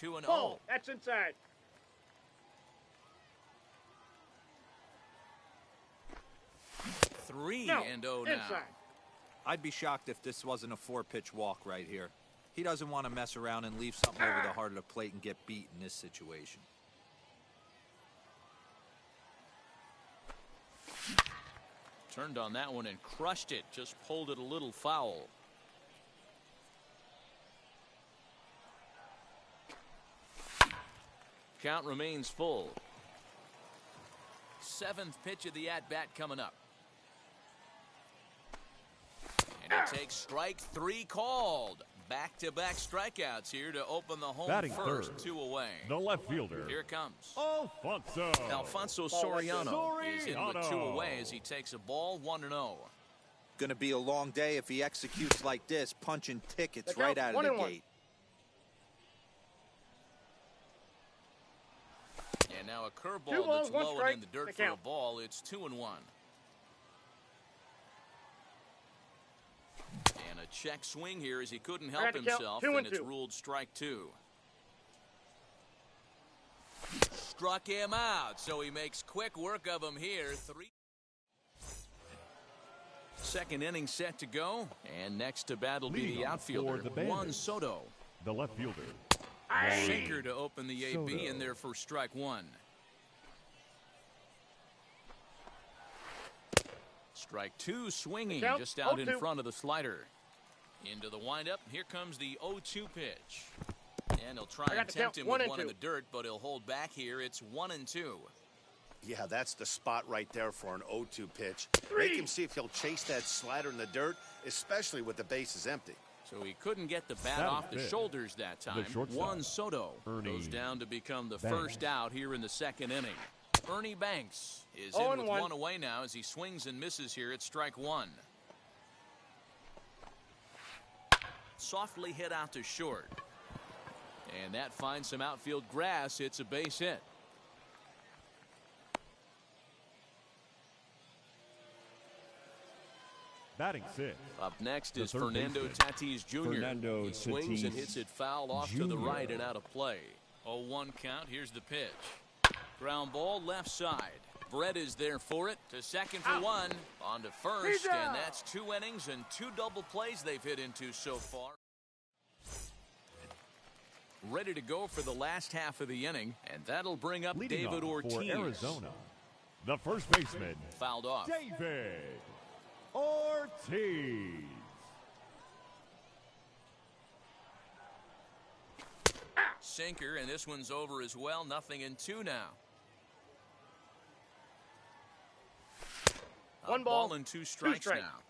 2-0. Ball. That's inside. Three No, and 0 inside. now. I'd be shocked if this wasn't a 4-pitch walk right here. He doesn't want to mess around and leave something over the heart of the plate and get beat in this situation. Turned on that one and crushed it. Just pulled it a little foul. Count remains full. 7th pitch of the at-bat coming up. And he takes strike 3 called. Back-to-back strikeouts here to open the home Batting first. third, 2 away. the left fielder. Here it comes. Alfonso Soriano is in with 2 away as he takes a ball 1-0. Gonna be a long day if he executes like this, punching tickets right out of the gate. And now a curveball that's low and in the dirt for a ball. It's 2-1. And a check swing here as he couldn't help himself, and it's ruled strike 2. Struck him out, so he makes quick work of him here. 3. Second inning set to go, and next to bat will be the outfielder, Juan Soto. The left fielder. Sinker to open the AB in there for strike 1. Strike 2 swinging just out in front of the slider. Into the windup. Here comes the 0-2 pitch. And he'll try and tempt him with one in the dirt, but he'll hold back here. It's 1-2. Yeah, that's the spot right there for an 0-2 pitch. Make him see if he'll chase that slider in the dirt, especially with the bases empty. So he couldn't get the bat off the shoulders that time. Juan Soto goes down to become the first out here in the second inning. Ernie Banks is in with 1 away now as he swings and misses here at strike 1. Softly hit out to short. And that finds some outfield grass. It's a base hit. Batting 6. Up next is Fernando Tatis Jr. He swings and hits it foul off to the right and out of play. 0-1 count. Here's the pitch. Ground ball left side. Brett is there for it. To second for 1. On to first. And that's 2 innings and 2 double plays they've hit into so far. Ready to go for the last half of the inning. And that'll bring up Leading David Ortiz. For Arizona, the first baseman. Fouled off. David Ortiz. Sinker, and this one's over as well. 0-2 now. 1 ball and 2 strikes now.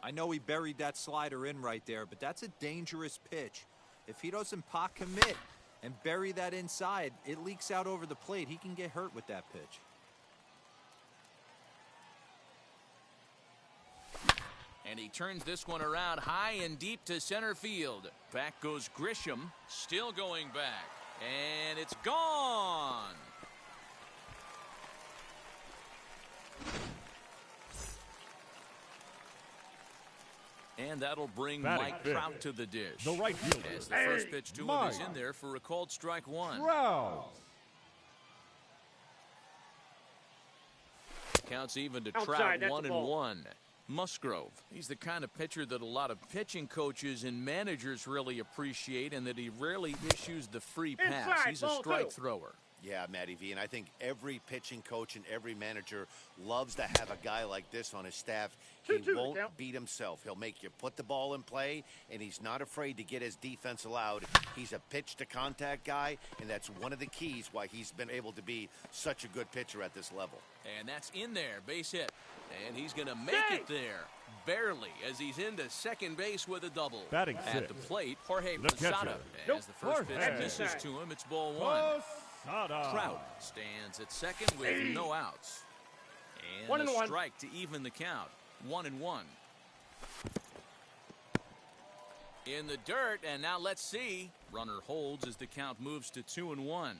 I know he buried that slider in right there, but that's a dangerous pitch. If he doesn't pot commit and bury that inside, it leaks out over the plate. He can get hurt with that pitch. And he turns this one around high and deep to center field. Back goes Grisham, still going back. And it's gone. And that'll bring Mike Trout to the dish. The right fielder. As the first pitch to him is in there for a called strike 1. Trout. Counts even to Trout. 1-1. Musgrove, he's the kind of pitcher that a lot of pitching coaches and managers really appreciate, and that he rarely issues the free pass. He's a strike thrower. Yeah, Matty V, and I think every pitching coach and every manager loves to have a guy like this on his staff. He won't beat himself. He'll make you put the ball in play, and he's not afraid to get his defense allowed. He's a pitch-to-contact guy, and that's one of the keys why he's been able to be such a good pitcher at this level. And that's in there, base hit. And he's going to make it there, barely, as he's into second base with a double. Batting at the plate, Jorge Pasada. As the first pitch misses to him, it's ball 1. Trout stands at second with no outs. And a strike to even the count. 1-1. In the dirt, and now let's see. Runner holds as the count moves to 2-1.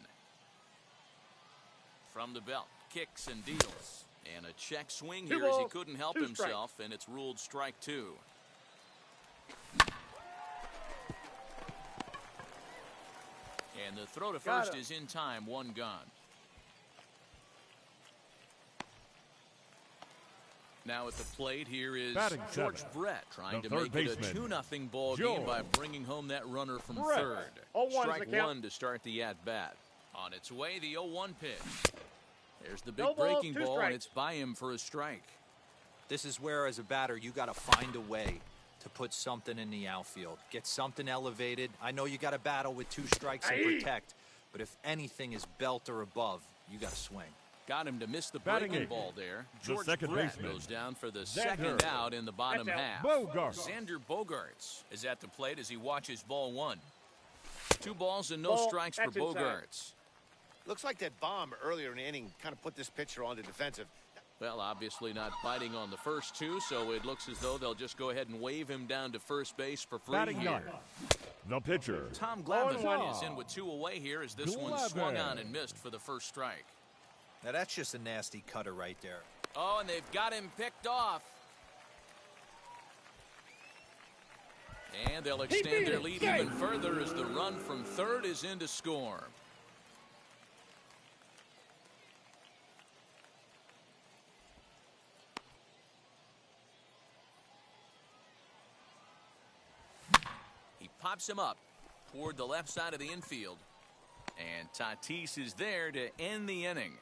From the belt, kicks and deals. And a check swing here as he couldn't help himself, and it's ruled strike 2. And And the throw to first is in time, one gone. Now at the plate, here is George Brett trying to make it a 2-0 ball game by bringing home that runner from third. Strike one to start the at-bat. On its way, the 0-1 pitch. There's the big breaking ball, and it's by him for a strike. This is where, as a batter, you got to find a way to put something in the outfield. Get something elevated. I know you got to battle with 2 strikes and protect, but if anything is belt or above, you got to swing. Got him to miss the breaking ball there. George Brett goes down for the second out in the bottom half. Xander Bogarts is at the plate as he watches ball 1. 2 balls and no strikes for Bogarts. Looks like that bomb earlier in the inning kind of put this pitcher on the defensive. Well, obviously not biting on the first 2, so it looks as though they'll just go ahead and wave him down to first base for free here. The pitcher. Tom Glavine is in with 2 away here as this one swung on and missed for the first strike. Now that's just a nasty cutter right there. Oh, and they've got him picked off. And they'll extend their lead even further as the run from third is in to score. He pops him up toward the left side of the infield. And Tatis is there to end the inning.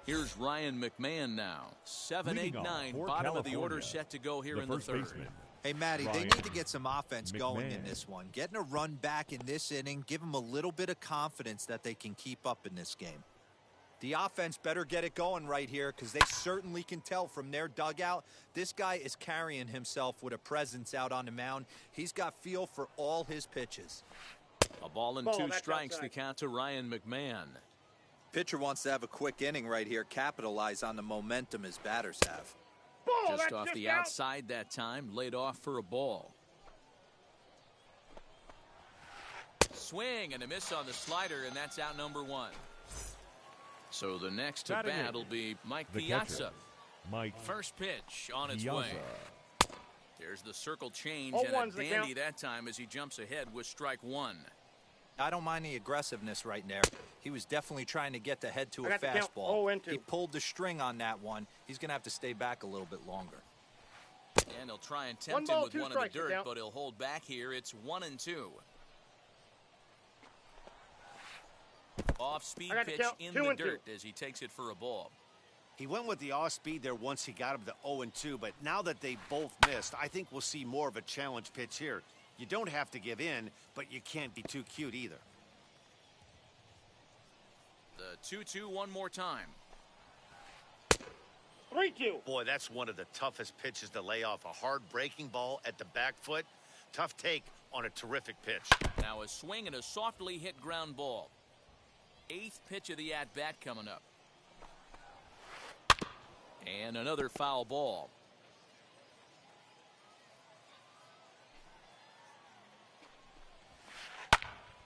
Here's Ryan Mcmahon now. 7, 8, 9. Bottom of the order set to go here in the third. Hey, Matty, they need to get some offense going in this one. Getting a run back in this inning, give them a little bit of confidence that they can keep up in this game. The offense better get it going right here because they certainly can tell from their dugout. This guy is carrying himself with a presence out on the mound. He's got feel for all his pitches. A ball and 2 strikes, the count to Ryan Mcmahon. Pitcher wants to have a quick inning right here, capitalize on the momentum his batters have. Just off the outside that time, laid off for a ball. Swing and a miss on the slider, and that's out number 1. So the next to bat will be Mike Piazza. First pitch on its way. There's the circle change and a dandy that time as he jumps ahead with strike 1. I don't mind the aggressiveness right there. He was definitely trying to get the head to a fastball. He pulled the string on that one. He's going to have to stay back a little bit longer. And he'll try and tempt him with one in the dirt, but he'll hold back here. It's 1-2. Off-speed pitch in the dirt as he takes it for a ball. He went with the off-speed there once he got him to 0-2, but now that they both missed, I think we'll see more of a challenge pitch here. You don't have to give in, but you can't be too cute either. The 2-2 one more time. 3-2. Boy, that's one of the toughest pitches to lay off. A hard breaking ball at the back foot. Tough take on a terrific pitch. Now a swing and a softly hit ground ball. 8th pitch of the at-bat coming up. And another foul ball.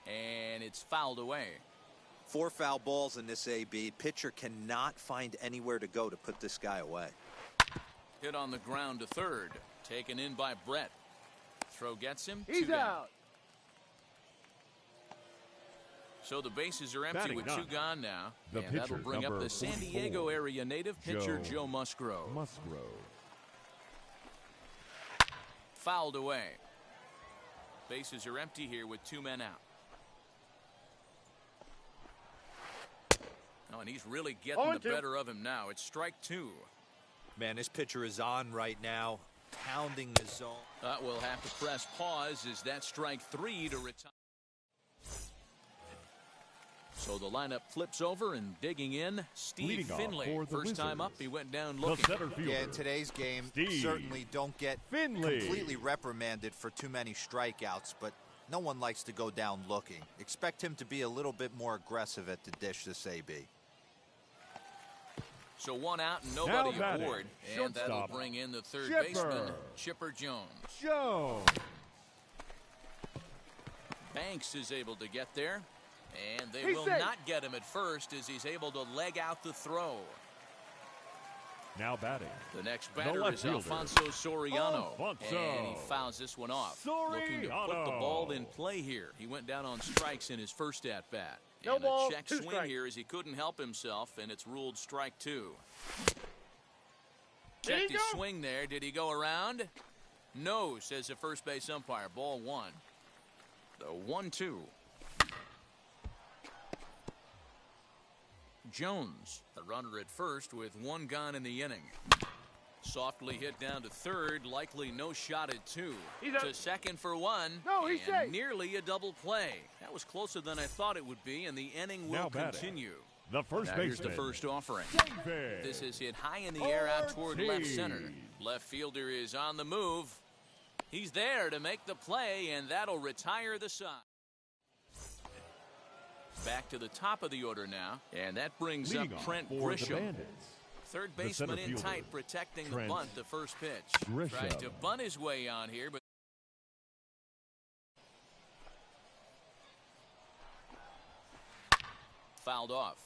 And it's fouled away. 4 foul balls in this AB. Pitcher cannot find anywhere to go to put this guy away. Hit on the ground to third. Taken in by Brett. Throw gets him. He's out. So the bases are empty with 2 gone now. And that'll bring up the San Diego area native pitcher Joe Musgrove. Fouled away. Bases are empty here with 2 men out. Oh, and he's really getting the better of him now. It's strike 2. Man, this pitcher is on right now, pounding the zone. We'll have to press pause as that strike 3 to retire. So the lineup flips over and digging in, Steve Finley. First time up, he went down looking. Yeah, in today's game, certainly don't get completely reprimanded for too many strikeouts, but no one likes to go down looking. Expect him to be a little bit more aggressive at the dish this AB. So 1 out and nobody aboard. And that'll bring in the third baseman, Chipper Jones. Banks is able to get there. And they will not get him at first as he's able to leg out the throw. Now batting. The next batter is Alfonso Soriano. And he fouls this one off. Looking to put the ball in play here. He went down on strikes in his first at-bat. And a check swing here as he couldn't help himself, and it's ruled strike 2. Checked his swing there. Did he go around? No, says the first base umpire. Ball 1. The 1-2. Jones, the runner at first with 1 gone in the inning. Softly hit down to third, likely no shot at 2. To second for 1. No, he's safe. Nearly a double play. That was closer than I thought it would be, and the inning will continue. The first baseman. Here's the first offering. This is hit high in the air out toward left center. Left fielder is on the move. He's there to make the play, and that'll retire the side. Back to the top of the order now, and that brings up Trent Grisham. Third baseman in tight, protecting the bunt, the first pitch. Tries to bunt his way on here, but fouled off.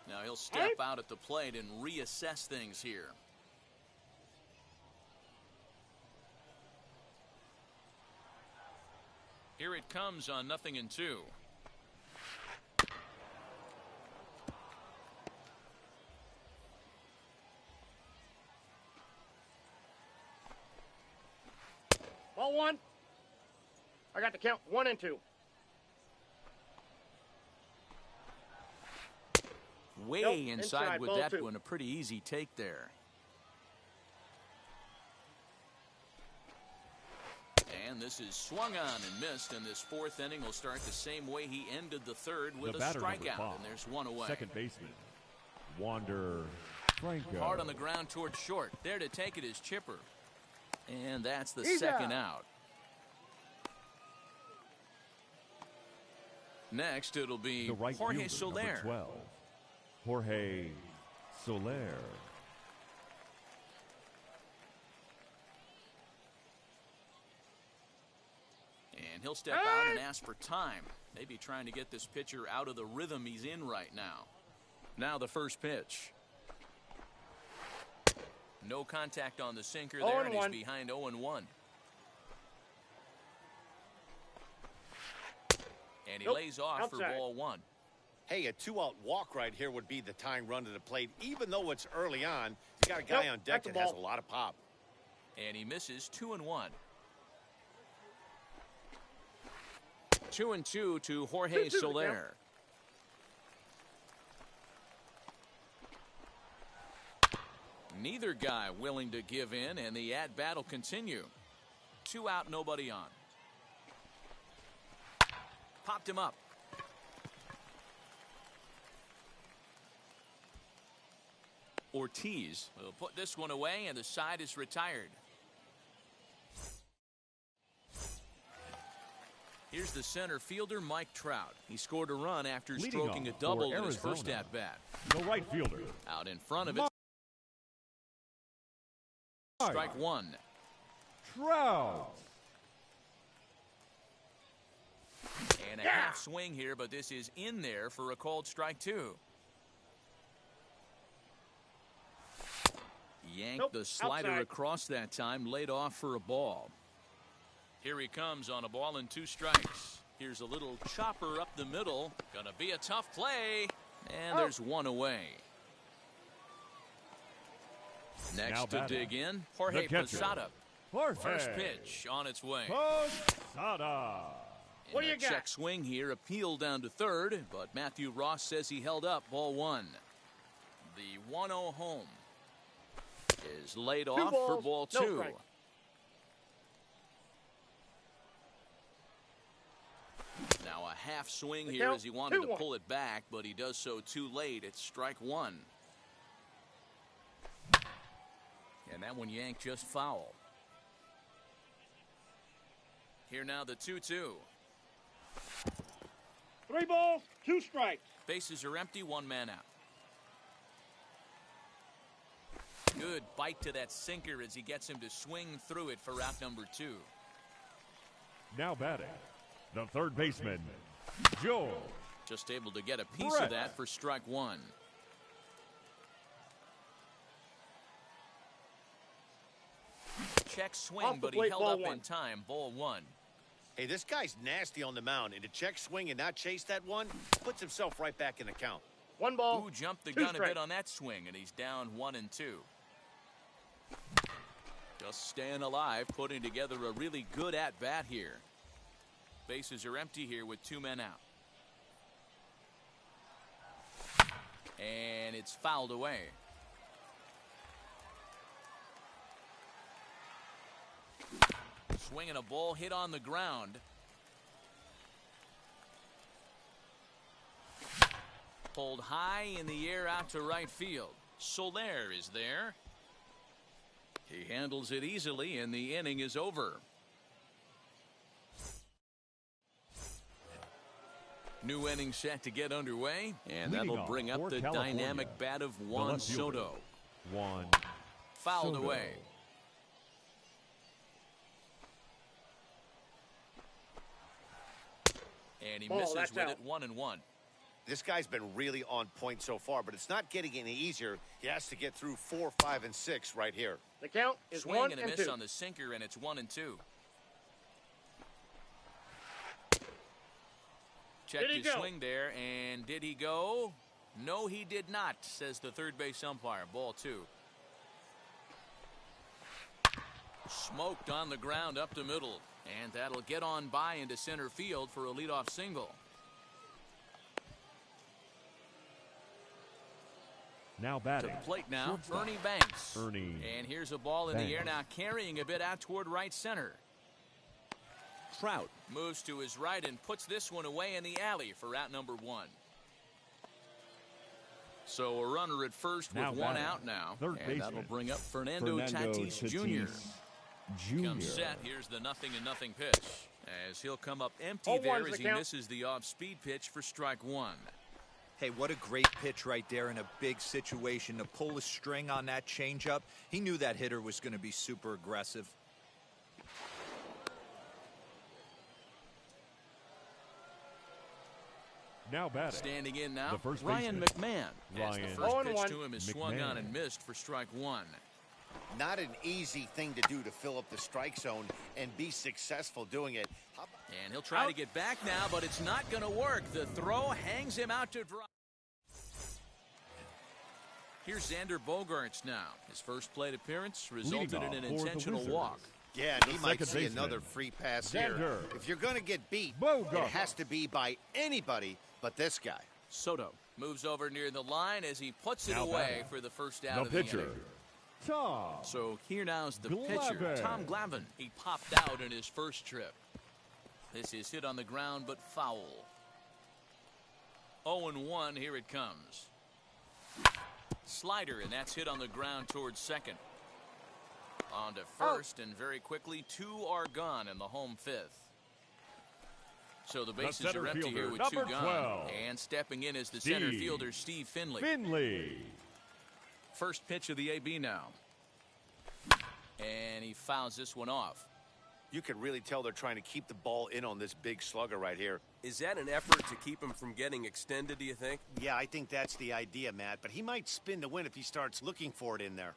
Now he'll step out at the plate and reassess things here. Here it comes on 0-2. Ball 1. I got the count 1 and 2. Way inside with that one. A pretty easy take there. And this is swung on and missed, and this 4th inning will start the same way he ended the 3rd with a strikeout. And there's 1 away. Second baseman, Wander Franco. Hard on the ground towards short. There to take it is Chipper. And that's the second out. Next, it'll be Jorge Soler. 12. Jorge Soler. And he'll step out and ask for time. Maybe trying to get this pitcher out of the rhythm he's in right now. Now the first pitch. No contact on the sinker there, and he's behind 0-1. And he lays off for ball 1. Hey, a 2-out walk right here would be the tying run to the plate. Even though it's early on, you got a guy on deck that has a lot of pop. And he misses 2-1. 2-2 to Jorge Soler. Neither guy willing to give in, and the at-bat will continue. 2 out, nobody on. Popped him up. Ortiz will put this one away, and the side is retired. Here's the center fielder, Mike Trout. He scored a run after stroking a double in his first at-bat. The right fielder. Out in front of it. Strike 1. Trout. And a half swing here, but this is in there for a called strike 2. Yanked the slider across that time, laid off for a ball. Here he comes on a ball and 2 strikes. Here's a little chopper up the middle. Gonna be a tough play. And there's 1 away. Next to dig in, Jorge Pasada. First pitch on its way. Pasada. What do you got? Check swing here, appealed down to third, but Matthew Ross says he held up. Ball 1. The 1-0 home is laid off for ball 2. Now a half swing here as he wanted to pull it back, but he does so too late. It's strike 1. And that one yanked just foul. Here now the 2-2. 3 balls, 2 strikes. Bases are empty, 1 man out. Good bite to that sinker as he gets him to swing through it for out number 2. Now batting, The third baseman, Joe. Just able to get a piece of that for strike one. Check swing, but he held up in time. Ball one. Hey, this guy's nasty on the mound, and to check swing and not chase that one, puts himself right back in the count. One ball. Who jumped the gun a bit on that swing, and he's down 1-2. Just staying alive, putting together a really good at-bat here. Bases are empty here with 2 men out. And it's fouled away. Swinging a ball hit on the ground. Pulled high in the air out to right field. Soler is there. He handles it easily, and the inning is over. New inning set to get underway, and that'll bring up the dynamic bat of Juan Soto. Fouled away. And he misses with it 1-1. This guy's been really on point so far, but it's not getting any easier. He has to get through 4, 5, and 6 right here. The count is swing 1 and a miss 2 on the sinker, and it's 1-2. Checked his swing there, and did he go? No, he did not, says the third base umpire. Ball 2. Smoked on the ground up the middle, and that'll get on by into center field for a leadoff single. Now batting. To the plate now, Ernie Banks. And here's a ball in the air now, carrying a bit out toward right center. Trout moves to his right and puts this one away in the alley for out number 1. So a runner at first with 1 out now. And that'll bring up Fernando Tatis Jr. Comes set. Here's the 0-0 pitch. As he'll come up empty there as he misses the off-speed pitch for strike 1. Hey, what a great pitch right there in a big situation to pull a string on that changeup. He knew that hitter was going to be super aggressive. Now batting. Standing in now, the first Ryan McMahon. As the first pitch to him is swung on and missed for strike 1. Not an easy thing to do to fill up the strike zone and be successful doing it. And he'll try to get back now, but it's not going to work. The throw hangs him out to dry. Here's Xander Bogarts now. His first plate appearance resulted in an intentional walk. Yeah, and he might see another free pass here. If you're going to get beat, it has to be by anybody but this guy. Soto moves over near the line as he puts it away for the first out of the inning. So here now's the pitcher, Tom Glavine. He popped out in his first trip. This is hit on the ground, but foul. 0-1, here it comes. Slider, and that's hit on the ground towards second. On to first, and very quickly, 2 are gone in the home 5th. So the bases are empty here with 2 gone. And stepping in is the center fielder, Steve Finley. First pitch of the AB now. And he fouls this one off. You can really tell they're trying to keep the ball in on this big slugger right here. Is that an effort to keep him from getting extended, do you think? Yeah, I think that's the idea, Matt. But he might spin to win if he starts looking for it in there.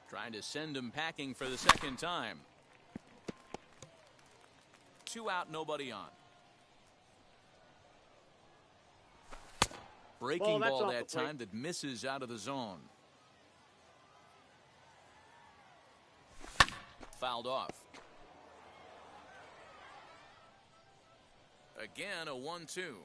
Trying to send him packing for the second time. 2 out, nobody on. Breaking ball that time that misses out of the zone. Fouled off. Again, a 1-2.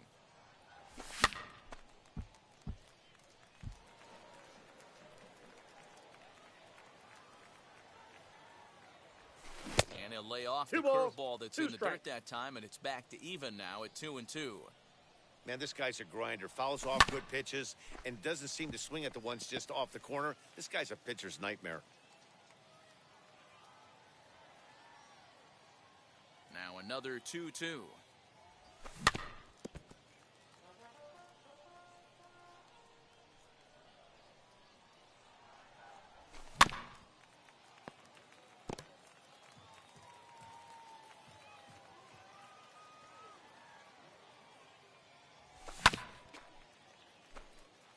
And he'll lay off the curveball that's in the dirt that time, and it's back to even now at 2-2. Man, this guy's a grinder. Fouls off good pitches and doesn't seem to swing at the ones just off the corner. This guy's a pitcher's nightmare. Now another 2-2.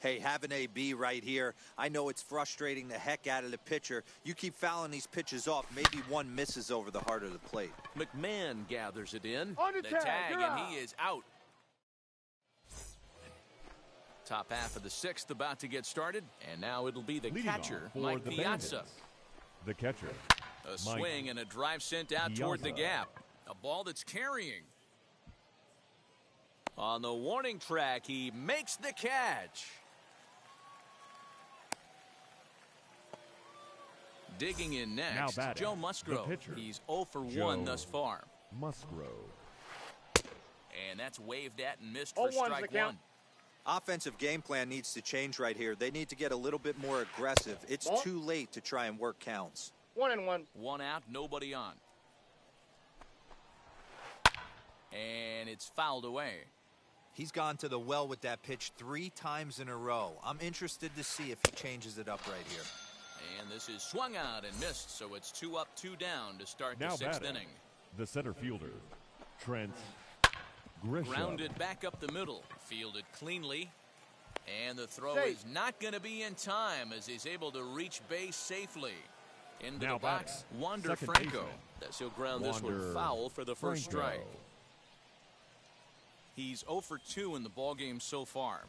Hey, have an AB right here. I know it's frustrating the heck out of the pitcher. You keep fouling these pitches off, maybe one misses over the heart of the plate. McMahon gathers it in. On the The tag, tag, you're and out. he is out. Top half of the sixth about to get started, and now it'll be the Leading catcher, off for Mike the Piazza. Bandits, the catcher, A swing and a drive sent out toward the gap. A ball that's carrying. On the warning track, he makes the catch. Digging in next, batting, Joe the Musgrove. pitcher, He's 0 for 1 Joe thus far. Musgrove. And that's waved at and missed for 0-1's strike the count. 1. Offensive game plan needs to change right here. They need to get a little bit more aggressive. It's Ball. too late to try and work counts. 1-1. One out, nobody on. And it's fouled away. He's gone to the well with that pitch 3 times in a row. I'm interested to see if he changes it up right here. And this is swung out and missed, so it's 2 up, 2 down to start Now the 6th batting, inning. the center fielder, Trent Grisham. Grounded back up the middle, fielded cleanly. And the throw Safe. is not going to be in time as he's able to reach base safely. Into Now the box, batting, Wander second Franco. baseman, That's he'll ground this one Wander foul for the first Franco. strike. He's 0 for 2 in the ballgame so far.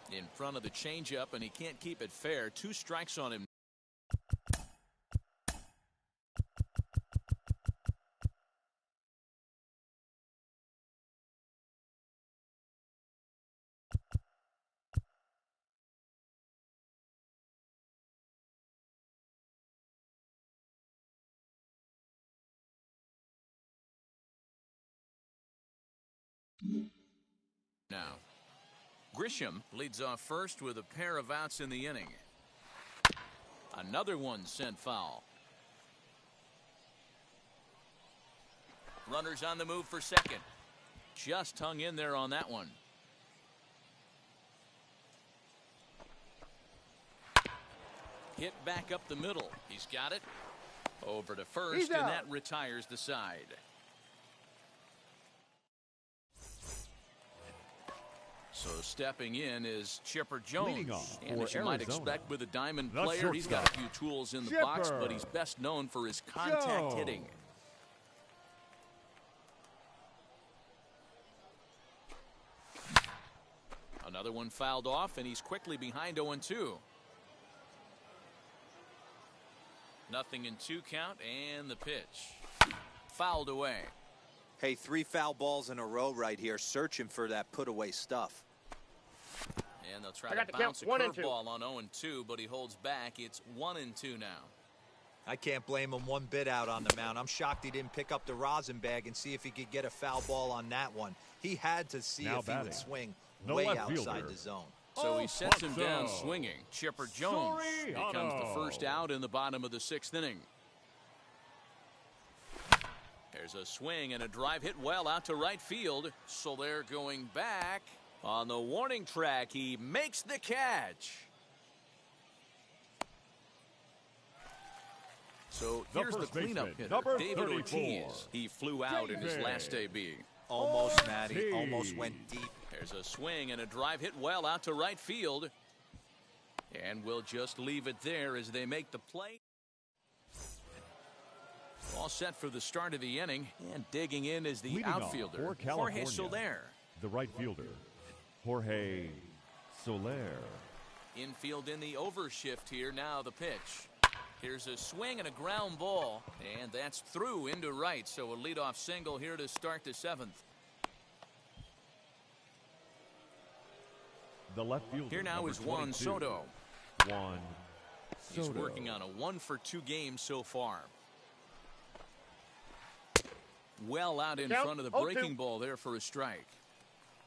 In front of the changeup, and he can't keep it fair. 2 strikes on him. Now, Grisham leads off first with a pair of outs in the inning. Another one sent foul. Runners on the move for second. Just hung in there on that one. Hit back up the middle. He's got it. Over to first, He's and out. that retires the side. So stepping in is Chipper Jones. Leading off And for as you might Arizona, expect with a diamond the player, he's got a shortstop, few tools in the box, Chipper but he's best known for his contact Jones. hitting. Another one fouled off, and he's quickly behind 0-2. Nothing in 2 count, and the pitch. Fouled away. Hey, 3 foul balls in a row right here, searching for that put-away stuff. And they'll try I got to the count, bounce a 1-2. curveball on 0-2, but he holds back. It's 1-2 now. I can't blame him one bit out on the mound. I'm shocked he didn't pick up the rosin bag and see if he could get a foul ball on that one. He had to see Now if he would batting, swing the way left outside fielder. the zone. So he sets him down Alfonso swinging. Chipper Jones becomes the Soriano. first out in the bottom of the 6th inning. There's a swing and a drive hit well out to right field. Soler going back. On the warning track, he makes the catch. So The here's the first cleanup baseman, hitter, number David 34, Ortiz. He flew out in his David. last AB. Almost, Matty. Ortiz. Almost went deep. There's a swing and a drive hit well out to right field. And we'll just leave it there as they make the play. All set for the start of the inning. And digging in is the Leading off outfielder, for California, Jorge Soler. the right fielder, Jorge Soler. Infield in the overshift here. Now the pitch. Here's a swing and a ground ball. And that's through into right. So a leadoff single here to start the 7th. The left fielder. Here now number is Juan 22, Soto. Juan He's Soto. working on a 1-for-2 game so far. Well out in Count, front of the 0-2. breaking ball there for a strike.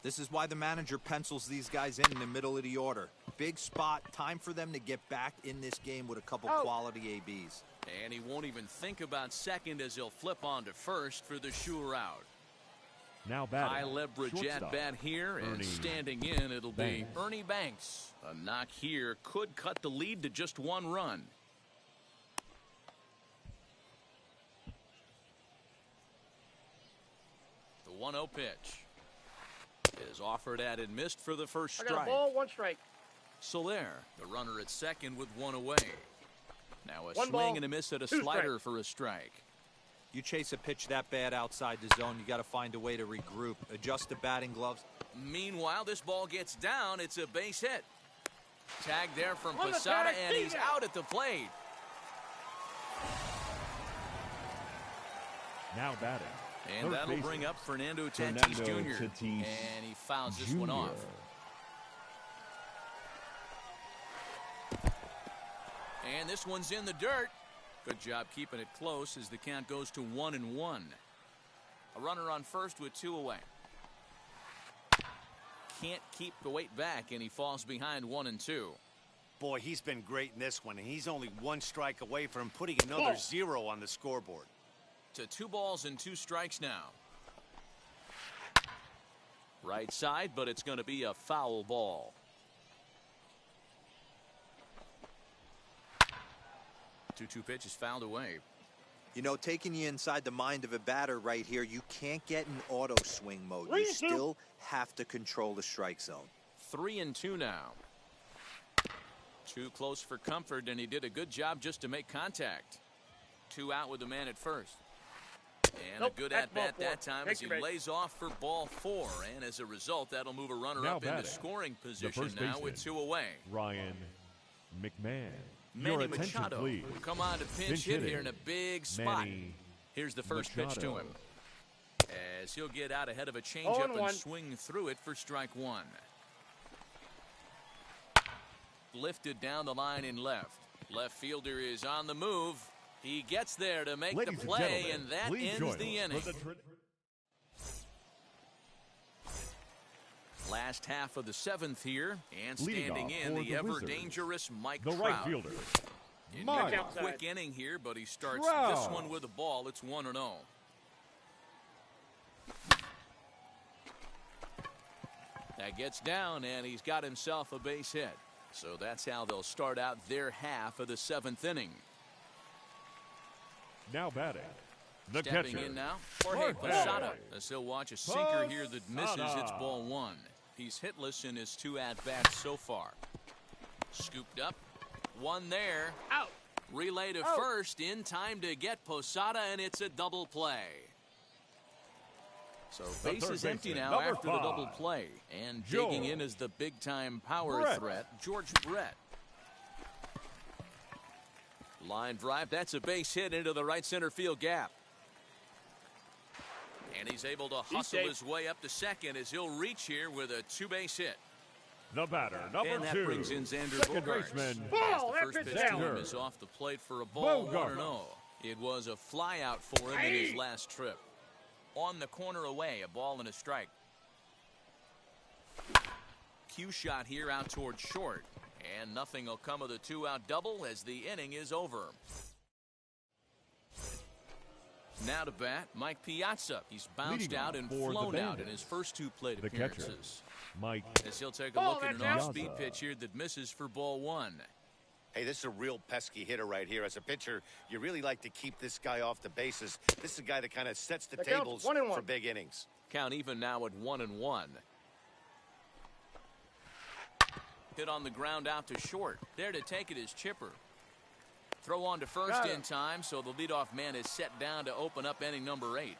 This is why the manager pencils these guys in the middle of the order. Big spot. Time for them to get back in this game with a couple Out. quality ABs. And he won't even think about second as he'll flip on to first for the sure out. Now batting, High leverage shortstop, at bat here, and Ernie standing in, it'll be Banks. Ernie Banks. A knock here could cut the lead to just 1 run. The 1-0 pitch is offered at and missed for the first strike. I got a ball, 1 strike. Soler, the runner at second with 1 away. Now a 1 swing ball, and a miss at a 2 slider strikes. for a strike. You chase a pitch that bad outside the zone, you got to find a way to regroup, adjust the batting gloves. Meanwhile, this ball gets down. It's a base hit. Tag there from On the Pasada, tag, and he's Peter. out at the plate. Now batting. And third that'll baseman, bring up Fernando Tatis Fernando Jr. Tatis And he fouls this one Jr. off. And this one's in the dirt. Good job keeping it close as the count goes to 1-1. A runner on first with 2 away. Can't keep the weight back, and he falls behind 1-2. Boy, he's been great in this one, and he's only 1 strike away from putting another 0 on the scoreboard. To 2 balls and 2 strikes now. Right side, but it's going to be a foul ball. 2-2 pitch is fouled away. You know, taking you inside the mind of a batter right here, you can't get in auto swing mode. 3-2. You still have to control the strike zone. 3-2 now. Too close for comfort, and he did a good job just to make contact. 2 out with the man at first. And Nope, a good that's at-bat ball 4. that time Take as he your base. lays off for ball 4. And as a result, that'll move a runner Now up into batting, scoring the position first now baseman, with 2 away. Ryan McMahon. Manny Your attention, Machado please. will come on to pinch Pinch hit hitting, here in a big spot. Manny Here's the first pitch to Machado. him. As he'll get out ahead of a changeup and 0-1. swing through it for strike 1. Lifted down the line in left. Left fielder is on the move. He gets there to make Ladies the play, and and that please ends join the us inning. for the Last half of the 7th here, and Leading standing off in for the the ever-dangerous Mike the Trout. right fielder, In Mike a quick inning here, but he starts Trout. this one with a ball. It's 1-0. That gets down, and he's got himself a base hit. So that's how they'll start out their half of the 7th inning. now batting, the Stepping catcher. in now, Jorge Pasada. As he'll watch a sinker here that misses. Pasada. It's ball 1. He's hitless in his 2 at-bats so far. Scooped up. 1 there. Out. Relay to Out. first in time to get Posada, and it's a double play. So The base third is empty baseman, now number after the 5. double play. And George digging in is the big-time power Brett. threat, George Brett. Line drive, that's a base hit into the right center field gap. And he's able to hustle safe. his way up to second as he'll reach here with a 2-base hit. The batter, number And that 2. brings in Xander second Bogarts. baseman, Ball, As that the first pitch pitch to down. him is off the plate for a ball, Bogart. 1-0. It was a flyout for him in his last trip. On the corner away, a ball and a strike. Cue shot here out towards short. And nothing will come of the 2-out double as the inning is over. Now to bat, Mike Piazza. He's bounced Leading out off and for the flown out in Bandits, his first 2 plate the catcher, appearances. Mike As he'll take a Ball, look at an that's out. off-speed pitch here that misses for ball 1. Hey, this is a real pesky hitter right here. As a pitcher, you really like to keep this guy off the bases. This is a guy that kind of sets the The count's tables 1-1. for big innings. Count even now at 1-1. Hit on the ground out to short. There to take it is Chipper. Throw on to first Got in him. time, so the leadoff man is set down to open up inning number 8.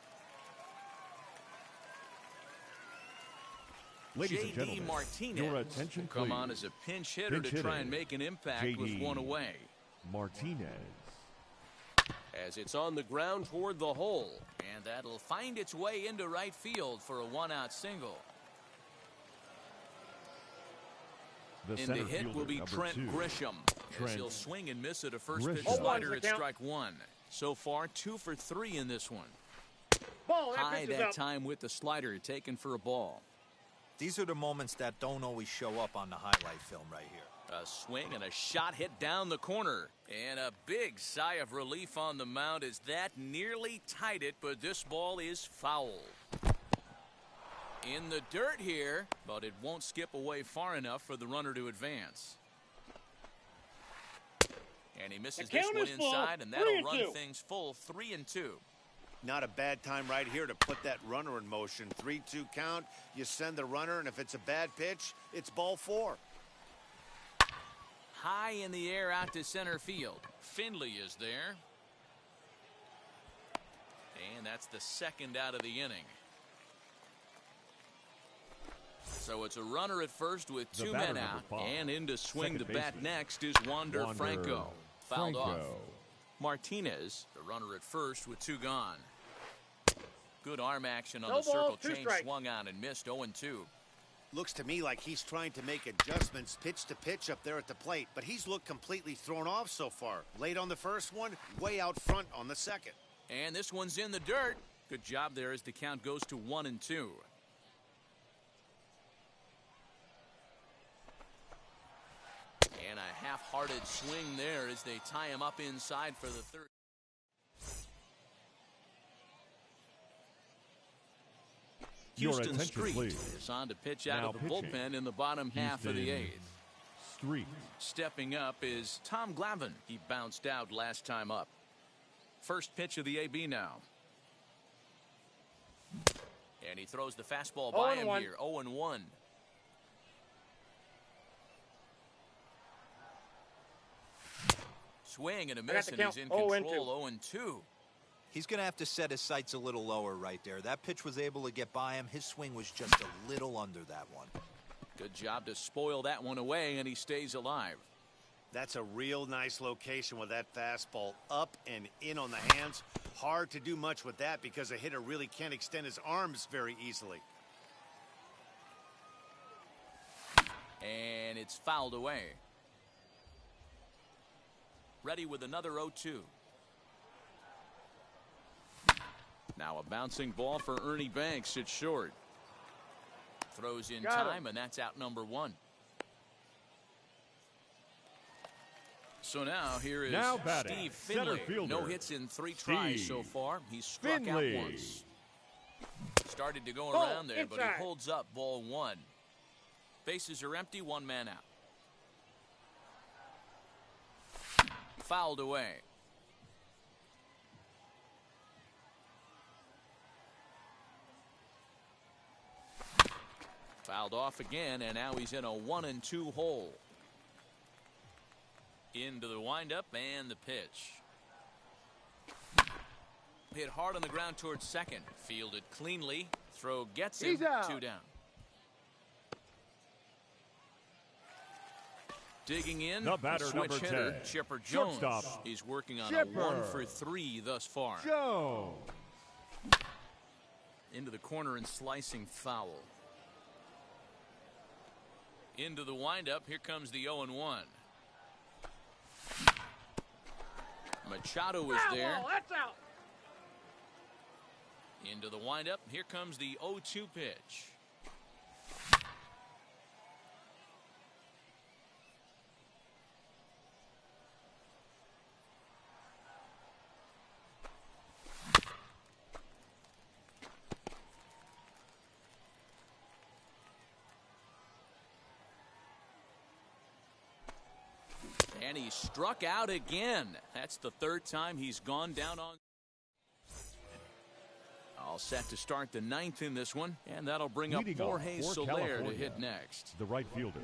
Ladies and J.D. gentlemen, Martinez your attention, will come please. on as a pinch hitter Pinch to try hitting, and make an impact with J.D. 1 away. Martinez. As it's on the ground toward the hole, and that'll find its way into right field for a 1-out single. The And center the hit will fielder, be number Trent 2. Grisham. As Trent he'll swing and miss at a first pitch Grisham. slider Oh, at one, strike 1. So far, 2 for 3 in this one. Ball, that High pitch is that out. time with the slider taken for a ball. These are the moments that don't always show up on the highlight film right here. A swing and a shot hit down the corner. And a big sigh of relief on the mound as that nearly tied it, but this ball is foul. In the dirt here, but it won't skip away far enough for the runner to advance. And he misses The this count one is full. inside, and that'll 3-2. run things full 3-2. Not a bad time right here to put that runner in motion. 3-2 count. You send the runner, and if it's a bad pitch, it's ball 4. High in the air out to center field. Finley is there. And that's the second out of the inning. So it's a runner at first with 2 men out. And in to swing the bat next is Wander Franco. Fouled off. Martinez, the runner at first with 2 gone. Good arm action on the circle change. Swung on and missed 0-2. Looks to me like he's trying to make adjustments pitch to pitch up there at the plate, but he's looked completely thrown off so far. Late on the first one, way out front on the second. And this one's in the dirt. Good job there as the count goes to 1-2. And a half-hearted swing there as they tie him up inside for the third. Houston Street is on to pitch out of the bullpen in the bottom half of the 8th. Stepping up is Tom Glavine. He bounced out last time up. First pitch of the AB now. And he throws the fastball by him here. 0-1. Swing and a miss, and he's in control. 0-2. He's going to have to set his sights a little lower right there. That pitch was able to get by him. His swing was just a little under that one. Good job to spoil that one away, and he stays alive. That's a real nice location with that fastball up and in on the hands. Hard to do much with that because a hitter really can't extend his arms very easily. And it's fouled away. Ready with another 0-2. Now a bouncing ball for Ernie Banks at short. Throws in time, and that's out number 1. So now here is Steve Finley. No hits in 3 tries so far. He's struck out once. Started to go around there, but he holds up ball 1. Bases are empty, 1 man out. Fouled away. Fouled off again, and now he's in a 1-2 hole. Into the windup and the pitch. Hit hard on the ground towards second. Fielded cleanly. Throw gets him. 2 down. Digging in, the batter, switch number hitter, 10, Chipper Jones. shortstop, He's working on Chipper. a 1 for 3 thus far. Jones. Into the corner and slicing foul. Into the windup. Here comes the 0-1. Machado is there. That's out. Into the windup. Here comes the 0-2 pitch. And he struck out again. That's the 3rd time he's gone down on. All set to start the 9th in this one, and that'll bring up Jorge Soler to hit next. The right fielder,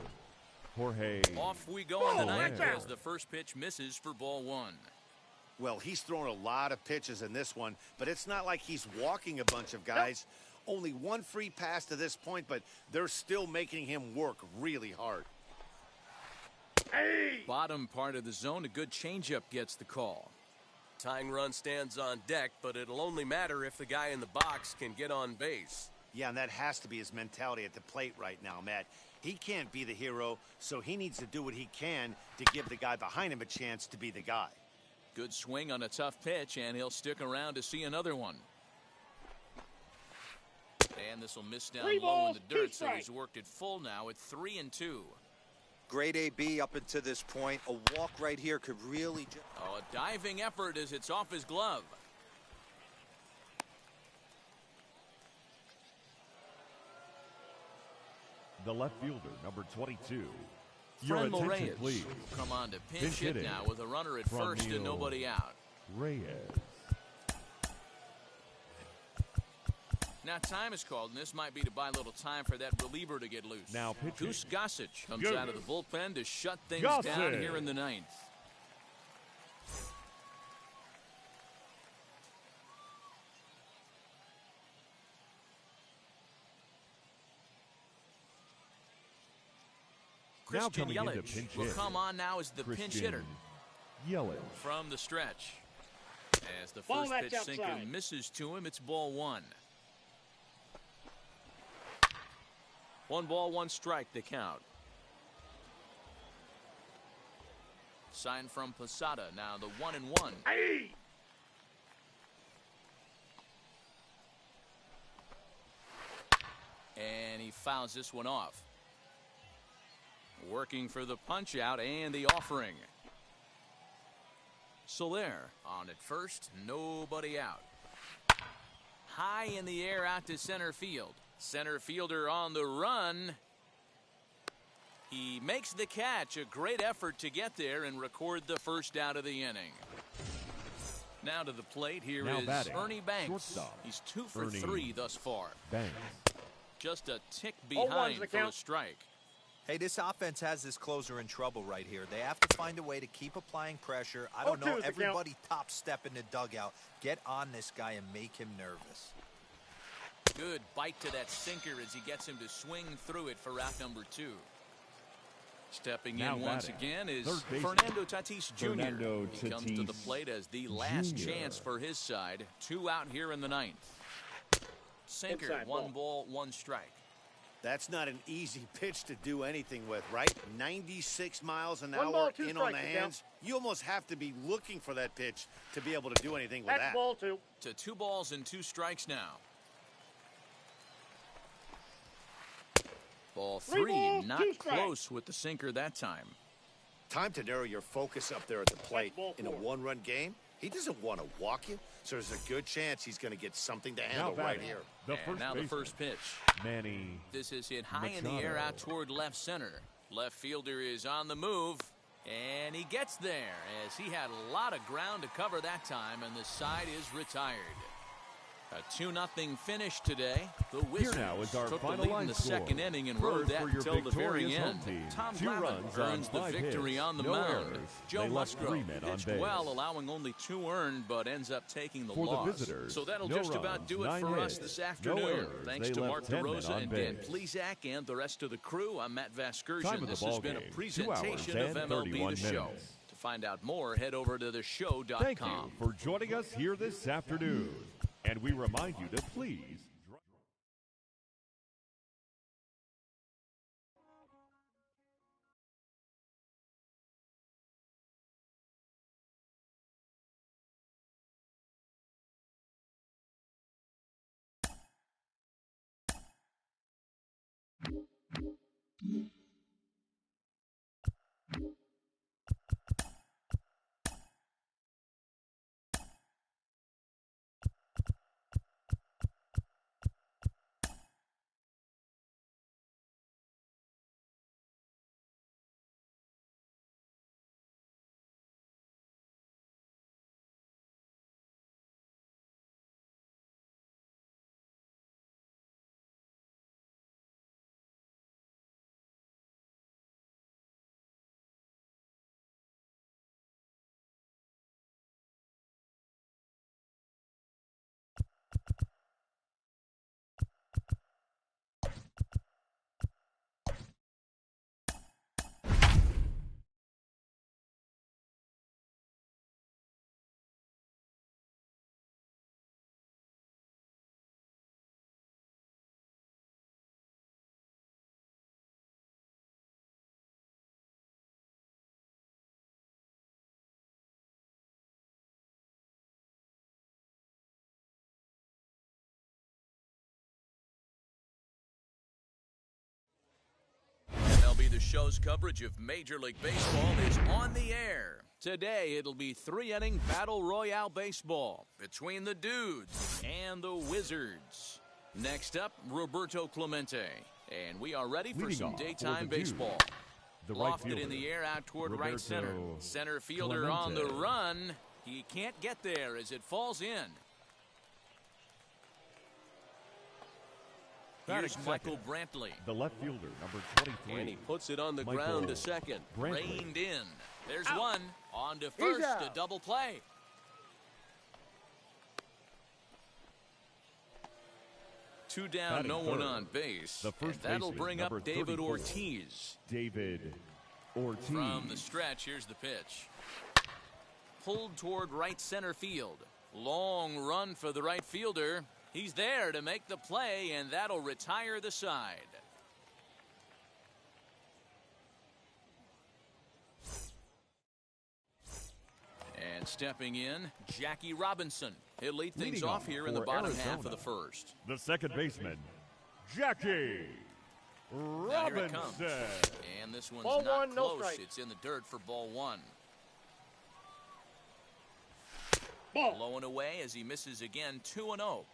Jorge. Off we go in the 9th as the first pitch misses for ball 1. Well, he's thrown a lot of pitches in this one, but it's not like he's walking a bunch of guys. Only 1 free pass to this point, but they're still making him work really hard. Bottom part of the zone, a good changeup gets the call. Tying run stands on deck, but it'll only matter if the guy in the box can get on base. Yeah, and that has to be his mentality at the plate right now, Matt. He can't be the hero, so he needs to do what he can to give the guy behind him a chance to be the guy. Good swing on a tough pitch, and he'll stick around to see another one. And this will miss down low in the dirt, so he's worked it full now at 3-2. Great AB up until this point. A walk right here could really... Oh, a diving effort as it's off his glove. The left fielder, number 22. Your attention, Reyes please. Come on to pinch hit now with a runner at first and nobody out. Reyes. Now time is called, and this might be to buy a little time for that reliever to get loose. Now pitching. Goose Gossage comes out of the bullpen to shut things down here in the ninth. Christian Yelich will come on now as the pinch hitter. Yelich. From the stretch. As the first pitch sinker misses to him, it's ball one. 1 ball, 1 strike to count. Sign from Pasada. Now the 1-1. Hey! And he fouls this one off. Working for the punch out and the offering. Soler on at first, nobody out. High in the air out to center field. Center fielder on the run. He makes the catch. A great effort to get there and record the first out of the inning. Now to the plate. Here now is batting. Ernie Banks. Shortstop. He's 2 for Ernie 3 thus far. Banks. Just a tick behind for a strike. Hey, this offense has this closer in trouble right here. They have to find a way to keep applying pressure. I don't know, everybody top step in the dugout. Get on this guy and make him nervous. Good bite to that sinker as he gets him to swing through it for out number 2. Stepping in once again is Fernando Tatis Jr. He comes to the plate as the last chance for his side. 2 out here in the ninth. Sinker, inside 1 ball, 1 strike. That's not an easy pitch to do anything with, right? 96 miles an hour in on the hands. You almost have to be looking for that pitch to be able to do anything with that. That's ball 2. To 2 balls and 2 strikes now. Ball 3, not close with the sinker that time. Time to narrow your focus up there at the plate. In a 1-run game, he doesn't want to walk you, so there's a good chance he's going to get something to handle right here. The first pitch. Manny This is hit high Machado. in the air out toward left center. Left fielder is on the move, and he gets there as he had a lot of ground to cover that time, and the side is retired. A 2-0 finish today. The Wizards took the lead in the second inning and rode that until the very end. Tom Glavine earns the victory on the mound. Joe Musgrove pitched well, allowing only 2 earned, but ends up taking the loss. So that'll just about do it for us this afternoon. Thanks to Mark DeRosa and Dan Plesac and the rest of the crew. I'm Matt Vasgersian. This has been a presentation of MLB The Show. To find out more, head over to theshow.com. Thank you for joining us here this afternoon. And we remind you to please The show's coverage of Major League Baseball is on the air. Today, it'll be 3-inning Battle Royale baseball between the Dudes and the Wizards. Next up, Roberto Clemente. And we are ready for some daytime baseball. Lofted in the air out toward right center. Center fielder on the run. He can't get there as it falls in. Here's Michael Brantley. The left fielder, number 23. And he puts it on the ground to second. Brantley. Reined in. There's one. On to first, a double play. Two down, no one on base. The first that'll baseman, bring up David 34. Ortiz. David Ortiz. From the stretch, here's the pitch. Pulled toward right center field. Long run for the right fielder. He's there to make the play, and that'll retire the side. And stepping in, Jackie Robinson. He'll lead things off here in the bottom half of the first. The second baseman, Jackie Robinson. And this one's ball not one, no close. strike. It's in the dirt for ball one. Ball. Blowing away as he misses again, 2-0.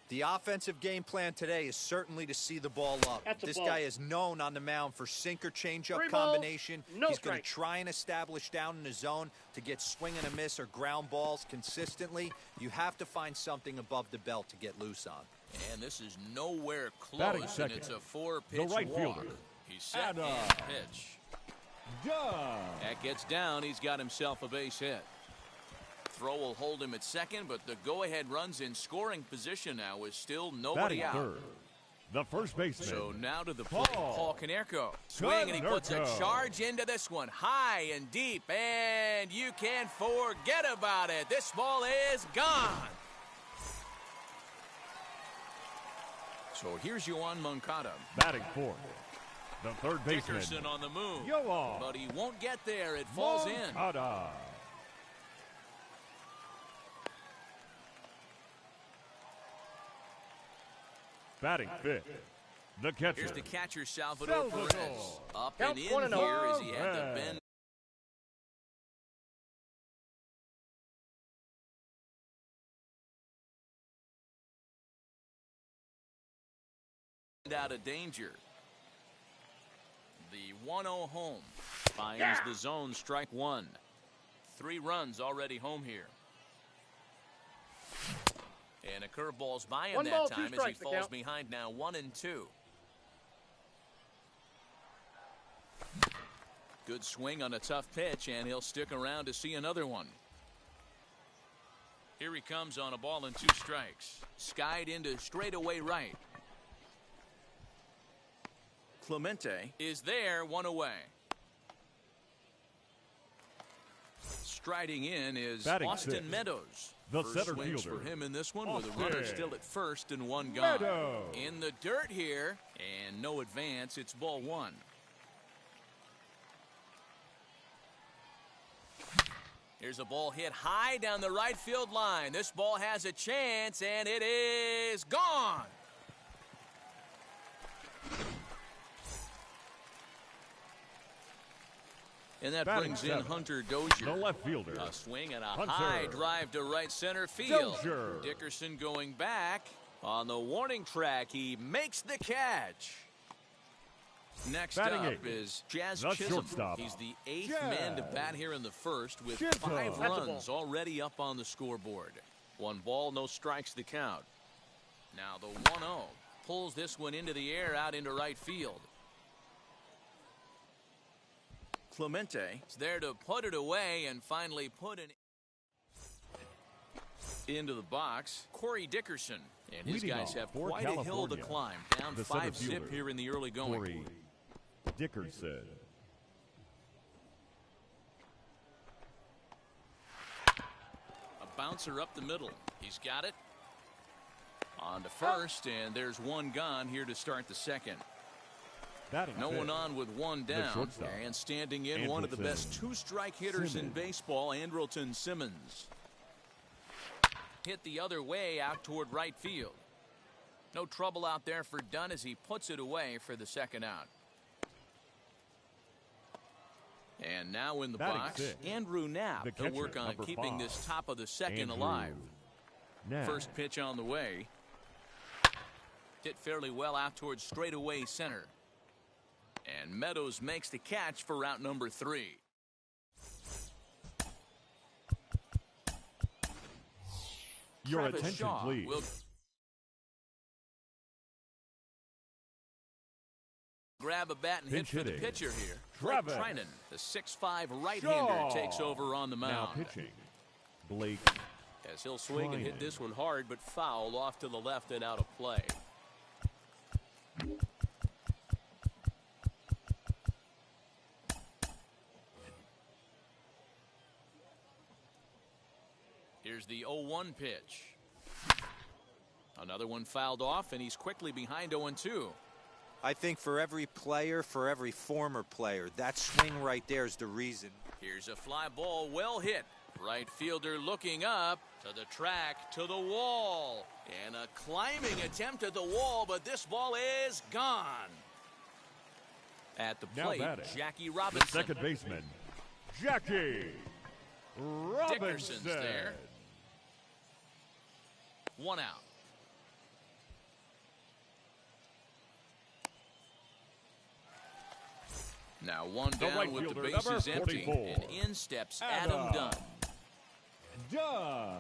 The offensive game plan today is certainly to see the ball up. This guy is known on the mound for sinker changeup combination. He's going to try and establish down in the zone to get swing and a miss or ground balls consistently. You have to find something above the belt to get loose on. And this is nowhere close, and it's a 4-pitch right walk. fielder. He's set and pitch. That gets down. He's got himself a base hit. Throw will hold him at second, but the go-ahead runs in scoring position now is still nobody out. Third. The first baseman. So now to the plate, Paul Konerko. Swing, and he puts a charge into this one, high and deep, and you can't forget about it. This ball is gone. So here's Juan Moncada. Batting fourth. The third baseman. Dickerson on the move. Yoan. But he won't get there. It falls Moncada. Batting fifth. The catcher. Here's the catcher, Salvador Perez. Up Count and in 1-0. here as he had to bend out of danger. The 1-0 home finds the zone, strike one. 3 runs already home here. And a curveball's by him that time as he falls behind now 1-2. Good swing on a tough pitch, and he'll stick around to see another one. Here he comes on a ball and 2 strikes. Skied into straightaway right. Clemente is there, 1 away. Striding in is Batting Austin sixth. Meadows. The First center swings fielder. for him in this one with a Austin runner still at first and 1 gone. Meadows. In the dirt here, and no advance. It's ball 1. Here's a ball hit high down the right field line. This ball has a chance, and it is gone. And that brings in Hunter Dozier. The left fielder. A swing and a Hunter. high drive to right center field. Dozier. Dickerson going back. On the warning track, he makes the catch. Next Batting up eighth. is Jazz The Chisholm. shortstop. He's the 8th Jazz. man to bat here in the first with Chisholm. 5 runs already up on the scoreboard. 1 ball, no strikes to count. Now the 1-0 pulls this one into the air out into right field. Clemente is there to put it away and finally put it into the box. Corey Dickerson and his guys have quite a hill to climb. Down 5-zip here in the early going. Corey Dickerson. A bouncer up the middle. He's got it. On to first, and there's 1 gone here to start the second. No one on with 1 down, and standing in one of the best 2-strike hitters in baseball, Andrelton Simmons. Hit the other way out toward right field. No trouble out there for Dunn as he puts it away for the second out. And now in the box, Andrew Knapp. He'll work on keeping this top of the second alive. First pitch on the way. Hit fairly well out towards straightaway center. And Meadows makes the catch for route number 3. Your Travis attention, Shaw please. will grab a bat and hit for the pitcher here. Travis Trinan, the 6'5" right-hander, takes over on the mound. Now pitching, Blake. As he'll swing and hit this one hard, but foul off to the left and out of play. Here's the 0-1 pitch. Another one fouled off, and he's quickly behind 0-2. I think for every player, for every former player, that swing right there is the reason. Here's a fly ball, well hit. Right fielder looking up to the track, to the wall. And a climbing attempt at the wall, but this ball is gone. At the plate, Jackie Robinson. The second baseman, Jackie Robinson. Dickerson's there. One out. Now one down right with the fielder, bases number empty. 44. And in steps Adam Dunn. Dunn.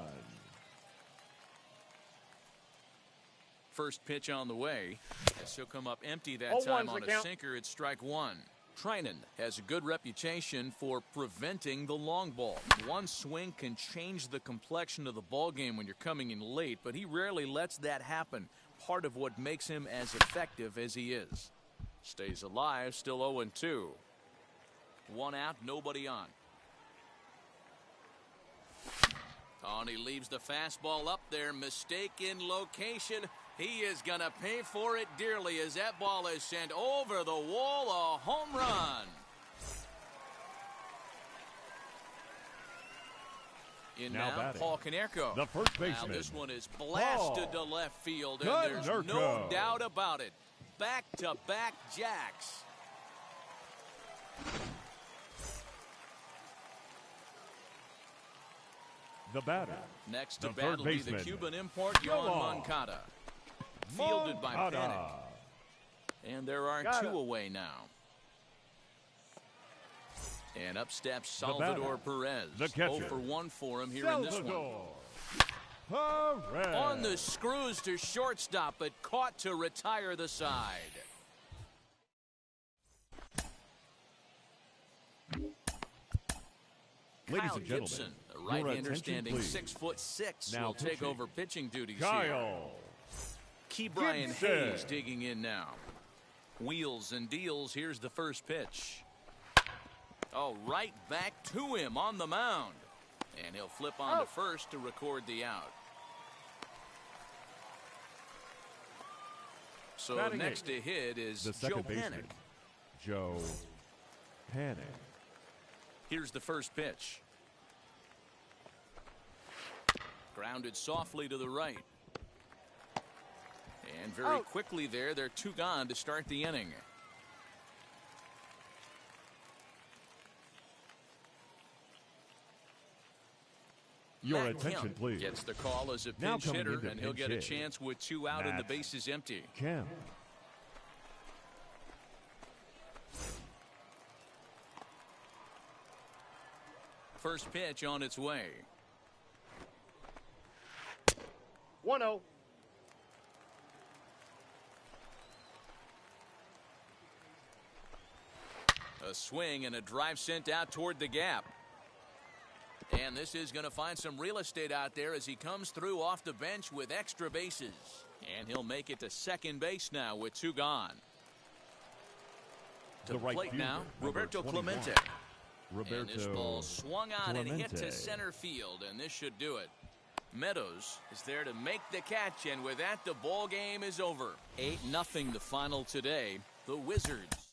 First pitch on the way. As he'll come up empty that time on a sinker. It's strike one. Trinan has a good reputation for preventing the long ball. One swing can change the complexion of the ball game when you're coming in late, but he rarely lets that happen. Part of what makes him as effective as he is. Stays alive, still 0-2. One out, nobody on. And he leaves the fastball up there. Mistaken location. He is going to pay for it dearly as that ball is sent over the wall. A home run. In now Paul Konerko. The first baseman. Now this one is blasted to left field, and there's no doubt about it. Back-to-back jacks. The batter. Next to bat will be the Cuban import, Juan Moncada. Fielded by Panic. And there are two away now. And up steps Salvador Perez. The catcher. 0 for 1 for him here in this one. Perez. On the screws to shortstop, but caught to retire the side. Ladies Kyle and gentlemen, Gibson, the right-hander standing 6'6", now will take over pitching duties Kyle here. Key Brian Hayes digging in now. Wheels and deals. Here's the first pitch. Oh, right back to him on the mound. And he'll flip on to first to record the out. So Batting next to hit is the Joe second baseman, Panic. Joe Panic. Here's the first pitch. Grounded softly to the right. And very quickly there, they're two gone to start the inning. Your Matt attention, Kemp please. gets the call as a Now pinch coming hitter, into and he'll pinch get a hit. chance with two out and the bases empty. Kemp. First pitch on its way. 1-0. A swing and a drive sent out toward the gap. And this is going to find some real estate out there as he comes through off the bench with extra bases. And he'll make it to second base now with two gone. To the plate now, Roberto Clemente. And this ball swung on and hit to center field, and this should do it. Meadows is there to make the catch, and with that, the ball game is over. 8-0 the final today. The Wizards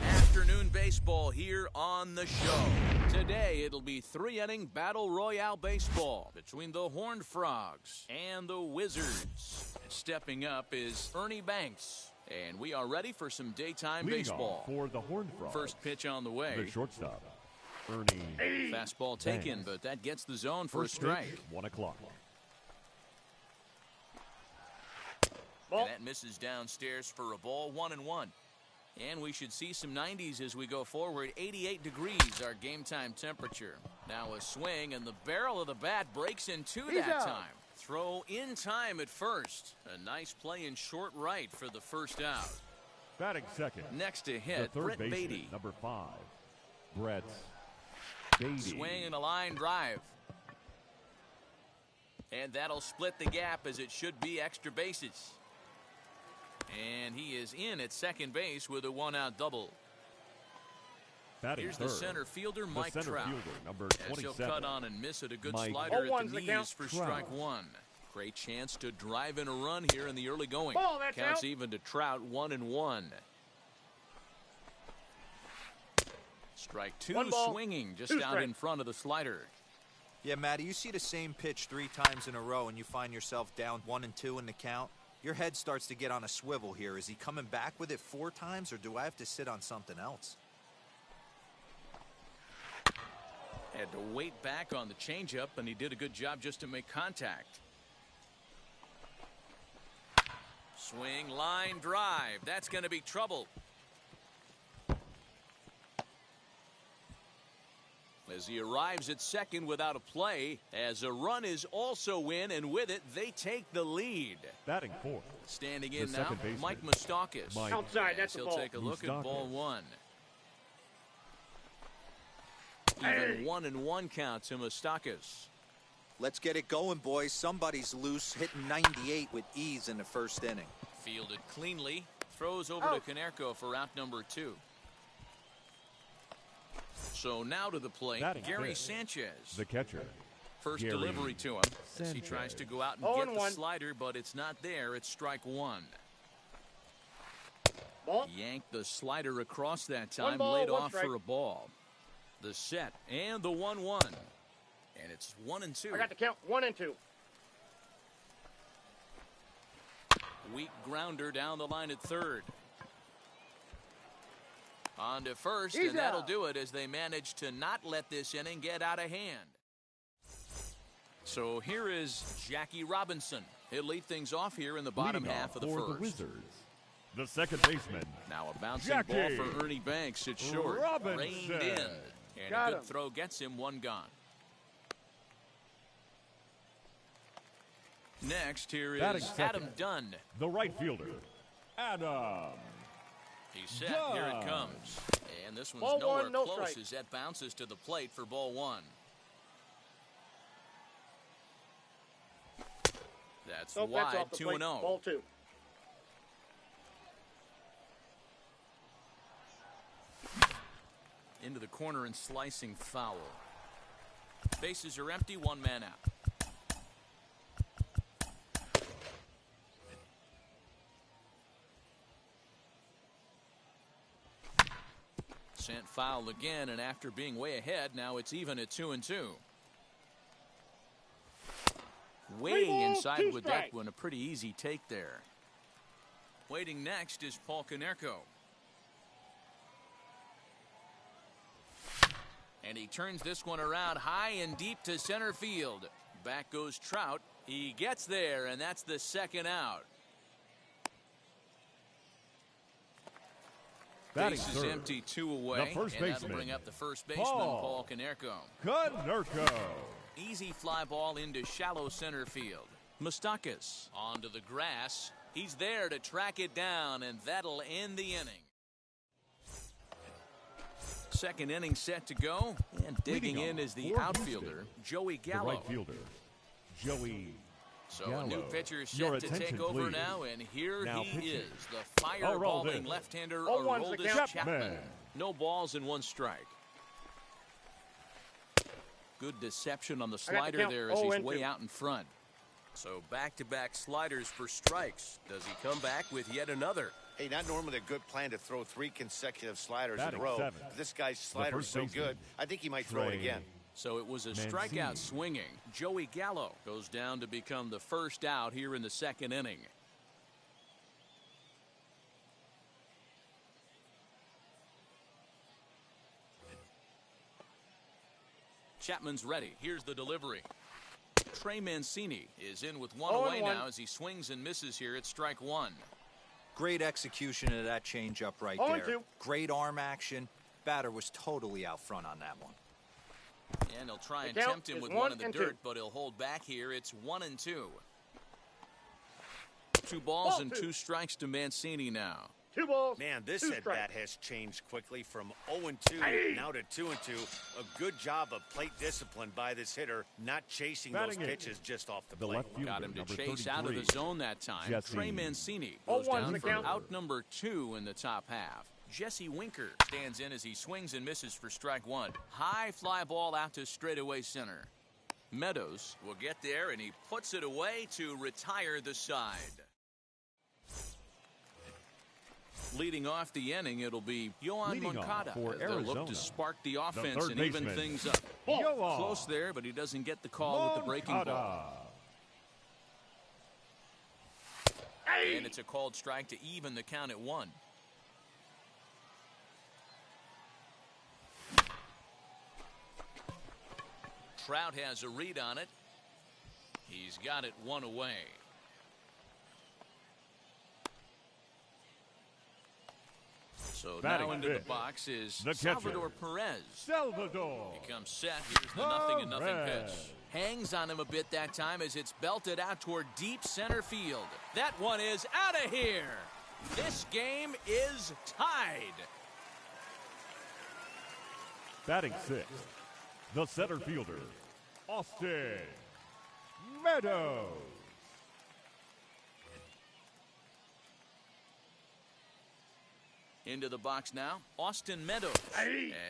Afternoon baseball here on the show. Today it'll be 3-inning battle royale baseball between the Horned Frogs and the Wizards. Stepping up is Ernie Banks, and we are ready for some daytime baseball. For the Horned Frogs. First pitch on the way. The shortstop, Ernie. Fastball taken, but that gets the zone for a strike. 1 o'clock. And that misses downstairs for a ball. 1-1. And we should see some 90s as we go forward. 88 degrees our game time temperature. Now a swing, and the barrel of the bat breaks in two that time. Throw in time at first. A nice play in short right for the first out. Batting second. Next to hit, the third Brett baseman, Beatty. number 5. Brett Beatty. Swing and a line drive. And that'll split the gap, as it should be extra bases. And he is in at second base with a 1-out double. Batting Here's third. the center fielder, Mike center Trout. fielder, number As he'll 27. cut on and miss at a good Mike slider at the knees count. for Trout. strike one. Great chance to drive in a run here in the early going. Ball, that's Counts out. even to Trout. 1-1. Strike two, One ball, swinging just two out strikes. in front of the slider. Yeah, Matty, you see the same pitch 3 times in a row and you find yourself down 1-2 in the count. Your head starts to get on a swivel here. Is he coming back with it 4 times, or do I have to sit on something else? Had to wait back on the changeup, and he did a good job just to make contact. Swing, line drive. That's going to be trouble. As he arrives at second without a play, as a run is also in, and with it, they take the lead. Batting fourth. Standing The in now, second baseman, Mike Moustakas. Mike Outside, that's a He'll ball. take a look at Moustakas. ball one. Even 1-1 count to Moustakas. Let's get it going, boys. Somebody's loose, hitting 98 with ease in the first inning. Fielded cleanly. Throws over to Konerko for out number 2. So now to the plate, Batting Gary fifth. Sanchez. The catcher. First Gary delivery to him. As he Sanchez. tries to go out and 0-1. get the slider, but it's not there. It's strike one. Ball. Yanked the slider across that One time, ball, laid one off strike. for a ball. The set and the 1-1. And it's 1-2. I got the count. 1-2. Weak grounder down the line at third. On to first, He's and that'll out. do it as they manage to not let this inning get out of hand. So here is Jackie Robinson. He'll lead things off here in the bottom Leading half off of the for first. the Wizards. The second baseman. Now a bouncing Jackie ball for Ernie Banks. It's short. Robinson. Reined in. And Got a good him. throw gets him, one gone. Next, here Batting is second. Adam Dunn. The right fielder. Adam. He's set. Dunn. Here it comes. And this one's Ball nowhere one, no close strike. as that bounces to the plate for ball one. That's Nope, wide, that's off the 2-0. plate. Ball 2. Into the corner and slicing foul. Bases are empty, one man out. Sent foul again, and after being way ahead, now it's even at 2-2. Waiting balls, inside 2 with that strikes. one, a pretty easy take there. Waiting next is Paul Konerko. And he turns this one around high and deep to center field. Back goes Trout. He gets there, and that's the second out. Batting Base is third. empty, 2 away. The first and that'll baseman, bring up the first baseman, Paul Konerko. Konerko. Easy fly ball into shallow center field. Moustakas onto the grass. He's there to track it down, and that'll end the inning. Second inning set to go, and digging in is the outfielder, Joey Gallo. The right fielder, Joey So Gallo. a new pitcher set to take over please. now, and here Now he pitching. is, the fireballing left-hander Aroldis Chapman. No balls and one strike. Good deception on the slider there as he's way out in front. So back-to-back sliders for strikes. Does he come back with yet another? Hey, not normally a good plan to throw 3 consecutive sliders Batting in a row. seventh. This guy's slider is so good, I think he might throw it again. So it was a Mancini. strikeout swinging. Joey Gallo goes down to become the first out here in the second inning. Chapman's ready. Here's the delivery. Trey Mancini is in with one away now as he swings and misses here at strike one. Great execution of that changeup right there. Great arm action. Batter was totally out front on that one. And he'll try and tempt him with one in the dirt, but he'll hold back here. It's 1-2. 2 balls and 2 strikes to Mancini now. 2 balls. Man, this two at strikes. bat has changed quickly from 0-2 now to 2-2. A good job of plate discipline by this hitter, not chasing those pitches just off the plate. Got him to chase 33, out of the zone that time. Jesse. Trey Mancini goes down for count. out number 2 in the top half. Jesse Winker stands in as he swings and misses for strike one. High fly ball out to straightaway center. Meadows will get there, and he puts it away to retire the side. Leading off the inning, it'll be Juan Moncada for as they'll look Arizona. to spark the offense third and even baseman, things up. Juan Close there, but he doesn't get the call with the breaking Moncada. ball. And it's a called strike to even the count at 1. Trout has a read on it. He's got it 1 away. So now into the box is Salvador Perez. Salvador. He comes set. Here's the 0-0 pitch. Hangs on him a bit that time as it's belted out toward deep center field. That one is out of here. This game is tied. Batting 6th, the center fielder, Austin Meadows. Into the box now, Austin Meadows.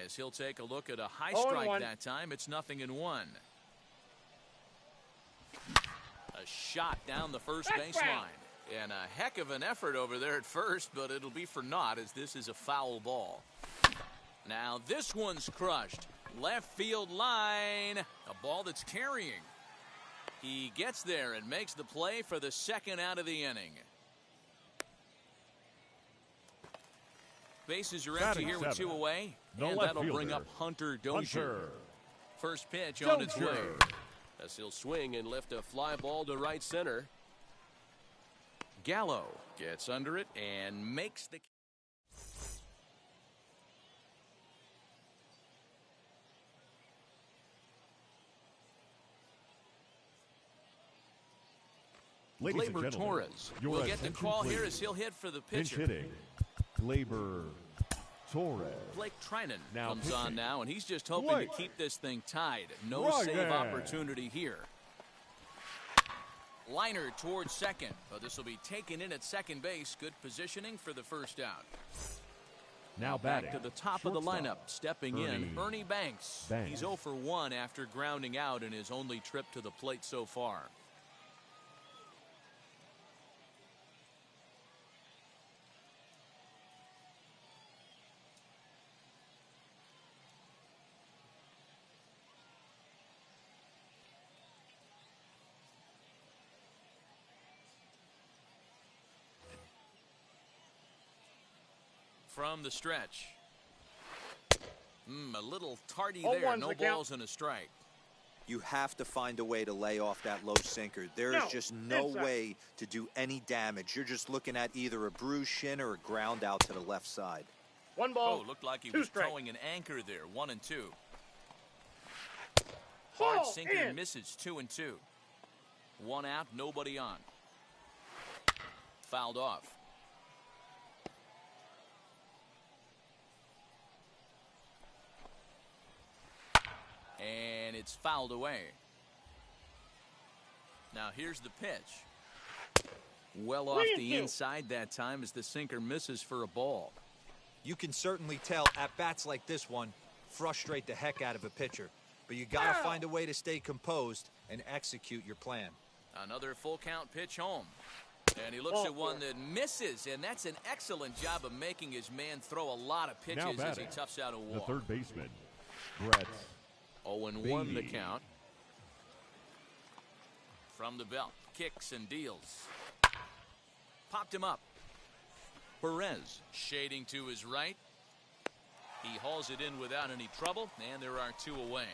As he'll take a look at a high strike that time. It's 0-1. A shot down the first baseline. And a heck of an effort over there at first, but it'll be for naught as this is a foul ball. Now this one's crushed. Left field line. A ball that's carrying. He gets there and makes the play for the second out of the inning. Bases are empty here with 2 away. And that'll bring up Hunter Dozier. First pitch on its way. As he'll swing and lift a fly ball to right center. Gallo gets under it and makes the... Ladies and Gleyber gentlemen, Torres your will get the attention, call here please. as he'll hit for the Pinch pitcher. hitting, Gleyber Torres. Blake Trinan Now comes pitching. on now, and he's just hoping Blake. to keep this thing tied. No Right save there. opportunity here. Liner towards second, but this will be taken in at second base. Good positioning for the first out. Now Back batting, to the top of the shortstop, lineup, stepping in, Ernie Banks. He's 0 for 1 after grounding out in his only trip to the plate so far. From the stretch. A little tardy there. No balls and a strike. You have to find a way to lay off that low sinker. There is just no way to do any damage. You're just looking at either a bruised shin or a ground out to the left side. 1 ball. Oh, looked like he 2 was strikes. throwing an anchor there. 1-2. Hard sinker misses. 2-2. 1 out, nobody on. Fouled off. And it's fouled away. Now here's the pitch. Well off the inside that time as the sinker misses for a ball. You can certainly tell at bats like this one frustrate the heck out of a pitcher. But you got to find a way to stay composed and execute your plan. Another full count pitch home. And he looks at one that misses, and that's an excellent job of making his man throw a lot of pitches as he toughs out a walk. The third baseman, Brett 0-1 the count. From the belt, kicks and deals. Popped him up. Perez shading to his right. He hauls it in without any trouble, and there are 2 away.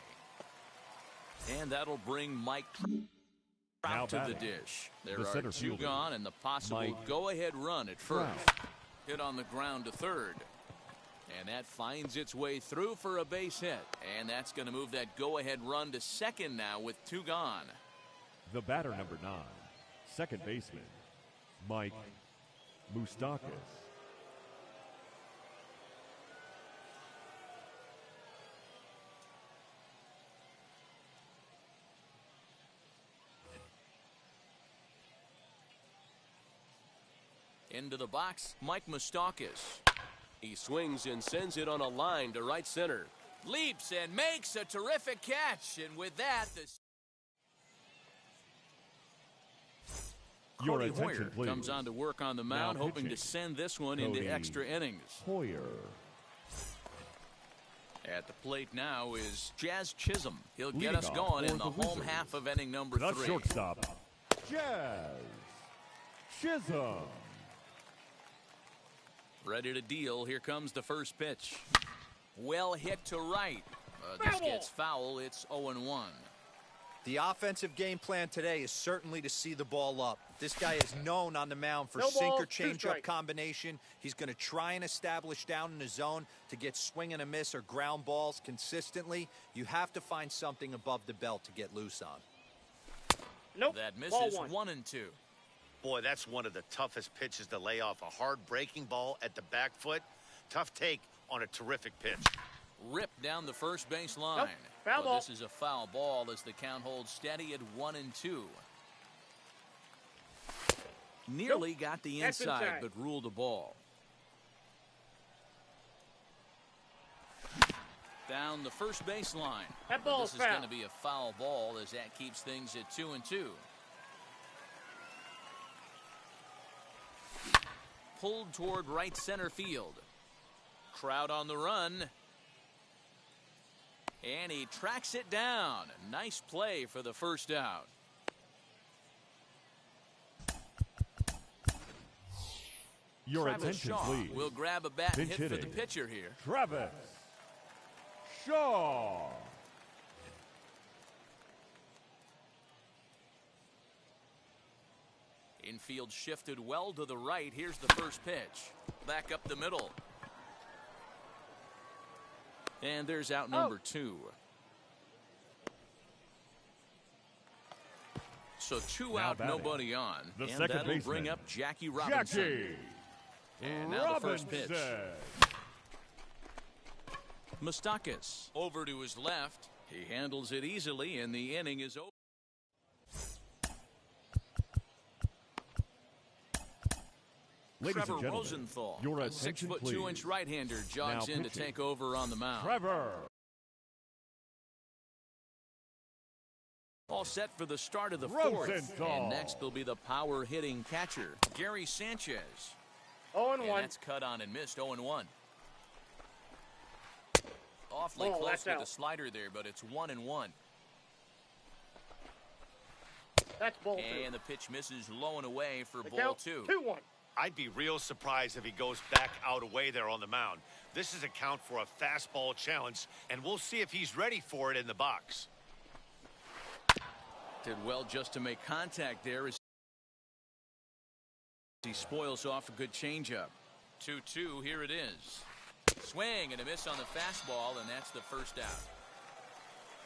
And that'll bring Mike Trout to the dish. There are 2 gone, and the possible go-ahead run at first. Hit on the ground to third. And that finds its way through for a base hit. And that's going to move that go-ahead run to second now with 2 gone. The batter, number 9, second baseman, Mike Moustakas. Into the box, Mike Moustakas. He swings and sends it on a line to right center. Leaps and makes a terrific catch. And with that, Cody Hoyer comes on to work on the mound, hoping to send this one into extra innings. Hoyer. At the plate now is Jazz Chisholm. He'll get us going in the home half of inning number 3. The shortstop, Jazz Chisholm. Ready to deal. Here comes the first pitch. Well hit to right. This gets foul. It's 0-1. The offensive game plan today is certainly to see the ball up. This guy is known on the mound for sinker changeup combination. He's going to try and establish down in the zone to get swing and a miss or ground balls consistently. You have to find something above the belt to get loose on. That misses 1-2. Boy, that's one of the toughest pitches to lay off. A hard breaking ball at the back foot. Tough take on a terrific pitch. Ripped down the first base line. Foul ball. This is a foul ball as the count holds steady at 1-2. Nearly got the inside, but ruled the ball. Down the first base line. This is going to be a foul ball as that keeps things at 2-2. Pulled toward right center field. Trout on the run. And he tracks it down. Nice play for the first out. Your Travis attention, Shaw please. will grab a bat and hit hitting for the pitcher here. Travis Shaw. Infield shifted well to the right. Here's the first pitch. Back up the middle. And there's out number 2. So 2 out, nobody on. The and second that'll bring up Jackie Robinson. And now the first pitch. Moustakas over to his left. He handles it easily, and the inning is over. Trevor Rosenthal, your a attention, 6'2" right-hander, jogs in to take over on the mound. Trevor. All set for the start of the Rosenthal. fourth. And next will be the power-hitting catcher, Gary Sanchez. 0-1. And that's cut on and missed. 0-1. Awfully close with the slider there, but it's 1-1. That's ball 2. And the pitch misses low and away for ball 2. 2-1. I'd be real surprised if he goes back out away there on the mound. This is a count for a fastball challenge, and we'll see if he's ready for it in the box. Did well just to make contact there as he spoils off a good changeup. 2-2, here it is. Swing and a miss on the fastball, and that's the first out.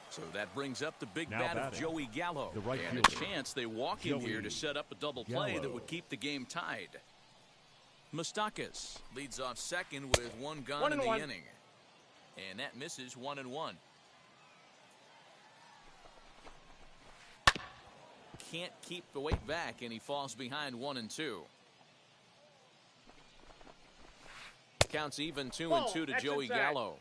So that brings up the big Now bat of batting, Joey Gallo. the right And a fielder, chance they walk in here to set up a double play Gallo. that would keep the game tied. Moustakas leads off second with one gone in the inning. And that misses 1-1. Can't keep the weight back, and he falls behind 1-2. Counts even 2-2 to Joey Gallo.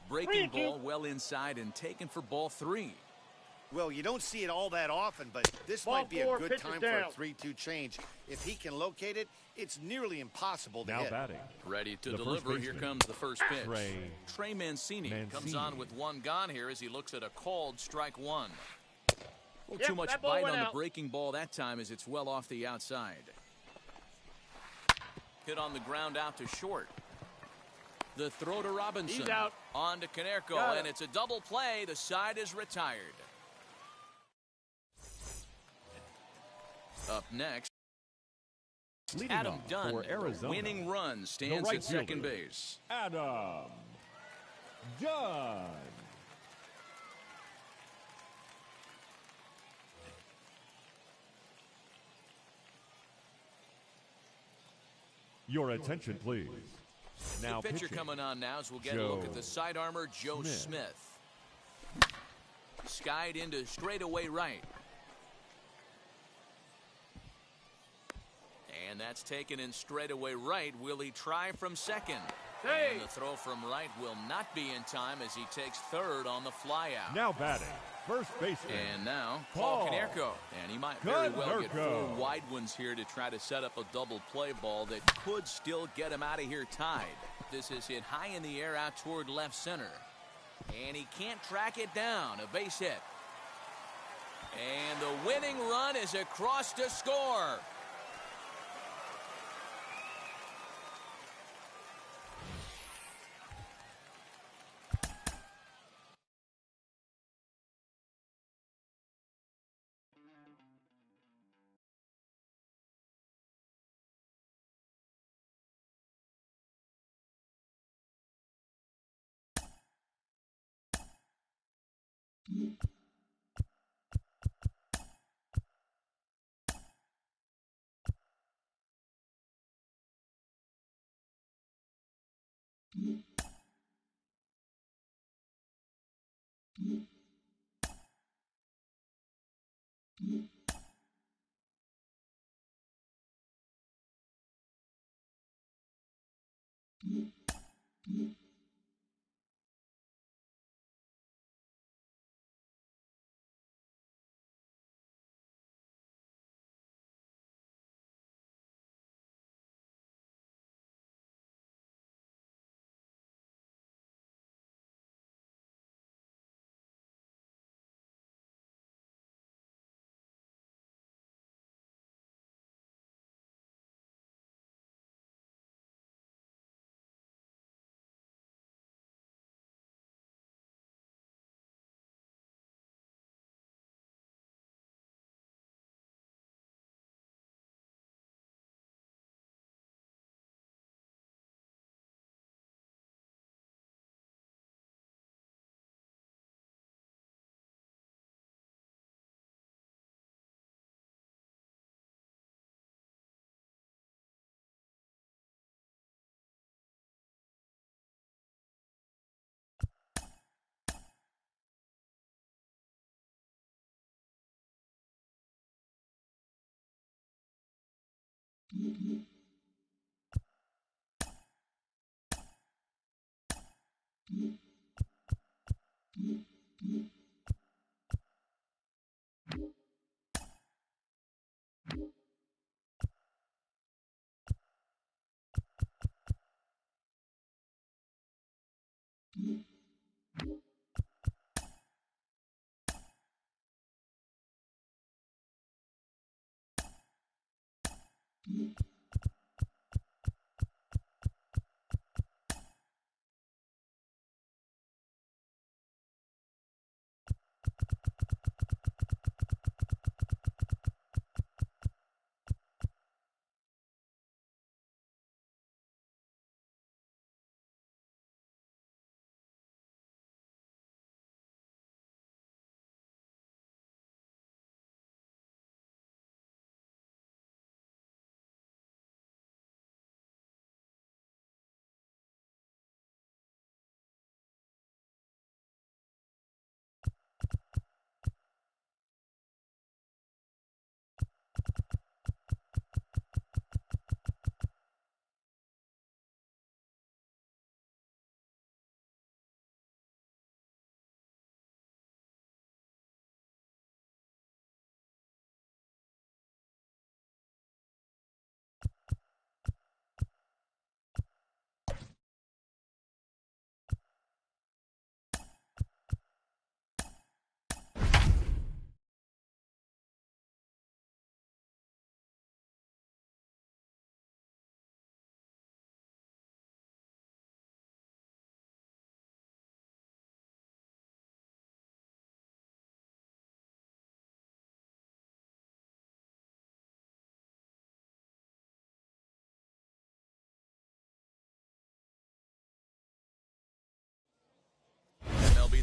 Breaking ball well inside and taken for ball 3. Well, you don't see it all that often, but this might be a good time for a 3-2 change. If he can locate it, it's nearly impossible to Now hit. batting. Ready to The deliver. first Here baseman, comes the first pitch. Trey Mancini comes on with one gone here as he looks at a called strike one. Well, too much bite on the breaking ball that time as it's well off the outside. Hit on the ground out to short. The throw to Robinson. He's out. On to Konerko, and it's a double play. The side is retired. Up next, Leading Adam off Dunn, for Arizona, winning run, stands right at second fielder, base. Adam Dunn. Your attention, please. Now The pitcher pitching, coming on now as we'll get a look at the side armor, Joe Smith. Skied into straightaway right. And that's taken in straightaway right. Will he try from second? And the throw from right will not be in time as he takes third on the flyout. now batting, first baseman. And now, Paul Konerko. And he might very well get four wide ones here to try to set up a double play ball that could still get him out of here tied. This is hit high in the air out toward left center. And he can't track it down. A base hit. And the winning run is across to score.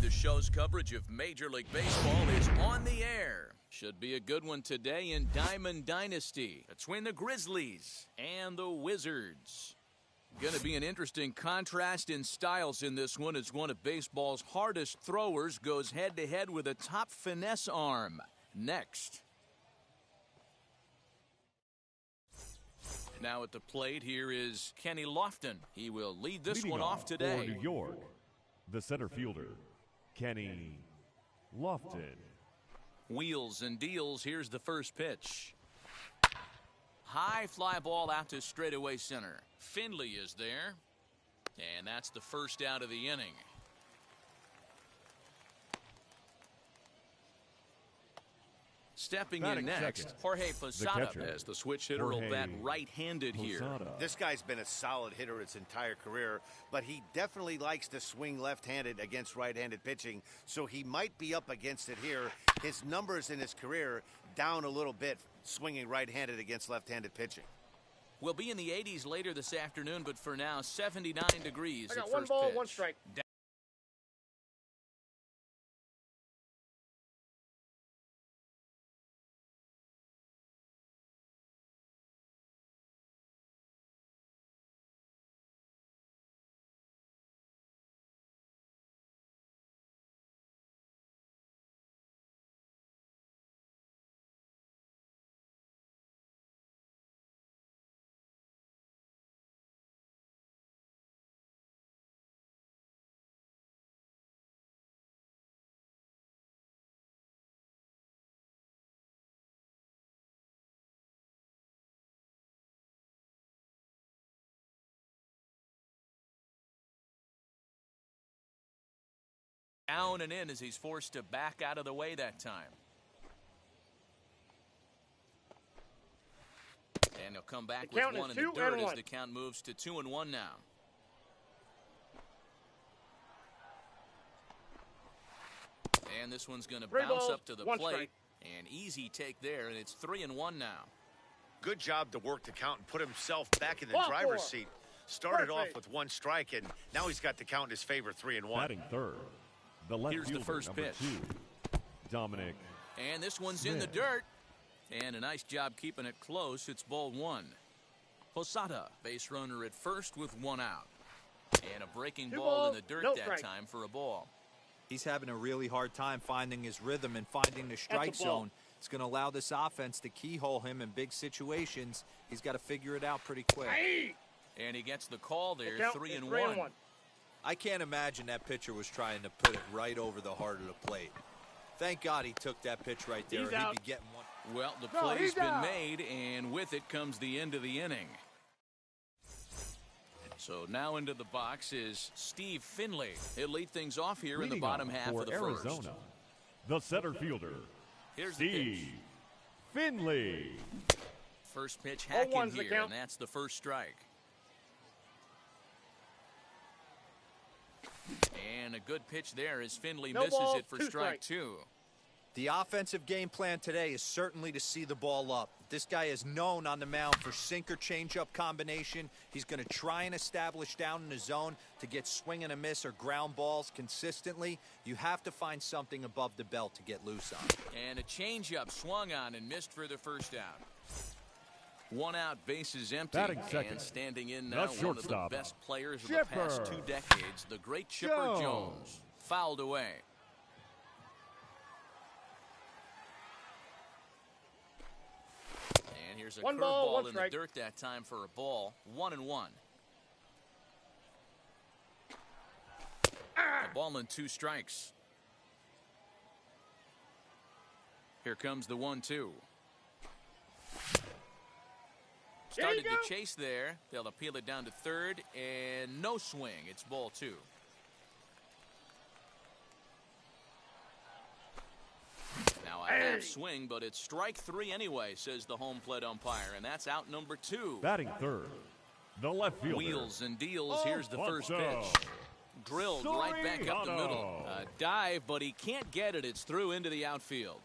The show's coverage of Major League Baseball is on the air. Should be a good one today in Diamond Dynasty between the Grizzlies and the Wizards. Going to be an interesting contrast in styles in this one as one of baseball's hardest throwers goes head-to-head with a top finesse arm. Next. Now at the plate, here is Kenny Lofton. He will lead this one off today. For New York, the center fielder, Kenny Lofton. Wheels and deals. Here's the first pitch. High fly ball out to straightaway center. Finley is there. And that's the first out of the inning. Stepping in next, Jorge Pasada as the switch hitter will bat right-handed here. This guy's been a solid hitter his entire career, but he definitely likes to swing left-handed against right-handed pitching, so he might be up against it here. His numbers in his career down a little bit swinging right-handed against left-handed pitching. We'll be in the 80s later this afternoon, but for now, 79 degrees I got at one first ball, pitch. one strike. Down and in as he's forced to back out of the way that time. And he'll come back with one in the dirt as the count moves to 2-1 now. And this one's going to bounce up to the plate. An easy take there, and it's 3-1 now. Good job to work the count and put himself back in the driver's seat. Started off with one strike, and now he's got the count in his favor, 3-1. Batting third. Here's the first pitch. 2, Dominic. And this one's Smith. in the dirt. And a nice job keeping it close. It's ball one. Posada, base runner at first with one out. And a breaking ball in the dirt that time for a ball. He's having a really hard time finding his rhythm and finding the strike zone. It's going to allow this offense to keyhole him in big situations. He's got to figure it out pretty quick. And he gets the call there, 3-1. I can't imagine that pitcher was trying to put it right over the heart of the plate. Thank God he took that pitch right there. He'd be getting one. Well, the play's been made, and with it comes the end of the inning. So now into the box is Steve Finley. He'll lead things off here in the bottom half of the Arizona, first. The center fielder, Here's Steve Finley. First pitch hacking here, and that's the first strike. And a good pitch there as Finley misses it for strike two. The offensive game plan today is certainly to see the ball up. This guy is known on the mound for sinker changeup combination. He's going to try and establish down in the zone to get swing and a miss or ground balls consistently. You have to find something above the belt to get loose on. And a changeup swung on and missed for the first out. One out, bases empty, and standing in now one of the best players of the past 2 decades, the great Chipper Jones. Fouled away. There's a One ball, curveball one in the strike. dirt that time for a ball. 1-1. A ball and 2 strikes. Here comes the 1-2. Started to chase there. They'll appeal it down to third, and no swing. It's ball 2. Now a half swing, but it's strike 3 anyway, says the home plate umpire, and that's out number 2. Batting third, the left fielder. Wheels and deals. Here's the first Alfonso pitch. Drilled right back up the middle. A dive, but he can't get it. It's through into the outfield.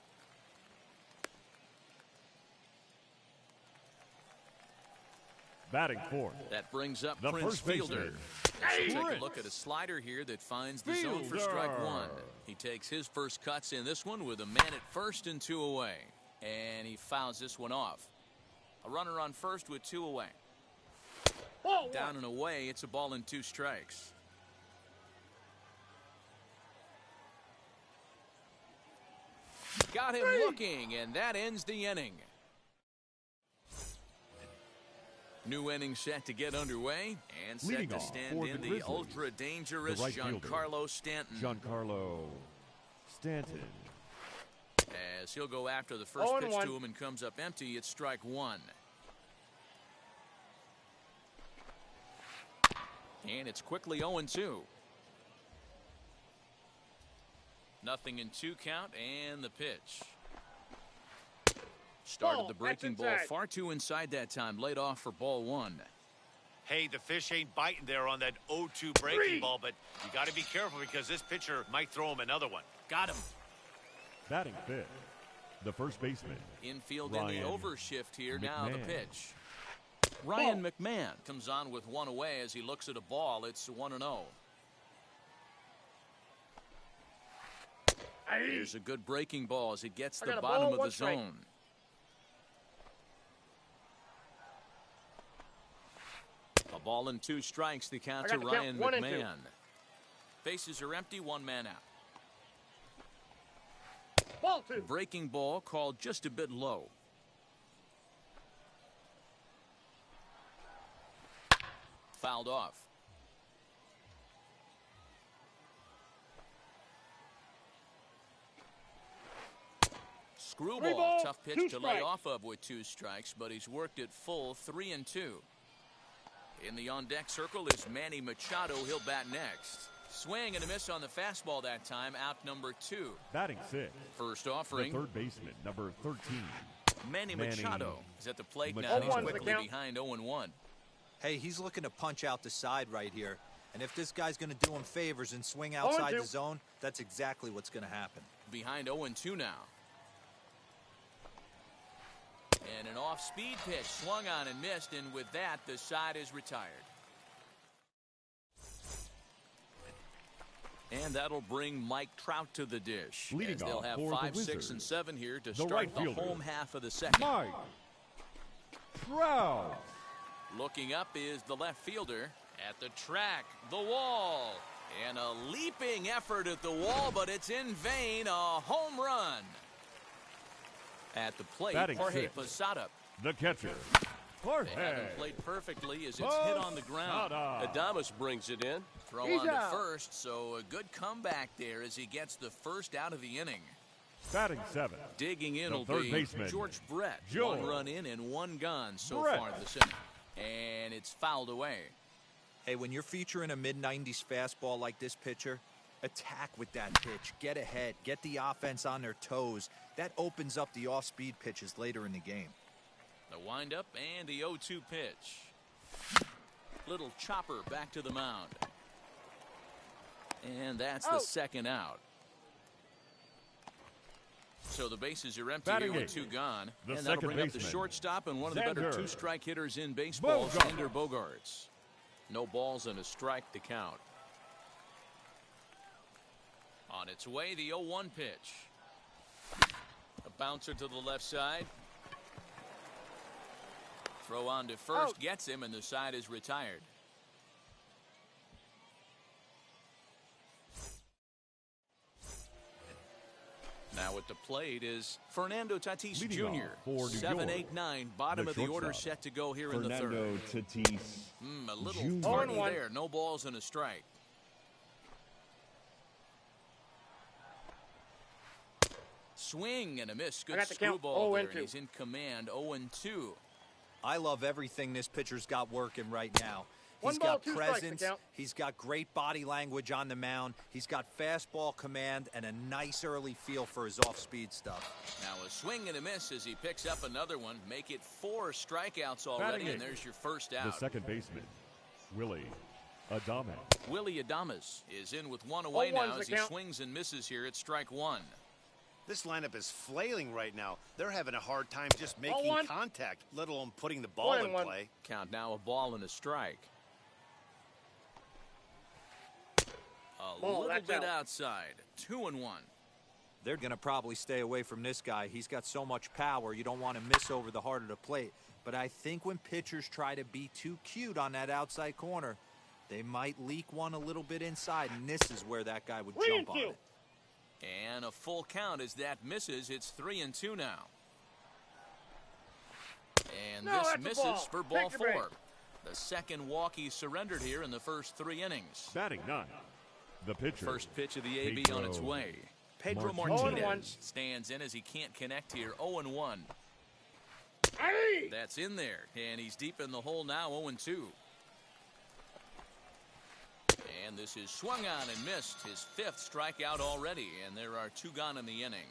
Batting fourth. That brings up The Prince first baseman. Fielder. Take a look at a slider here that finds the zone for strike 1. He takes his first cuts in this one with a man at first and 2 away. And he fouls this one off. A runner on first with 2 away. Down and away, it's a ball and 2 strikes. Got him looking, and that ends the inning. New inning set to get underway and set Leading to off stand for in the the Grizzlies, ultra-dangerous the right fielder, Giancarlo Stanton. Giancarlo Stanton. As he'll go after the first pitch to him and comes up empty, it's strike 1. And it's quickly 0-2. Nothing in 2 count, and the pitch. Started the breaking ball far too inside that time. Laid off for ball 1. Hey, the fish ain't biting there on that 0-2 breaking ball, but you got to be careful because this pitcher might throw him another one. Got him. Batting fifth, the first baseman. Infield Ryan in the overshift here. McMahon. Now the pitch. Ryan McMahon comes on with 1 away as he looks at a ball. It's 1-0. Here's a good breaking ball as it gets the bottom of the zone. A ball and 2 strikes, the count to Ryan McMahon. Bases are empty, 1 man out. Ball 2. Breaking ball called just a bit low. Fouled off. Screwball, tough pitch to lay off of with 2 strikes, but he's worked it full 3-2. In the on-deck circle is Manny Machado. He'll bat next. Swing and a miss on the fastball that time. Out number 2. Batting sixth, First offering. the third baseman, number 13. Manny Machado is at the plate now. Machado. He's quickly behind 0-1. Hey, he's looking to punch out the side right here. And if this guy's going to do him favors and swing outside the zone, that's exactly what's going to happen. Behind 0-2 now. And an off-speed pitch swung on and missed, and with that, the side is retired. And that'll bring Mike Trout to the dish. Leading as they'll off have for 5, the 6, Wizards, and 7 here to the start right the fielder, home half of the second. Mike Trout. Looking up is the left fielder at the track, the wall, and a leaping effort at the wall, but it's in vain. A home run. At the plate, Batting Jorge sixth, Pasada. the catcher, They Jorge haven't played perfectly as it's hit on the ground. Pasada. Adames brings it in. Throw on to first, so a good comeback there as he gets the first out of the inning. Batting seventh, Digging in the will third be baseman, George Brett. George 1 run in and 1 gone so Brett. far this inning. And it's fouled away. Hey, when you're featuring a mid-90s fastball like this pitcher, attack with that pitch. Get ahead. Get the offense on their toes. That opens up the off-speed pitches later in the game. The windup and the 0-2 pitch. Little chopper back to the mound. And that's the second out. So the bases are empty Batting here eight, with 2 gone. the And that'll second bring up the baseman, shortstop and one of the better Xander 2-strike hitters in baseball, Bogart. Xander Bogarts. No balls and a strike to count. On its way, the 0-1 pitch. A bouncer to the left side. Throw on to first, gets him, and the side is retired. Now at the plate is Fernando Tati Jr. For 7-8-9, bottom of the order set to go here in the third. Fernando Tatis A little Jr. tardy there. No balls and a strike. Swing and a miss. Good screwball there, and he's in command. 0-2. I love everything this pitcher's got working right now. He's got presence. He's got great body language on the mound. He's got fastball command and a nice early feel for his off-speed stuff. Now a swing and a miss as he picks up another one. Make it 4 strikeouts already, and there's your first out. The second baseman, Willie Adams. Willie Adams is in with one away now as he swings and misses here at strike one. This lineup is flailing right now. They're having a hard time just making contact, let alone putting the ball in play. Count now, a ball and a strike. A little bit outside. 2-1. They're going to probably stay away from this guy. He's got so much power. You don't want to miss over the heart of the plate. But I think when pitchers try to be too cute on that outside corner, they might leak one a little bit inside, and this is where that guy would jump on it. And a full count as that misses. It's 3-2 now. And this misses for ball 4. The second walk he surrendered here in the first 3 innings. Batting 9. The pitcher. First pitch of the AB on its way. Pedro Martinez stands in as he can't connect here. 0-1. That's in there, and he's deep in the hole now. 0-2. And this is swung on and missed. His 5th strikeout already, and there are 2 gone in the inning.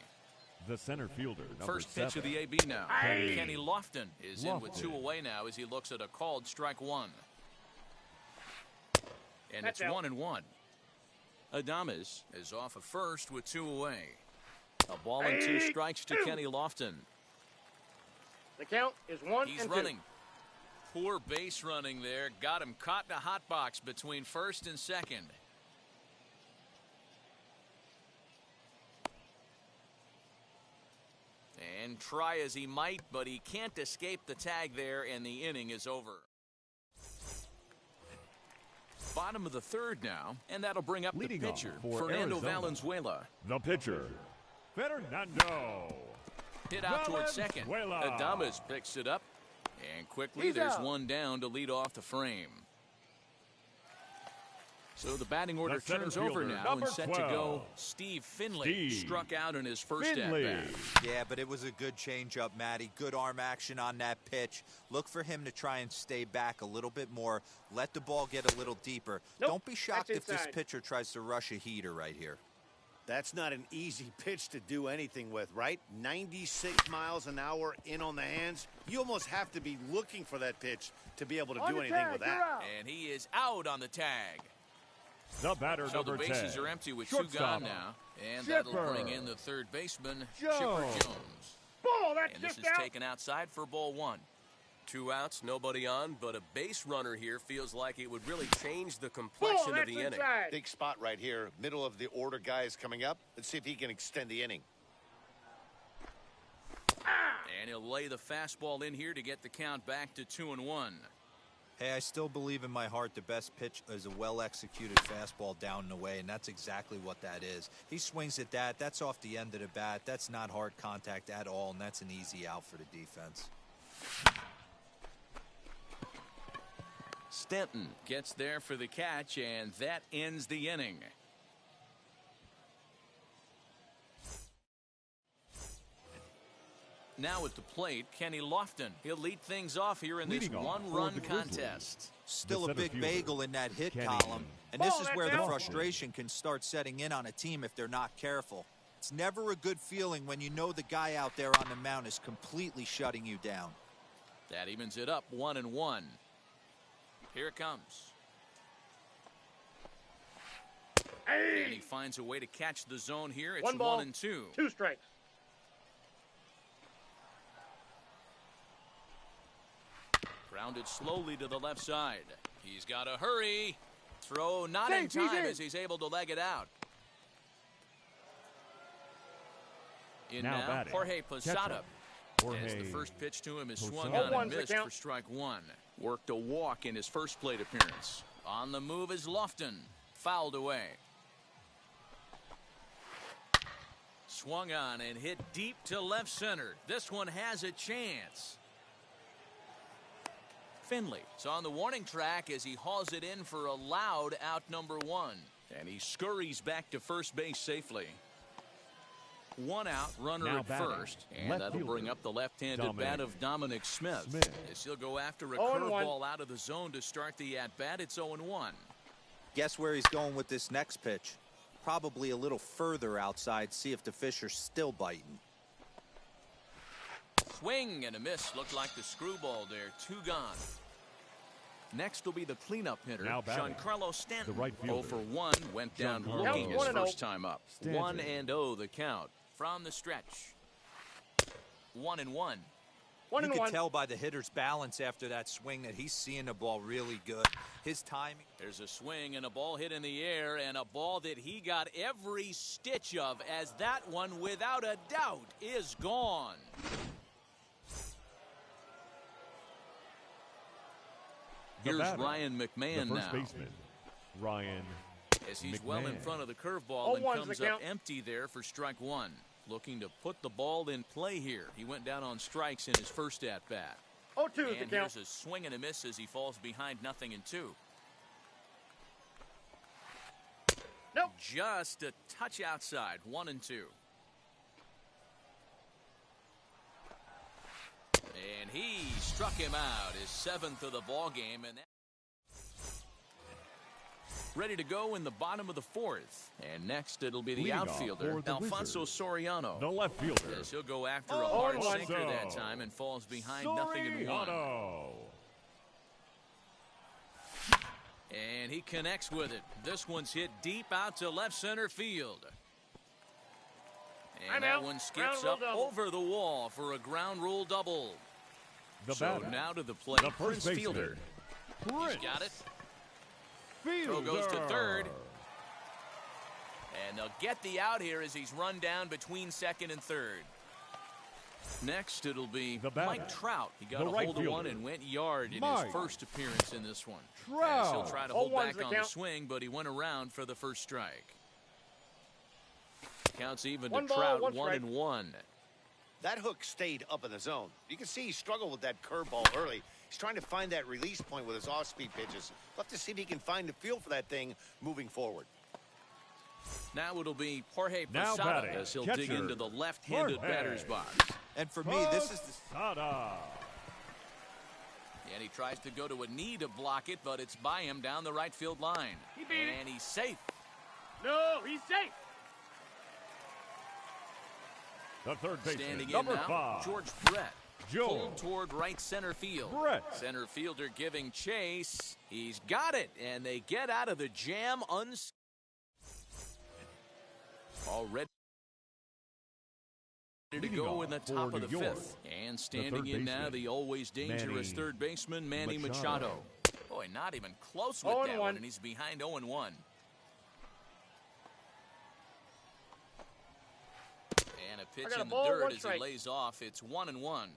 The center fielder, First pitch of the AB now. Kenny Lofton is in with 2 away now as he looks at a called strike 1. And it's 1-1. Adames is off of first with 2 away. A ball and 2 strikes to Kenny Lofton. The count is 1-2. He's running. Poor base running there. Got him caught in a hot box between first and second. And try as he might, but he can't escape the tag there, and the inning is over. Bottom of the third now, and that'll bring up Leading the pitcher, Arizona, Fernando Valenzuela. The pitcher, Fernando. Hit out towards second. Adames picks it up, and quickly there's one down to lead off the frame. So the batting order turns over now and set 12. To go. Steve Finley struck out in his first at-bat. Yeah, but it was a good changeup, Matty. Good arm action on that pitch. Look for him to try and stay back a little bit more. Let the ball get a little deeper. Don't be shocked if this pitcher tries to rush a heater right here. That's not an easy pitch to do anything with, right? 96 miles an hour in on the hands. You almost have to be looking for that pitch to be able to do anything with that. And he is out on the tag. The batter, so the bases 10. Are empty with 2 gone now. And that'll bring in the third baseman, Chipper Jones. And this is taken outside for ball 1. 2 outs, nobody on, but a base runner here feels like it would really change the complexion of the inning. Big spot right here. Middle of the order guy is coming up. Let's see if he can extend the inning. And he'll lay the fastball in here to get the count back to 2-1. Hey, I still believe in my heart the best pitch is a well-executed fastball down and away, and that's exactly what that is. He swings at that. That's off the end of the bat. That's not hard contact at all, and that's an easy out for the defense. Stanton gets there for the catch, and that ends the inning. Now at the plate, Kenny Lofton. He'll lead things off here in this one-run contest. Still a big bagel in that hit column, and this is where the frustration can start setting in on a team if they're not careful. It's never a good feeling when you know the guy out there on the mound is completely shutting you down. That evens it up, 1-1. Here it comes. And he finds a way to catch the zone here. It's 1-2. 2 strikes. Grounded slowly to the left side. He's got to hurry. Throw not in time as he's able to leg it out. In now Jorge Pasada. As the first pitch to him is swung on and missed for strike 1. Worked a walk in his first plate appearance. On the move is Lofton. Fouled away. swung on and hit deep to left center. This one has a chance. Finley is on the warning track as he hauls it in for a loud out number 1. And he scurries back to first base safely. 1 out, runner now at batting, first. And that'll bring up the left-handed bat of Dominic Smith. As he'll go after a 0-1. curveball out of the zone to start the at-bat. It's 0-1. Guess where he's going with this next pitch? Probably a little further outside. See if the fish are still biting. Swing and a miss. Looked like the screwball there. 2 gone. Next will be the cleanup hitter, Giancarlo Stanton. The right 0 for 1, went down looking his first time up. 1-0 the count from the stretch. 1-1. You can tell by the hitter's balance after that swing that he's seeing the ball really good. His timing. There's a swing and a ball hit in the air, and a ball that he got every stitch of, as that one, without a doubt, is gone. Here's Ryan Mcmahon the first now. Baseman, Ryan As he's McMahon. well in front of the curveball and 0-1's comes the up count. empty there for strike 1. Looking to put the ball in play here. He went down on strikes in his first at-bat. 0-2 is the And count. here's a swing and a miss as he falls behind 0-2. Nope. Just a touch outside. 1-2. And he struck him out, his 7th of the ball game, and that ready to go in the bottom of the 4th. And next it'll be the Leading off outfielder, for the Alfonso Wizards, Soriano. the left fielder. As he'll go after a hard Alfonso sinker that time and falls behind 0-1. Soriano. And he connects with it. This one's hit deep out to left center field. And that one skips up over the wall for a ground rule double. The So batter, now to the plate, the first Prince baseman, Fielder. Prince He's got it. Fielder. Throw goes to third. And they'll get the out here as he's run down between second and third. Next, it'll be The batter, Mike Trout. He got the a right hold of one fielder, and went yard in Mike his first appearance in this one. Trout. As he'll try to hold 0-1's back the on the count. swing, but he went around for the first strike. Counts even to 1 ball, Trout, 1 1 strike. and 1. That hook stayed up in the zone. You can see he struggled with that curveball early. He's trying to find that release point with his off-speed pitches. We'll have to see if he can find the feel for that thing moving forward. Now it'll be Jorge Now Pasada batting, as he'll catcher, dig into the left-handed Jorge. batter's box. And for me, this is the Pasada. And he tries to go to a knee to block it, but it's by him down the right field line. He beat it. And he's safe. No, he's safe. The third baseman, Standing in number now, 5, George Brett. George Pulled toward right center field. Brett. Center fielder giving chase. He's got it, and they get out of the jam already to go in the top of the 5th. And standing in now, the always dangerous Manny third baseman, Manny Machado. Boy, not even close with that one, and he's behind 0-1. And a pitch in the dirt as he lays off. It's 1-1.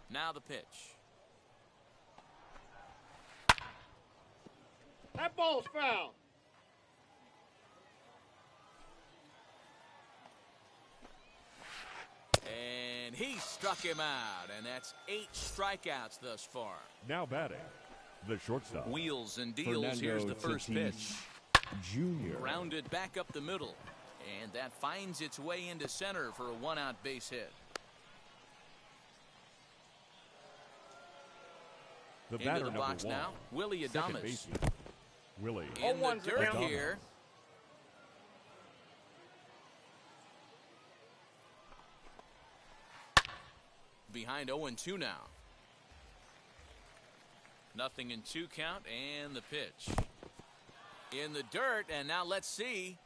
Now the pitch. That ball's foul. And he struck him out, and that's 8 strikeouts thus far. Now batting, the shortstop, Wheels and deals. Fernando Here's the first Tati pitch. Jr. Grounded back up the middle, and that finds its way into center for a 1-out base hit. The Into batter the box number 1, now, Willie second Adams. baseman, Willie In the 0-1's the dirt count. here. Behind 0-2 now. 0-2 count, and the pitch. In the dirt, and now let's see.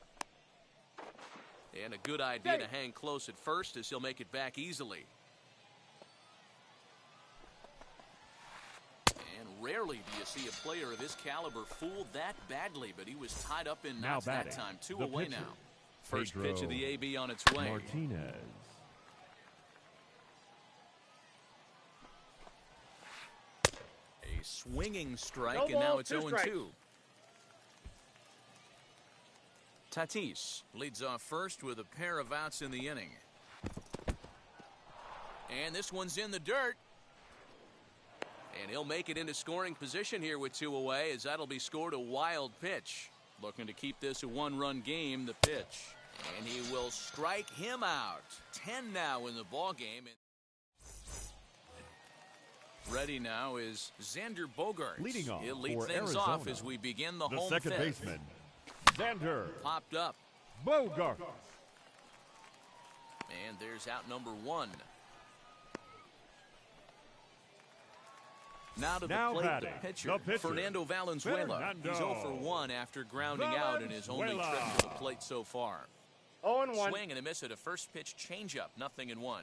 And a good idea to hang close at first as he'll make it back easily. And rarely do you see a player of this caliber fooled that badly, but he was tied up in knots that time. 2 away now. First pitch of the AB on its way. Martinez. A swinging strike, No and now ball, it's 2 strikes. 0-2. Tatis leads off first with a pair of outs in the inning. And this one's in the dirt. And he'll make it into scoring position here with 2 away, as that'll be scored a wild pitch. Looking to keep this a 1-run game, the pitch. And he will strike him out. 10 now in the ball game. Ready now is Xander Bogart. Leading off He'll lead for things Arizona, off as we begin the home second fifth. baseman, Xander Popped up. Bogart. And there's out number 1. Now to the plate, the pitcher, Fernando Valenzuela. He's 0 for 1 after grounding out in his only trip to the plate so far. 0-1. Swing and a miss at a first pitch changeup, 0-1.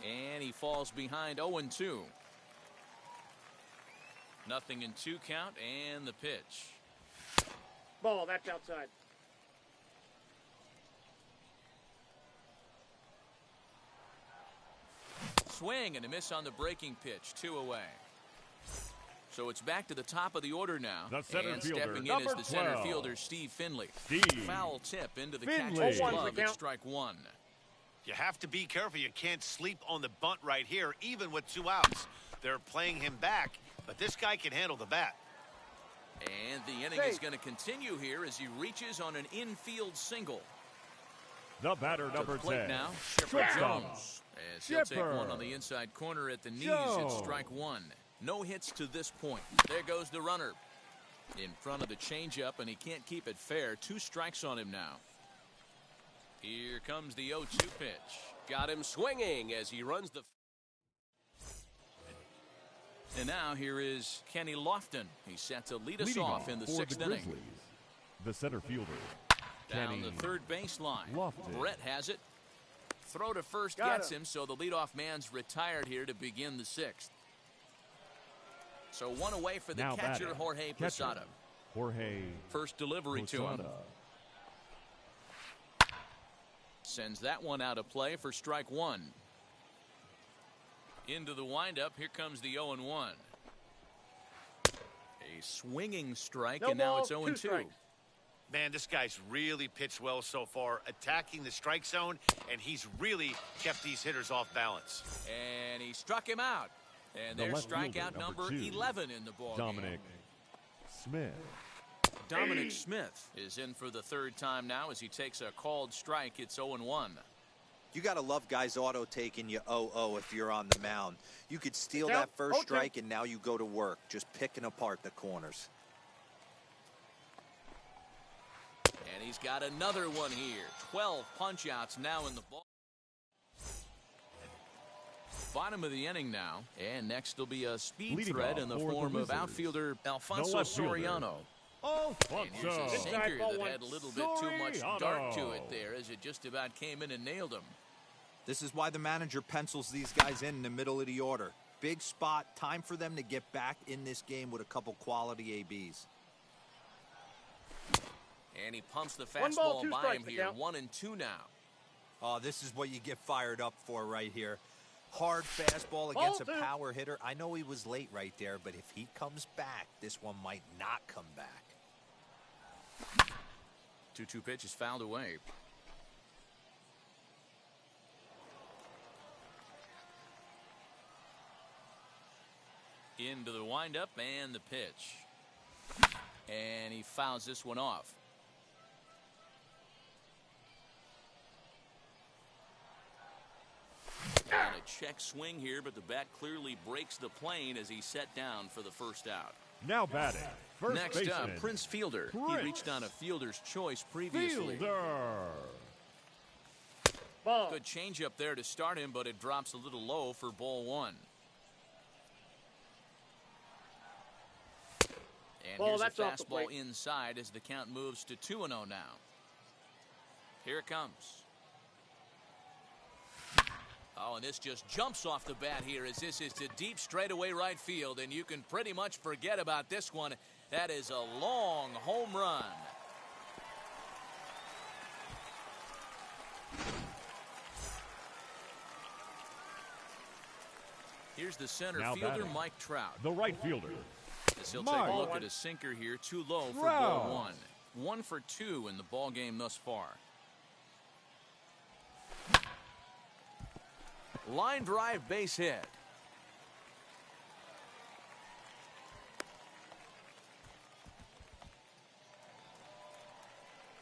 And he falls behind 0-2. 0-2 count, and the pitch. Ball, that's outside. Swing and a miss on the breaking pitch, 2 away. So it's back to the top of the order now. The center and fielder, stepping in is the number center 12, fielder, Steve Finley. Foul tip into the Finley. catcher's 0-1 glove the at count. strike 1. You have to be careful. You can't sleep on the bunt right here, even with 2 outs. They're playing him back, but this guy can handle the bat. And the inning is going to continue here as he reaches on an infield single. The batter, number 10. Now, Chipper Jones. As he'll take one on the inside corner at the knees at strike 1. No hits to this point. There goes the runner. In front of the changeup, and he can't keep it fair. 2 strikes on him now. Here comes the 0-2 pitch. Got him swinging as he runs the... And now here is Kenny Lofton. He's set to lead us Leading off in the for 6th the inning. Grizzlies, the center fielder, Down Kenny the third baseline. Lofton. Brett has it. Throw to first Got gets him, so the leadoff man's retired here to begin the 6th. So 1 away for the Now catcher, batting, Jorge Pasada. Jorge First delivery to him. Pasada. Sends that one out of play for strike 1. Into the windup. Here comes the 0-1. A swinging strike, No and now ball, it's 2 0-2. strikes. Man, this guy's really pitched well so far, attacking the strike zone, and he's really kept these hitters off balance. And he struck him out. And The there's left fielder, strikeout number 2, 11 in the ball Dominic Smith. Dominic Smith is in for the 3rd time now as he takes a called strike. It's 0-1. You got to love guys auto taking you 0-0 if you're on the mound. You could steal Count, that first 0-2. strike, and now you go to work, just picking apart the corners. And he's got another one here. 12 punch-outs now in the ball. Bottom of the inning now. And next will be a speed Leading threat off in the for the form of Wizards, outfielder the Alfonso left fielder, Soriano. And here's a Alfonso sinker ball that one. had a little bit too much dart to it there as it just about came in and nailed him. This is why the manager pencils these guys in the middle of the order. Big spot, time for them to get back in this game with a couple quality ABs. And he pumps the 1 ball, fastball 2 by strikes him to here. count. 1-2 now. Oh, this is what you get fired up for right here. Hard fastball against a Ball 2. power hitter. I know he was late right there, but if he comes back, this one might not come back. 2-2 pitch is fouled away. Into the windup and the pitch. And he fouls this one off. And a check swing here, but the bat clearly breaks the plane as he's set down for the first out. Now batting, first Next baseman, up, Prince Fielder. He reached on a fielder's choice previously. Fielder. Ball. Good changeup there to start him, but it drops a little low for ball 1. And Ball, here's that's a off the fastball plate. inside as the count moves to 2-0 now. Here it comes. Oh, and this just jumps off the bat here as this is to deep straightaway right field, and you can pretty much forget about this one. That is a long home run. Here's the center Now fielder, batting, Mike Trout. The right fielder, As he'll take a look at a sinker here, too low for ball one. 1 for 2 in the ball game thus far. Line drive base hit.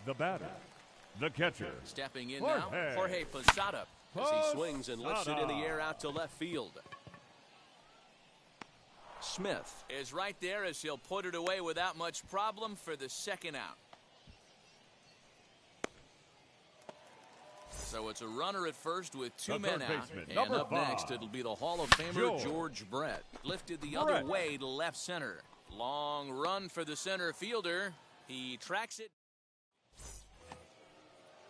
The batter, the catcher. Stepping in now, Jorge Pasada, as he swings and lifts it in the air out to left field. Smith is right there as he'll put it away without much problem for the second out. So it's a runner at first with 2 men out. And up next, it'll be the Hall of Famer George Brett. Lifted the other way to left center. Long run for the center fielder. He tracks it.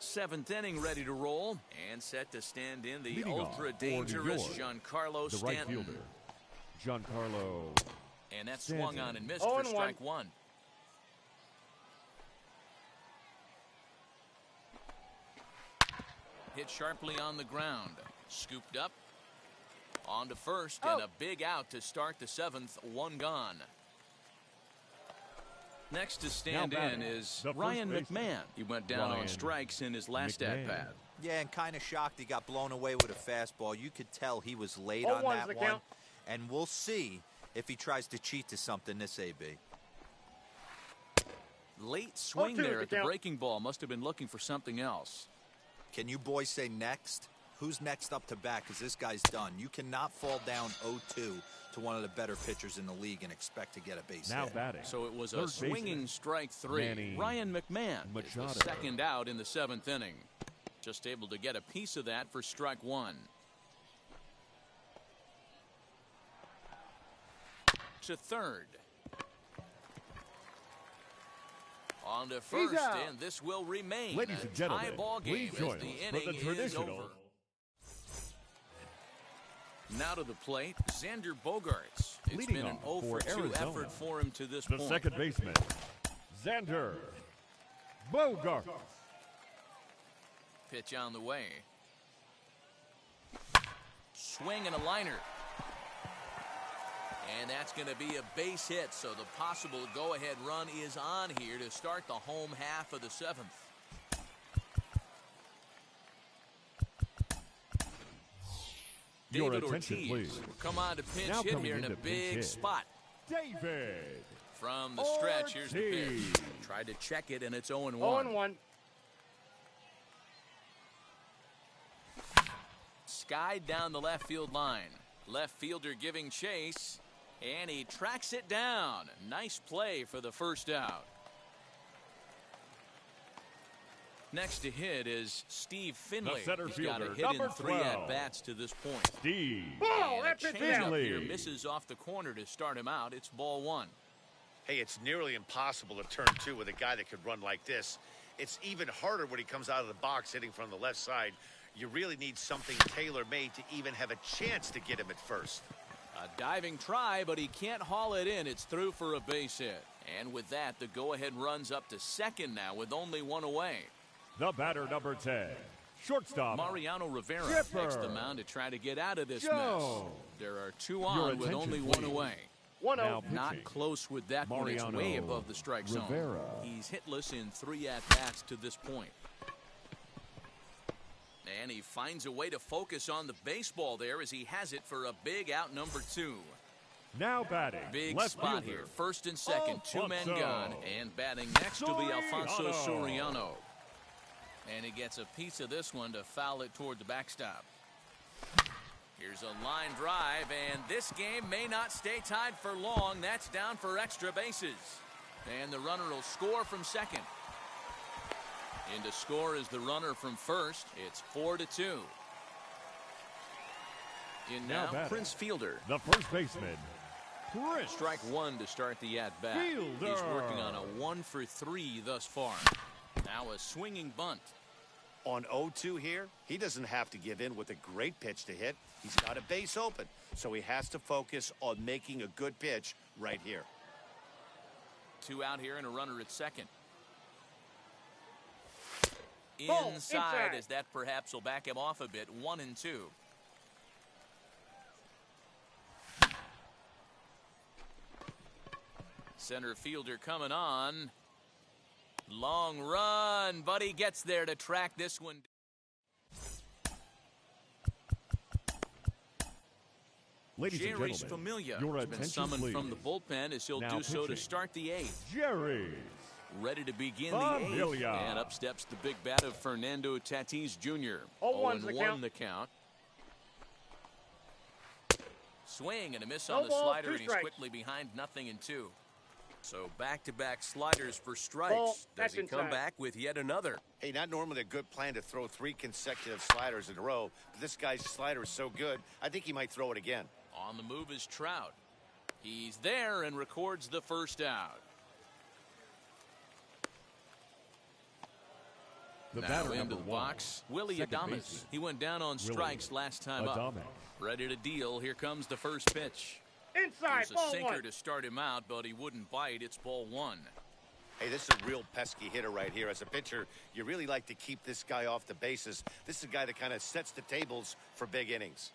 7th inning ready to roll. And set to stand in the ultra-dangerous Giancarlo Stanton. Right fielder, Giancarlo. And that swung on and missed for strike 1. Hit sharply on the ground. Scooped up. On to first, and a big out to start the 7th. 1 gone. Next to stand in is Ryan McMahon. He went down on strikes in his last at-bat. Yeah, and kind of shocked he got blown away with a fastball. You could tell he was late on that one. And we'll see if he tries to cheat to something this AB. Late swing there at the breaking ball. Must have been looking for something else. Can you boys say next? Who's next up to bat? Because this guy's done. You cannot fall down 0-2 to one of the better pitchers in the league and expect to get a base hit. Batting. So it was a swinging strike 3. Manny Ryan McMahon Machado. is the second out in the 7th inning. Just able to get a piece of that for strike 1. To third. On to first, and this will remain Ladies and gentlemen, tie ball game please join as the us inning for the traditional. is over. Now to the plate, Xander Bogarts. It's Leading been an off 0 for 2 Arizona, effort for him to this the point. second baseman, Xander Bogart. Pitch on the way. Swing and a liner. And that's going to be a base hit, so the possible go-ahead run is on here to start the home half of the 7th. Your David attention, Ortiz please. will come on to pinch Now hit coming here in a into pinch big hit, spot. David From the stretch, here's the pitch. Ortiz. Tried to check it, and it's 0-1. 0-1. Skied down the left field line. Left fielder giving chase, and he tracks it down. Nice play for the first out. Next to hit is Steve Finley. center He's got a fielder, hit in number 3 12. at-bats to this point. Steve And a that's it, changeup Finley. here misses off the corner to start him out. It's ball 1. Hey, it's nearly impossible to turn 2 with a guy that could run like this. It's even harder when he comes out of the box hitting from the left side. You really need something tailor-made to even have a chance to get him at first. A diving try, but he can't haul it in. It's through for a base hit. And with that, the go-ahead runs up to second now with only 1 away. The batter, number 10, shortstop Mariano Rivera Chipper. takes the mound to try to get out of this Joe. mess. There are 2 on with attention, only 1 please. away. 1-0. Now Not pitching, close with that one. It's Mariano way above the strike zone. Rivera. He's hitless in 3 at-bats to this point. And he finds a way to focus on the baseball there as he has it for a big out number 2. Now batting, Big left spot fielder, here. First and second, 2 men Alfonso gone. And batting next will be Alfonso Soriano. And he gets a piece of this one to foul it toward the backstop. Here's a line drive, and this game may not stay tied for long. That's down for extra bases. And the runner will score from second. In to score is the runner from first. It's 4-2. In now, Prince Fielder. the first baseman, Prince. Strike 1 to start the at-bat. Fielder. He's working on a 1 for 3 thus far. Now a swinging bunt. On 0-2 here, he doesn't have to give in with a great pitch to hit. He's got a base open, so he has to focus on making a good pitch right here. 2 out here and a runner at second. Ball, Inside, inside. as that perhaps will back him off a bit. 1-2. Center fielder coming on. Long run, but he gets there to track this one. Ladies and Jerry's gentlemen, Familia your has been attention, summoned please. from the bullpen as he'll Now do so to pitching. start the eighth. Jerry's Ready to begin Familia. the eighth. And up steps the big bat of Fernando Tatis Jr. 0-1's the 0-1 the count. Swing and a miss No on the ball, slider, 2 and he's strikes. quickly behind 0-2. So back-to-back sliders for strikes. Ball, Does that's he come inside. back with yet another? Hey, not normally a good plan to throw 3 consecutive sliders in a row, but this guy's slider is so good, I think he might throw it again. On the move is Trout. He's there and records the first out. The Now batter into number the 1. box, Willie Second Adams. baseman. He went down on strikes last time up. Adams. Ready to deal. Here comes the first pitch. Inside, Here's a ball sinker 1. to start him out, but he wouldn't bite. It's ball 1. Hey, this is a real pesky hitter right here. As a pitcher, you really like to keep this guy off the bases. This is a guy that kind of sets the tables for big innings.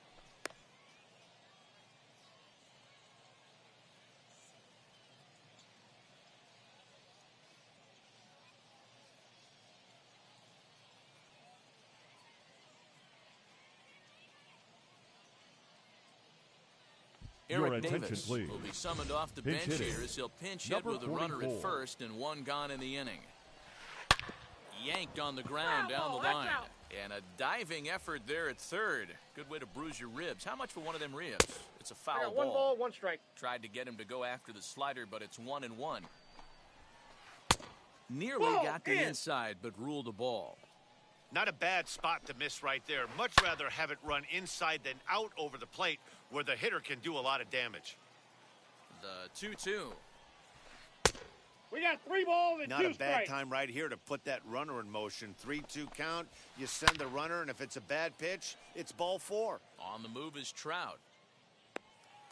Your Eric attention, Davis please. will be summoned off the Pinch bench hitting. here as he'll pinch hit Number with a runner at 44. first and 1 gone in the inning. Yanked on the ground down the Foul ball, line. that's out. And a diving effort there at third. Good way to bruise your ribs. How much for one of them ribs? It's a I foul got 1 ball, 1 strike. Tried to get him to go after the slider, but it's 1-1. Nearly Ball got the in. inside, but ruled the ball. Not a bad spot to miss right there. Much rather have it run inside than out over the plate where the hitter can do a lot of damage. The 2-2. We got 3 balls and Not 2 a bad strikes. time right here to put that runner in motion. 3-2 count. You send the runner, and if it's a bad pitch, it's ball 4. On the move is Trout.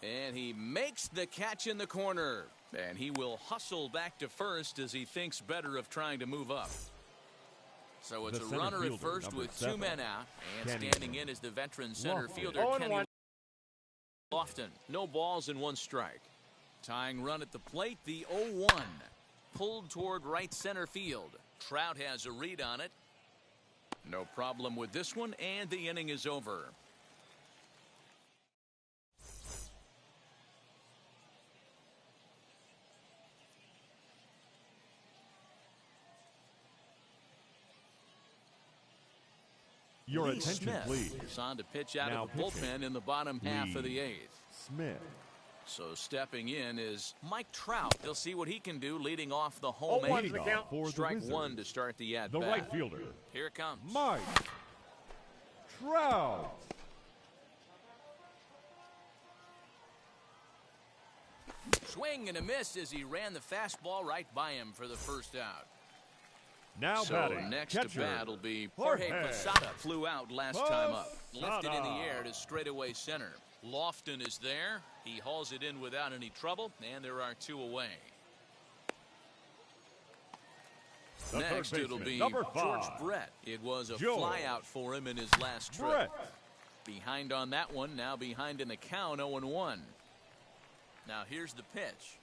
And he makes the catch in the corner. And he will hustle back to first as he thinks better of trying to move up. So it's The a center runner at fielder, first number with 2 7, men out. And Kenny standing in is the veteran center Lofton. fielder, 0-1. Kenny Lofton. No balls and 1 strike. Tying run at the plate, the 0-1. Pulled toward right center field. Trout has a read on it. No problem with this one, and the inning is over. Your Lee attention, Smith please. is on to pitch out Now of the pitching. bullpen in the bottom half of the 8th. Smith. So stepping in is Mike Trout. They'll see what he can do leading off the home 0-1's 8th. the count. For the Strike Wizards, 1 to start the at-bat. the right fielder, Here it comes. Mike Trout. Swing and a miss as he ran the fastball right by him for the first out. Now So batting, next catcher, to bat will be Jorge Jorge Pasada. Flew out last time up. Lifted in the Pasada. air to straightaway center. Lofton is there. He hauls it in without any trouble, and there are 2 away. The third Next, it'll baseman, be number George 5, Brett. It was a George flyout for him in his last trip. Brett. Behind on that one, now behind in the count, 0-1. Now here's the pitch.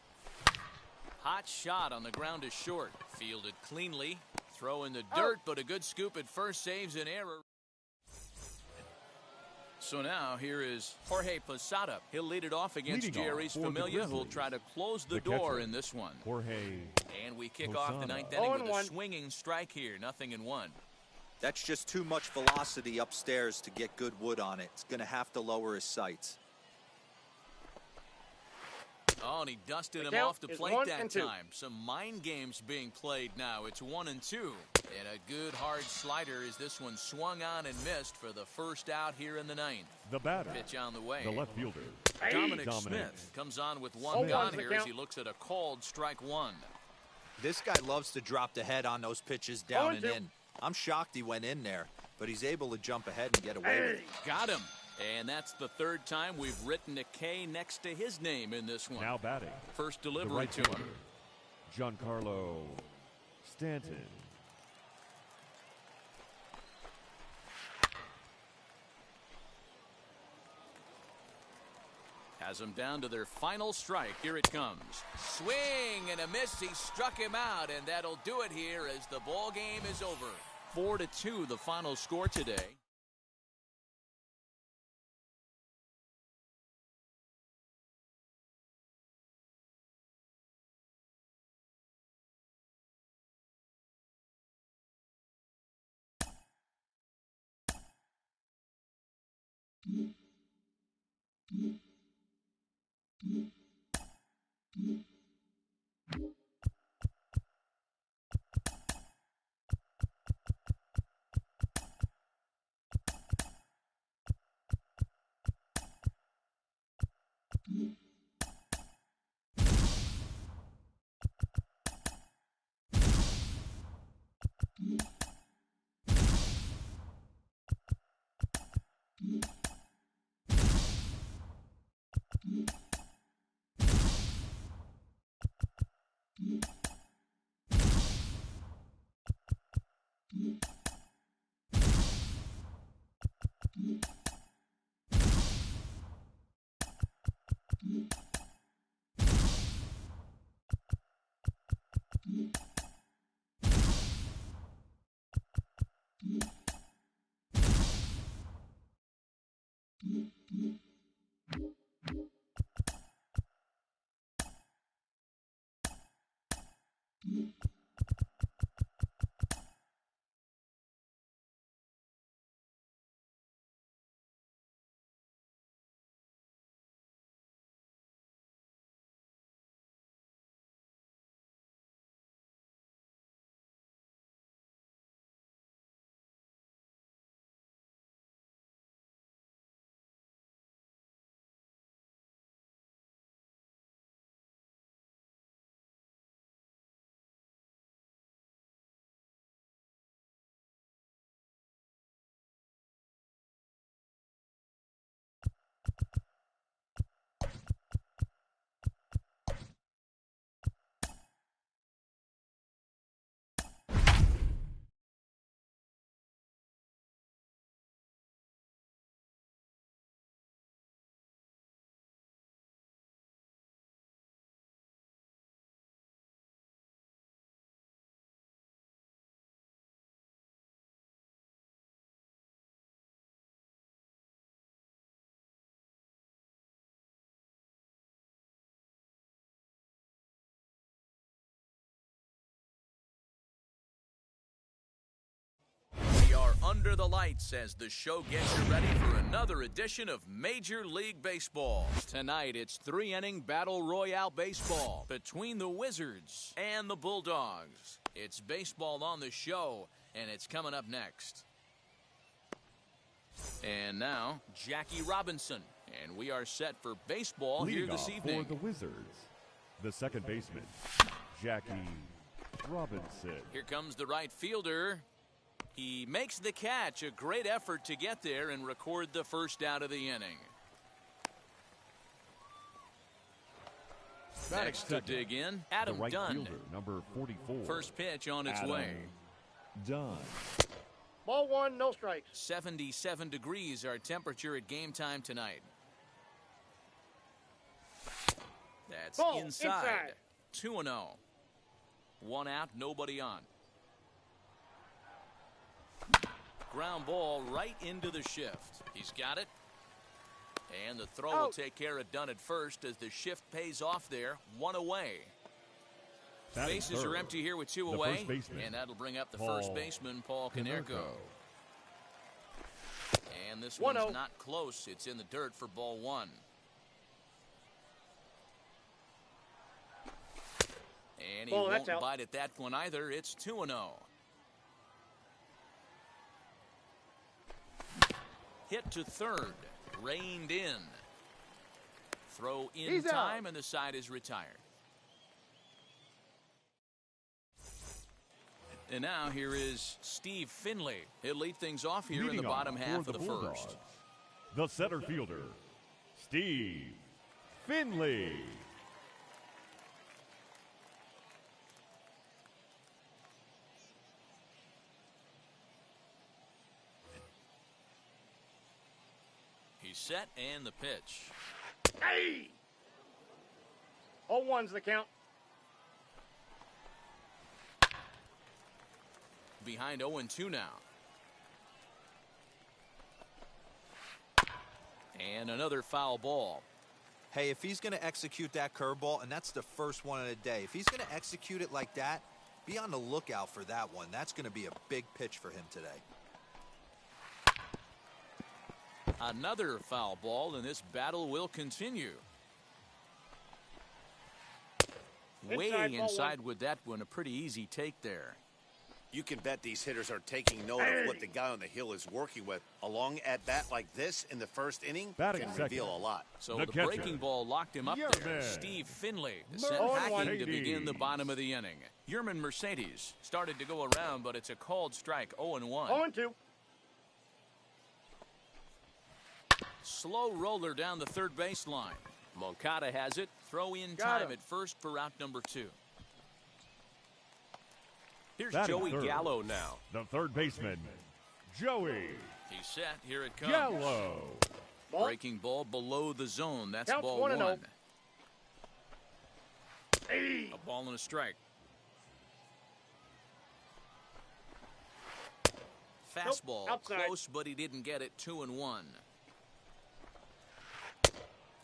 Hot shot on the ground is short. Fielded cleanly. Throw in the dirt, but a good scoop at first saves an error. So now here is Jorge Pasada. He'll lead it off against Leading off Jerry's for the Familia, who'll Grizzlies, try to close the the door catcher, in this one. Jorge. And we kick off the Pasada. 9th inning with a 0-1. swinging strike here. 0-1. That's just too much velocity upstairs to get good wood on it. It's going to have to lower his sights. Oh, and he dusted him count off the is plate 1 that and 2. time. Some mind games being played now. It's 1-2. And a good hard slider as this one swung on and missed for the first out here in the 9th. The batter, Pitch on the way. the left fielder, Dominic Dominic. Smith comes on with 1 0-1's gone the here as count. he looks at a called strike 1. This guy loves to drop the head on those pitches down and 0-2. in. I'm shocked he went in there, but he's able to jump ahead and get away with it. Got him. And that's the 3rd time we've written a K next to his name in this one. Now batting, First the delivery right to fielder, him. Giancarlo Stanton. Has them down to their final strike. Here it comes. Swing and a miss. He struck him out, and that'll do it here as the ball game is over. 4-2 the final score today. Under the lights as the show gets you ready for another edition of Major League Baseball. Tonight, it's 3-inning Battle Royale baseball between the Wizards and the Bulldogs. It's baseball on the show, and it's coming up next. And now, Jackie Robinson, and we are set for baseball leading here this evening. For the Wizards, the second baseman, Jackie Robinson. Here comes the right fielder. He makes the catch. A great effort to get there and record the first out of the inning. Next to dig in, Adam the right Dunn. Fielder, number 44. First pitch on its Adam way. Dunn. Ball one, no strikes. 77 degrees our temperature at game time tonight. That's Ball inside. 2-0. One out, nobody on. Ground ball right into the shift. He's got it. And the throw will take care of Dunn at first as the shift pays off there. One away. Bases are empty here with two away. And that'll bring up the first baseman, Paul Konerko. And this one's not close. It's in the dirt for ball one. And he won't bite at that one either. It's 2-0. Hit to third. Reined in. Throw in time, and the side is retired. And now here is Steve Finley. He'll lead things off here in the bottom half of the first. The center fielder, Steve Finley. He's set, and the pitch. Hey! 0-1's the count. Behind 0-2 now. And another foul ball. Hey, if he's going to execute that curveball, and that's the first one of the day, if he's going to execute it like that, be on the lookout for that one. That's going to be a big pitch for him today. Another foul ball, and this battle will continue. Way inside with that one. A pretty easy take there. You can bet these hitters are taking note of what the guy on the hill is working with. A long at bat like this in the first inning can reveal a lot. So the breaking ball locked him up there. Steve Finley sent packing to begin the bottom of the inning. Yerman Mercedes started to go around, but it's a called strike. 0-1. 0-2. Slow roller down the third baseline. Moncada has it. Throw in time at first for out number 2. Here's Joey Gallo now. The third baseman, Joey. He's set. Here it comes. Gallo. Breaking ball below the zone. That's Count ball 1. Hey. A ball and a strike. Fastball close, but he didn't get it. 2-1.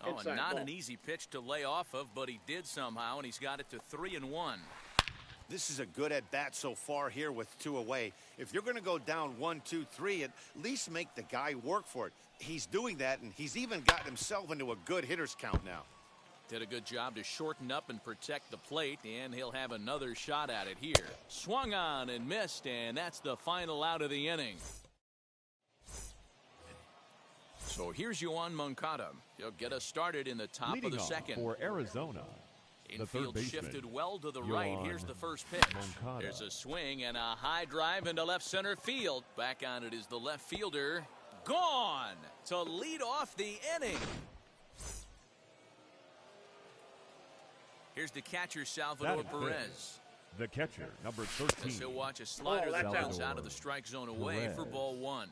Oh, and not an easy pitch to lay off of, but he did somehow, and he's got it to 3-1. This is a good at-bat so far here with 2 away. If you're going to go down 1, 2, 3, at least make the guy work for it. He's doing that, and he's even gotten himself into a good hitter's count now. Did a good job to shorten up and protect the plate, and he'll have another shot at it here. Swung on and missed, and that's the final out of the inning. So here's Juan Moncada. He'll get us started in the top Leading of the second. For Arizona. Infield shifted well to the right. Here's the first pitch. Moncada. There's a swing and a high drive into left center field. Back on it is the left fielder. Gone to lead off the inning. Here's the catcher, Salvador Perez. The catcher, number 13. He'll watch a slider that bounces out of the strike zone away for ball 1.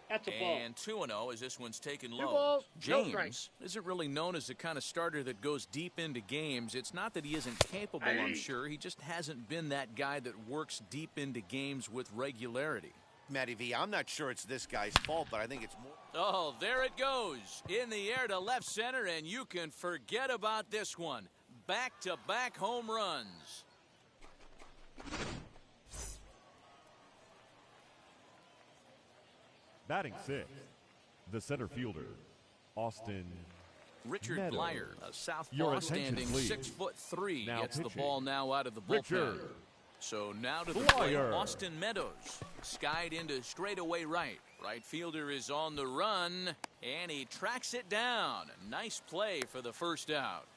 That's a ball. And 2-0 as this one's taken low. 2 balls, James isn't really known as the kind of starter that goes deep into games. It's not that he isn't capable, I'm sure. He just hasn't been that guy that works deep into games with regularity. Matty V, I'm not sure it's this guy's fault, but I think it's more. Oh, there it goes. In the air to left center, and you can forget about this one. Back-to-back home runs. Batting 6th, the center fielder, Austin Richard Meadows. Blyer, a southpaw standing 6'3", Now gets pitching. the ball now out of the bullpen. Richard So now to the plate, Blyer. Austin Meadows, skied into straightaway right. Right fielder is on the run, and he tracks it down. Nice play for the first out.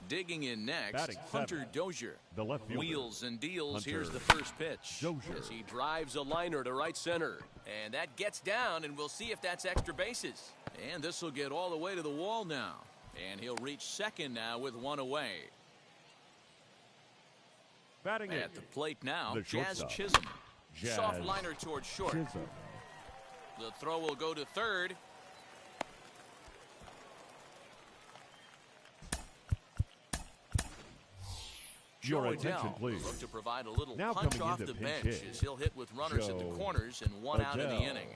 Digging in next, Batting Hunter 7, Dozier. the left fielder. Wheels and deals. Hunter Here's the first pitch. Dozier. As he drives a liner to right center. And that gets down, and we'll see if that's extra bases. And this will get all the way to the wall now. And he'll reach second now with 1 away. Batting At the plate now, the Jazz shortstop. Chisholm. Jazz Soft liner towards short. Chisholm. The throw will go to third. Your Joe attention, Adele please. will look to provide a little Now punch coming off into the pinch bench hit, as he'll hit with runners at the Joe corners and 1 out of the Adele. inning.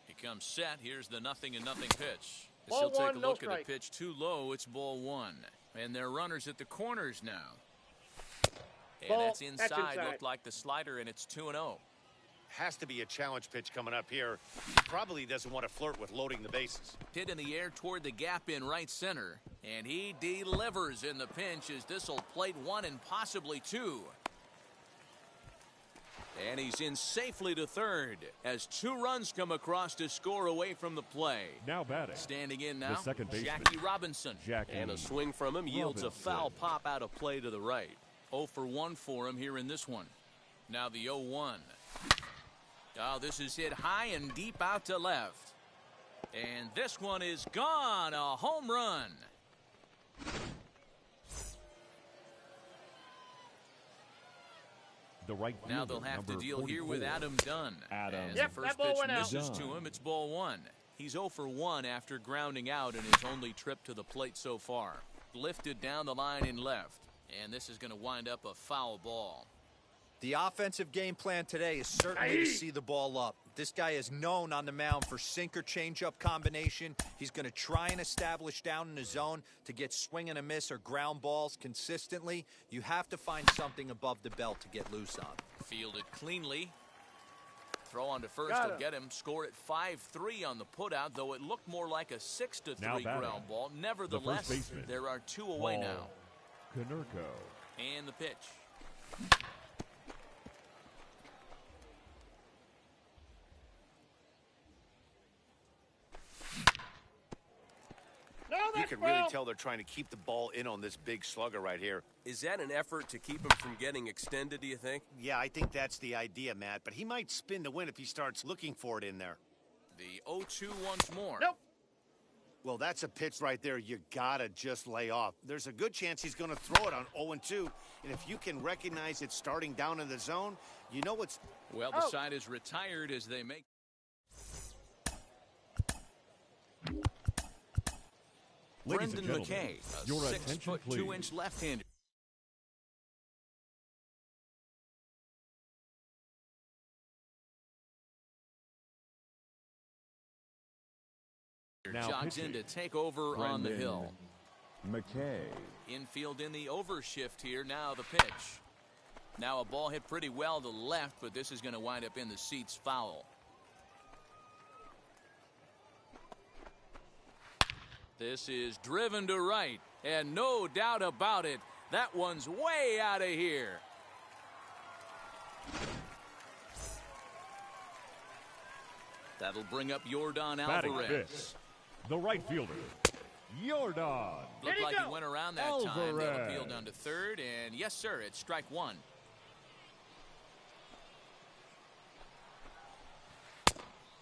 He comes set. Here's the 0-0 pitch. As Ball he'll take 1, a no look at a strike. pitch too low. It's ball 1. And they're runners at the corners now. And Ball, that's that's inside. inside. Looked like the slider, and it's 2-0. Has to be a challenge pitch coming up here. He probably doesn't want to flirt with loading the bases. Hit in the air toward the gap in right center. And he delivers in the pinch as this will plate 1 and possibly 2. And he's in safely to third as 2 runs come across to score away from the play. Now batting. Standing in now, The second baseman. Jackie Robinson. Jackie And a swing from him yields a Robinson. foul pop out of play to the right. 0 for 1 for him here in this one. Now the 0-1. Oh, this is hit high and deep out to left. And this one is gone. A home run. The right fielder, now they'll have to deal 44. here with Adam Dunn. As the first pitch misses to him, it's ball one. He's 0 for 1 after grounding out in his only trip to the plate so far. Lifted down the line in left, and this is going to wind up a foul ball. The offensive game plan today is certainly to see the ball up. This guy is known on the mound for sinker changeup combination. He's going to try and establish down in the zone to get swing and a miss or ground balls consistently. You have to find something above the belt to get loose on. Fielded cleanly. Throw on to first will get him. Score at 5-3 on the putout, though it looked more like a 6-3 ground ball. Nevertheless, there are 2 away now. Konerko. And the pitch. You can really tell they're trying to keep the ball in on this big slugger right here. Is that an effort to keep him from getting extended, do you think? Yeah, I think that's the idea, Matt. But he might spin to win if he starts looking for it in there. The 0-2 once more. Nope. Well, that's a pitch right there you gotta just lay off. There's a good chance he's going to throw it on 0-2. And if you can recognize it starting down in the zone, you know it's... Well, the side is retired as they make... Brendan McKay, a 6'2" left-hander. Jogs in to take over on the hill. McKay. Infield in the overshift here. Now the pitch. Now a ball hit pretty well to left, but this is going to wind up in the seats foul. This is driven to right, and no doubt about it, that one's way out of here. That'll bring up Yordan Alvarez. The right fielder, Yordan. Looked like he went around that time. They'll appeal down to third, and yes, sir, it's strike one.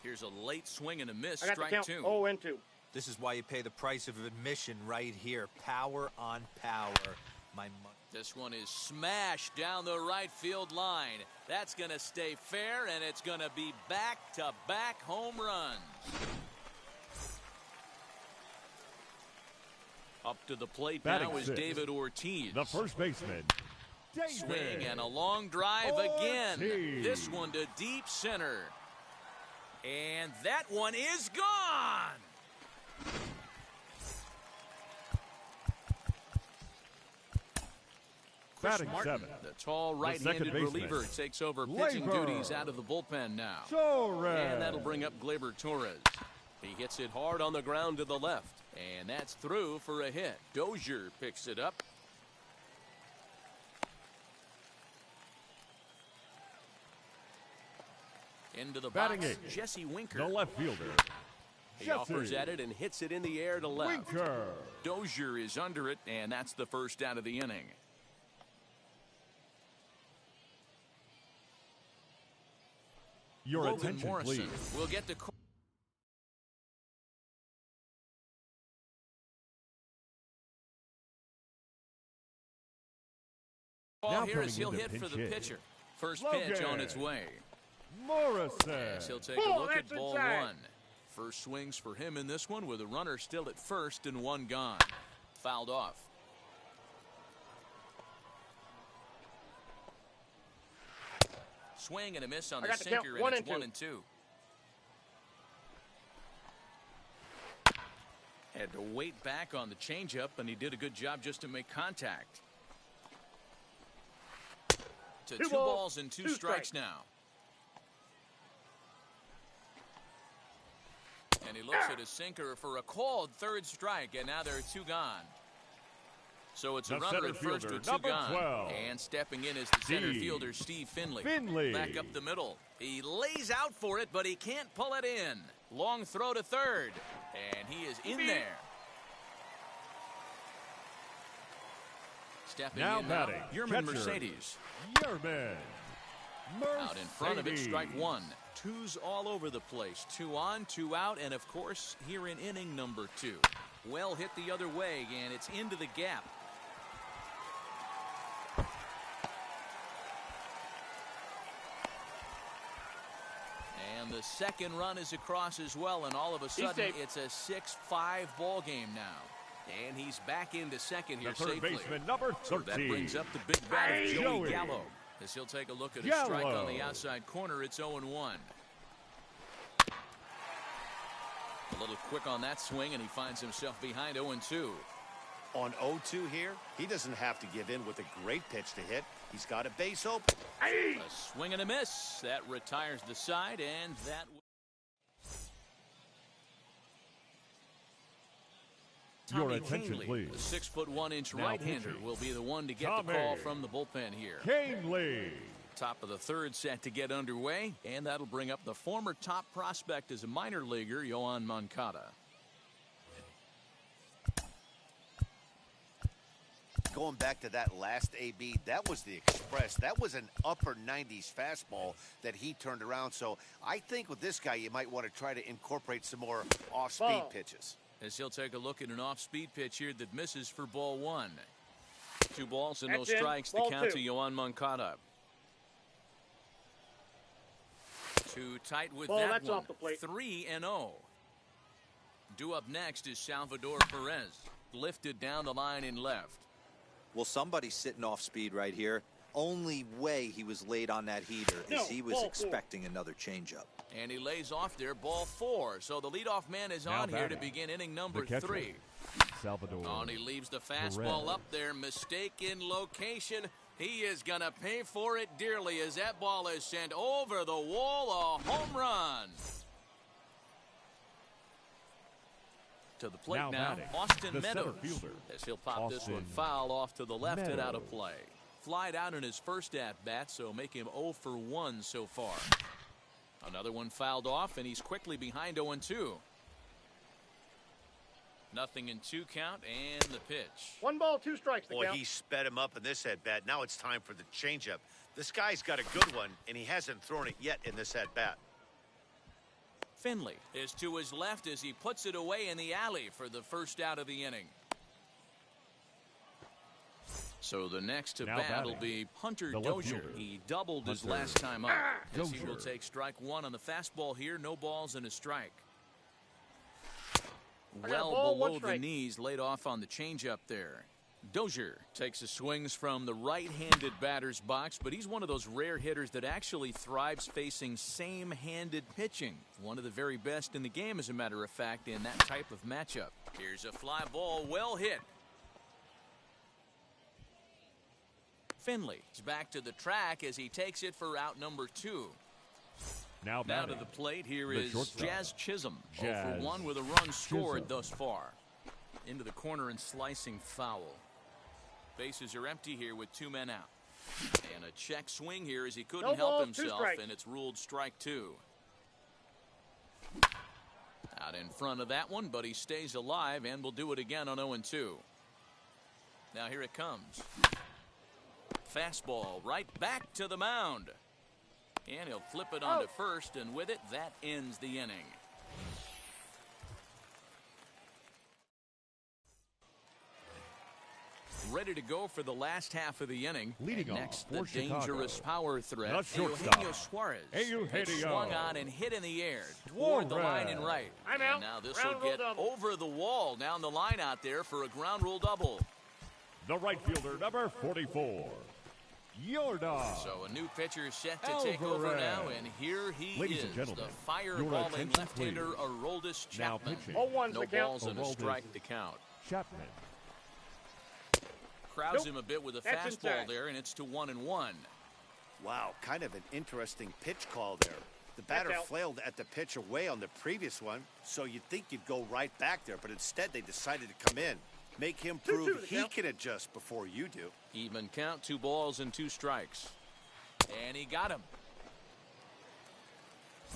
Here's a late swing and a miss, strike two. 0-2. This is why you pay the price of admission right here. Power on power. This one is smashed down the right field line. That's going to stay fair, and it's going to be back-to-back home runs. Up to the plate now is David Ortiz. The first baseman. Swing and a long drive again. This one to deep center. And that one is gone. Batting seven. The tall right-handed reliever takes over pitching duties out of the bullpen now. Suarez. And that'll bring up Gleyber Torres. He hits it hard on the ground to the left. And that's through for a hit. Dozier picks it up. Into the box, Jesse Winker. The left fielder. He offers at it and hits it in the air to left. Winker. Dozier is under it, and that's the first out of the inning. Your Logan attention, Morrison please. will get the... Now here is he'll hit for the pitcher. First pitch on its way. Morrison. Yes, he'll take a look at ball one. First swings for him in this one with a runner still at first and one gone. Fouled off. Swing and a miss on the sinker, and it's 1-2. Had to wait back on the changeup, and he did a good job just to make contact. To two balls and two strikes now. And he looks at his sinker for a called third strike, and now there are two gone. So it's a runner at first with two gone. 12. And stepping in is the center fielder, Steve Finley. Back up the middle. He lays out for it, but he can't pull it in. Long throw to third. And he is in there. Stepping now in batting. now, Yerman Mercedes. Yerman. Out in front of it, strike one. Twos all over the place. 2 on, 2 out, and of course, here in inning number 2. Well hit the other way, and it's into the gap. And the second run is across as well, and all of a sudden it's a 6-5 ball game now. And he's back into second here safely. The third baseman, number 13. So that brings up the big bat of Joey Gallo. As he'll take a look at a strike on the outside corner, it's 0-1. A little quick on that swing, and he finds himself behind 0-2. On 0-2 here, he doesn't have to give in with a great pitch to hit. He's got a base open. A swing and a miss. That retires the side, and that... Your attention, please. The 6'1" right-hander will be the one to get the call from the bullpen here. Canely. Top of the third set to get underway, and that'll bring up the former top prospect as a minor leaguer, Juan Moncada. Going back to that last AB, that was the express. That was an upper 90s fastball that he turned around. So I think with this guy, you might want to try to incorporate some more off-speed pitches. As he'll take a look at an off-speed pitch here that misses for ball one. 2 balls and no strikes. The count to Juan Moncada. Too tight with that one. 3-0. Due up next is Salvador Perez. Lifted down the line in left. Well, somebody's sitting off speed right here. Only way he was late on that heater is he was expecting another changeup. And he lays off there, ball 4. So the leadoff man is on here to begin inning number 3. Salvador. Oh, and he leaves the fastball up there. Mistake in location. He is going to pay for it dearly as that ball is sent over the wall. A home run. To the plate now, Austin Meadows. As he'll pop this one foul off to the left and out of play. Flied out in his first at-bat, so make him 0 for 1 so far. Another one fouled off, and he's quickly behind 0-2. Nothing in 2 count, and the pitch. 1 ball, 2 strikes. Boy, he sped him up in this at-bat. Now it's time for the changeup. This guy's got a good one, and he hasn't thrown it yet in this at-bat. Finley is to his left as he puts it away in the alley for the first out of the inning. So the next to bat will be Hunter Dozier. He doubled his last time up. As he will take strike 1 on the fastball here. No balls and a strike. Well below the knees, laid off on the changeup there. Dozier takes his swings from the right-handed batter's box, but he's one of those rare hitters that actually thrives facing same-handed pitching. One of the very best in the game, as a matter of fact, in that type of matchup. Here's a fly ball, well hit. Finley is back to the track as he takes it for out number 2. Now to the plate, here is Jazz Chisholm. 0 for 1 with a run scored thus far. Into the corner and slicing foul. Bases are empty here with 2 men out. And a check swing here as he couldn't help himself, and it's ruled strike 2. Out in front of that one, but he stays alive and will do it again on 0-2. Now here it comes. Fastball right back to the mound. And he'll flip it onto first, and with it, that ends the inning. Ready to go for the last half of the inning. Leading next, the dangerous power threat, Eugenio Suarez. Swung on and hit in the air toward the line and right. And now this will get over the wall down the line out there for a ground rule double. The right fielder, number 44. Yorda. So a new pitcher set to take over now, and here he is, the fireballing left-hander Aroldis Chapman. No balls and a strike to count. Chapman. Crowds him a bit with a fastball there, and it's to 1-1. Wow, kind of an interesting pitch call there. The batter flailed at the pitch away on the previous one, so you'd think you'd go right back there, but instead they decided to come in. Make him prove he can adjust before you do. Even count, 2 balls and 2 strikes. And he got him.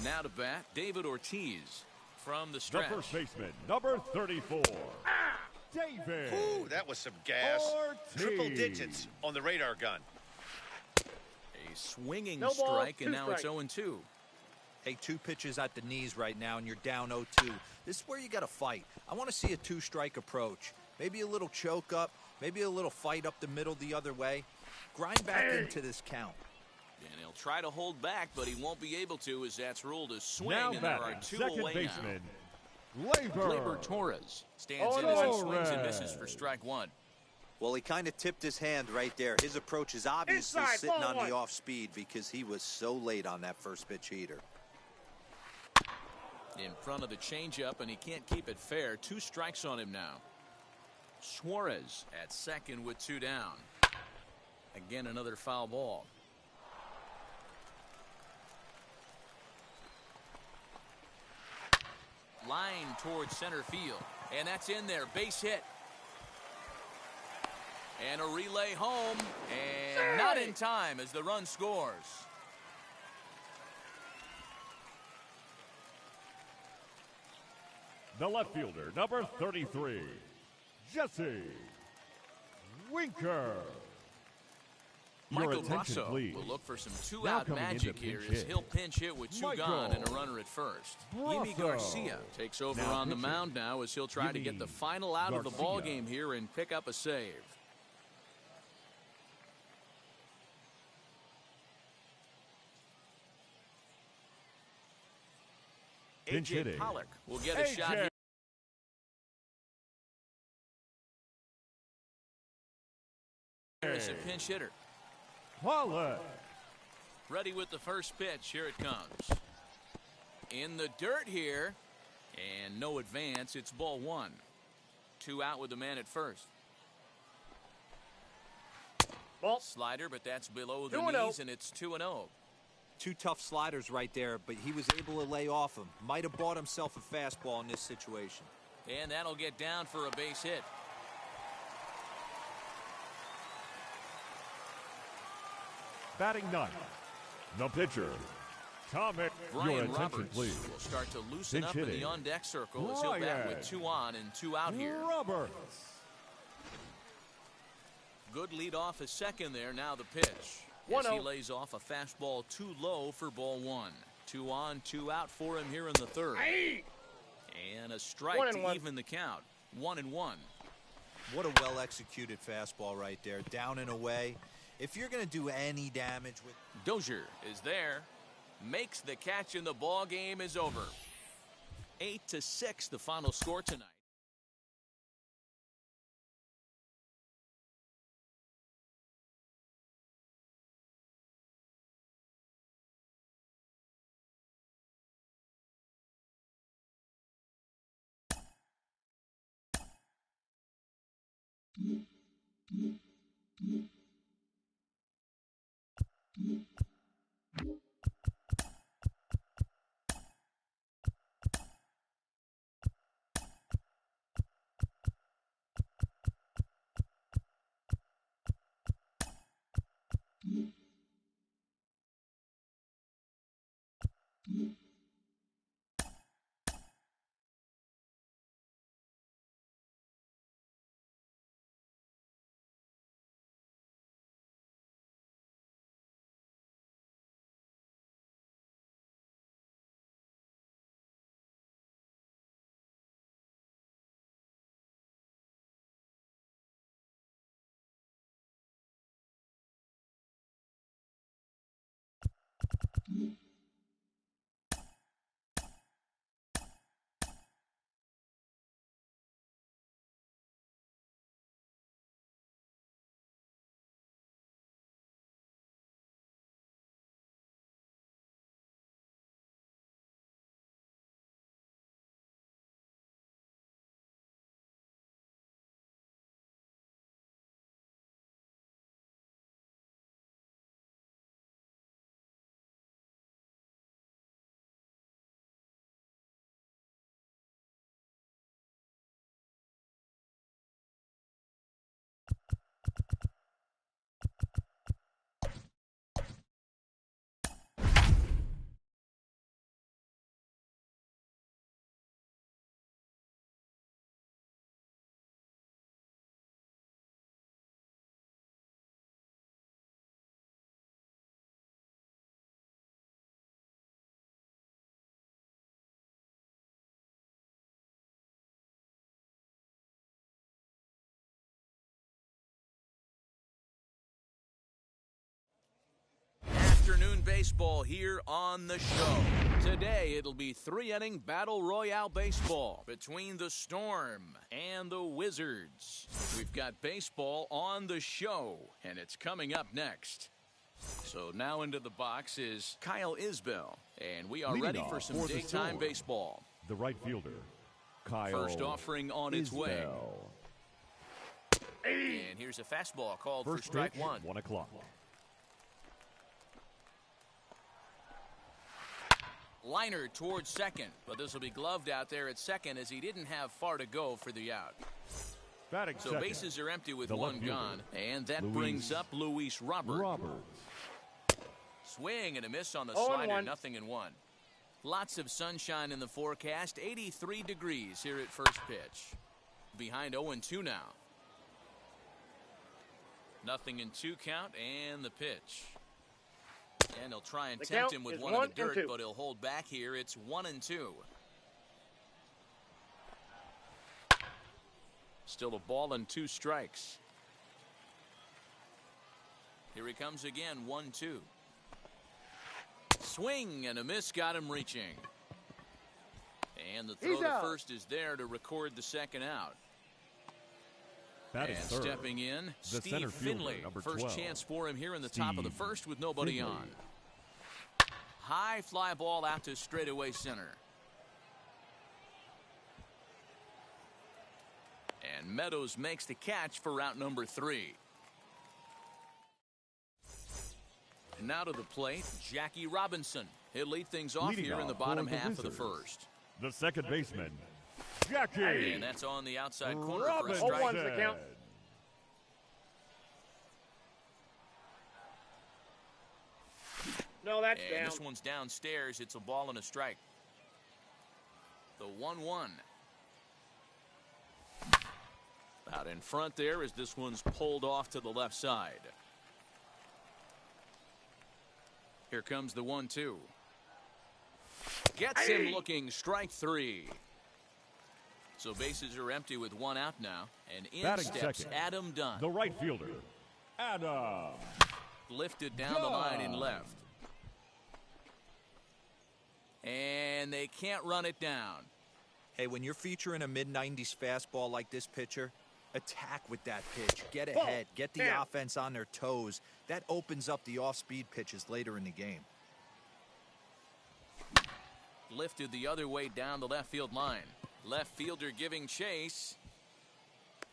Now to bat, David Ortiz from the stretch. The first baseman, number 34. David. Ooh, that was some gas. Ortiz. Triple digits on the radar gun. A swinging strike, and now it's 0-2. Hey, 2 pitches at the knees right now, and you're down 0-2. This is where you got to fight. I want to see a 2-strike approach. Maybe a little choke up, maybe a little fight up the middle the other way. Grind back into this count. And he'll try to hold back, but he won't be able to, as that's ruled a swing. Now and there are two second away baseman, now. Labor Torres stands in as he swings and misses for strike one. Well, he kind of tipped his hand right there. His approach is obviously sitting on the off speed because he was so late on that first pitch heater. In front of the changeup, and he can't keep it fair. 2 strikes on him now. Suarez at second with 2 down. Again, another foul ball. Line towards center field, and that's in there. Base hit. And a relay home, and not in time as the run scores. The left fielder, number 33, Jesse Winker. Michael Brasso will look for some 2-out magic here as he'll pinch hit with 2 gone and a runner at first. Yimi Garcia takes over on the mound now as he'll try to get the final out of the ball game here and pick up a save. A.J. Pollock will get a shot here. As a pinch hitter. Pollock. Ready with the first pitch. Here it comes. In the dirt here. And no advance. It's ball 1. 2 out with the man at first. Ball. Slider, but that's below the knees, and it's 2-0. 2 tough sliders right there, but he was able to lay off him. Might have bought himself a fastball in this situation. And that'll get down for a base hit. Batting 9th, the pitcher, Tommy. Brian Roberts please. Will start to loosen up in the on-deck circle as he'll bat with 2 on and 2 out here. Roberts. Good lead off a second there. Now the pitch. As he lays off a fastball too low for ball 1. 2 on, 2 out for him here in the third. And a strike to even the count. 1-1. What a well-executed fastball right there. Down and away. If you're going to do any damage with... Dozier is there. Makes the catch, and the ball game is over. 8-6 the final score tonight. afternoon baseball here on the show. Today, it'll be 3-inning Battle Royale baseball between the Storm and the Wizards. We've got baseball on the show, and it's coming up next. So now into the box is Kyle Isbell, and we are ready for some daytime baseball. The right fielder, Kyle. First offering on its way. And here's a fastball called for strike pitch, one. 1 o'clock. Liner towards second, but this will be gloved out there at second as he didn't have far to go for the out. Batting so second, bases are empty with the one gone, and that brings up Luis Robert. Swing and a miss on the slider, 0-1. Lots of sunshine in the forecast, 83 degrees here at first pitch. Behind 0-2 now. 0-2 count, and the pitch. And he'll try and tempt him with one in the dirt, but he'll hold back here. It's 1-2. Still a ball and 2 strikes. Here he comes again, 1-2. Swing and a miss, got him reaching. And the throw to first is there to record the second out. And stepping in, Steve Finley. First chance for him here in the top of the first with nobody on. High fly ball out to straightaway center. And Meadows makes the catch for route number 3. And now to the plate, Jackie Robinson. He'll lead things off here in the bottom half of the first. The second baseman, Jackie. And that's on the outside corner Robinson. for a strike. 0-1's the count. No, that's down. This one's downstairs. It's a ball and a strike. The 1-1. Out in front there as this one's pulled off to the left side. Here comes the 1-2. Gets him looking, strike 3. So bases are empty with one out now. And in Batting steps second, Adam Dunn. the right fielder, Adam. Lifted down the line and left. And they can't run it down. Hey, when you're featuring a mid-90s fastball like this pitcher, attack with that pitch. Get ahead. Get the offense on their toes. That opens up the off-speed pitches later in the game. Lifted the other way down the left field line. Left fielder giving chase.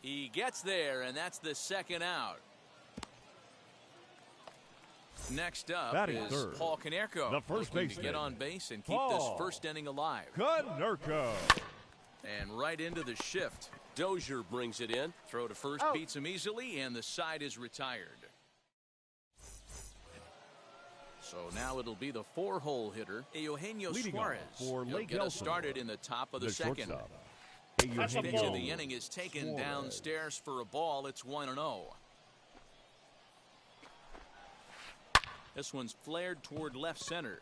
He gets there, and that's the second out. Next up Batting is third, Paul Konerko, the first looking baseman, to get on base and keep this first inning alive. Konerko. And right into the shift. Dozier brings it in. Throw to first beats him easily, and the side is retired. So now it'll be the 4-hole hitter, Eugenio Suarez. He'll get us started in the top of the second. Pitch of the inning is taken downstairs for a ball. It's 1-0. This one's flared toward left center.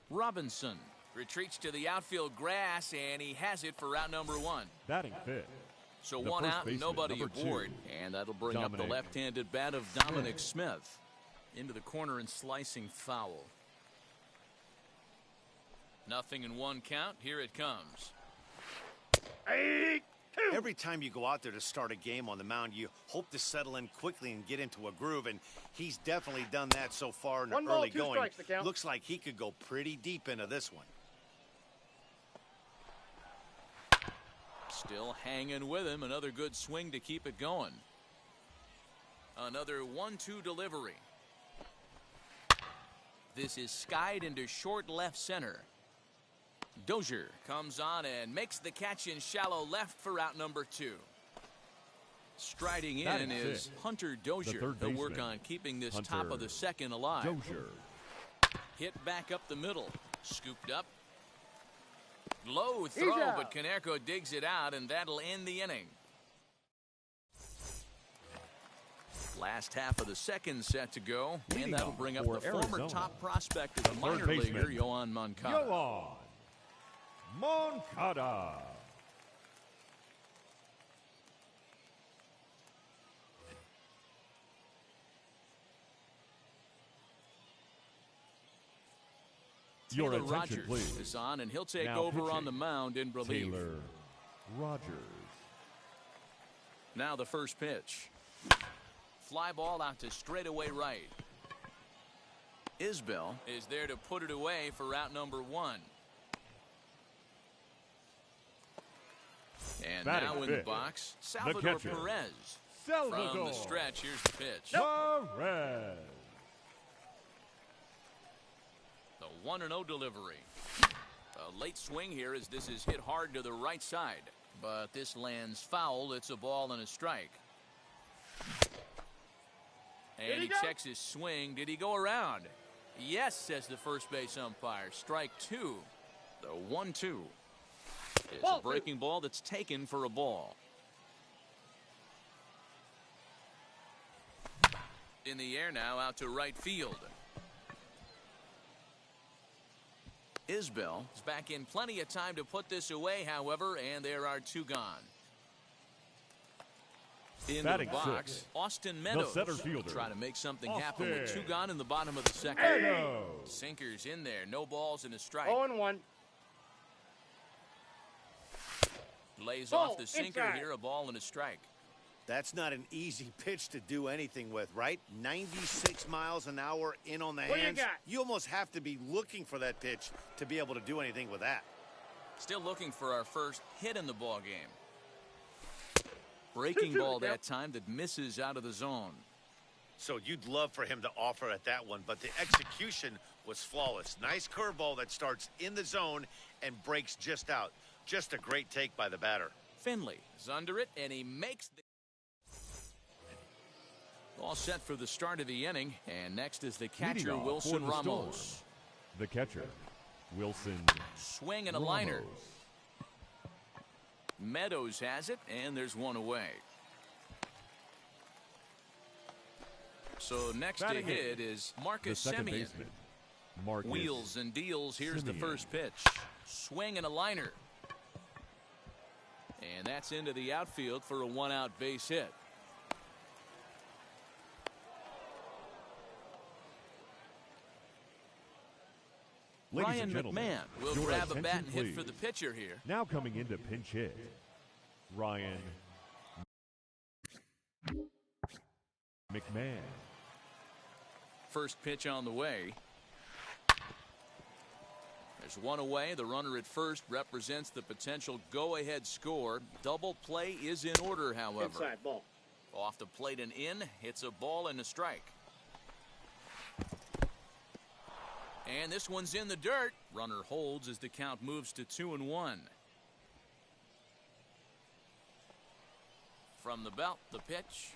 Robinson retreats to the outfield grass, and he has it for route number 1. Batting fifth. So one out and nobody aboard. And that'll bring up the left-handed bat of Dominic Smith. Into the corner and slicing foul. 0-1 count. Here it comes. 8-2. Every time you go out there to start a game on the mound, you hope to settle in quickly and get into a groove, and he's definitely done that so far in the early going. Looks like he could go pretty deep into this one. Still hanging with him. Another good swing to keep it going. Another 1-2 delivery. This is skied into short left center. Dozier comes on and makes the catch in shallow left for out number 2. Striding in is Hunter Dozier. He'll work on keeping this top of the second alive. Dozier. Hit back up the middle. Scooped up. Low throw, but Konerko digs it out, and that'll end the inning. Last half of the second set to go, and that'll bring up the former top prospect of the minor leaguer, Juan Moncada. Juan Moncada. Your Taylor attention, Rogers please. is on, and he'll take Now over pitching, on the mound in relief. Taylor Rogers. Now the first pitch. Fly ball out to straightaway right. Isbell is there to put it away for out number 1. And Batting now in fifth, the box, the Salvador catcher, Perez. Salvador From the stretch, here's the pitch. Perez. The 1-0 delivery. A late swing here as this is hit hard to the right side. But this lands foul. It's a ball and a strike. And he checks his swing. Did he go around? Yes, says the first base umpire. Strike 2. The 1-2 is a breaking ball that's taken for a ball. In the air now, out to right field. Isbell is back in plenty of time to put this away, however, and there are 2 gone. In the box, sixth, Austin Meadows center fielder, trying to make something Austin happen with 2 gone in the bottom of the second. Meadows. Sinker's in there, no balls and a strike. 0-1. Lays Ball off the sinker inside. here, a ball and a strike. That's not an easy pitch to do anything with, right? 96 miles an hour in on the What do you hands. got? You almost have to be looking for that pitch to be able to do anything with that. Still looking for our first hit in the ball game. Breaking ball that time that misses out of the zone. So you'd love for him to offer at that one, but the execution was flawless. Nice curveball that starts in the zone and breaks just out. Just a great take by the batter. Finley is under it, and he makes the... All set for the start of the inning, and next is the catcher, Leading off Wilson for the Ramos. Storm, the catcher, Wilson Swing and a Ramos. liner. Meadows has it, and there's one away. So next to hit is The Marcus second Semien. baseman, Marcus Wheels and deals. Here's the Semien. first pitch. Swing and a liner. And that's into the outfield for a 1-out base hit. Ladies Ryan and gentlemen, McMahon will your grab a bat attention, and hit please. for the pitcher here. Now coming into pinch hit, Ryan McMahon. First pitch on the way. There's one away. The runner at first represents the potential go-ahead score. Double play is in order, however. Inside ball. Off the plate and in. Hits a ball and a strike. And this one's in the dirt. Runner holds as the count moves to 2-1. From the belt, the pitch.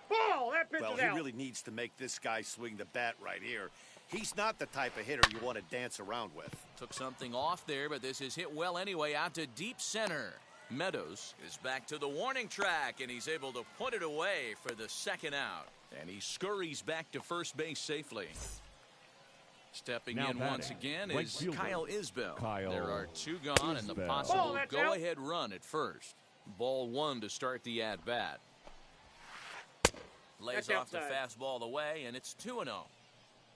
Ball! That pitch Well, is he out. really needs to make this guy swing the bat right here. He's not the type of hitter you want to dance around with. Took something off there, but this is hit well anyway, out to deep center. Meadows is back to the warning track, and he's able to put it away for the second out. And he scurries back to first base safely. Stepping Now in batting, once again right is fielder, Kyle Isbell. Kyle There are 2 gone and the Isbell. possible Ball, that's out. go-ahead run at first. Ball 1 to start the at-bat. Lays That's off the outside. fastball away, and it's 2-0.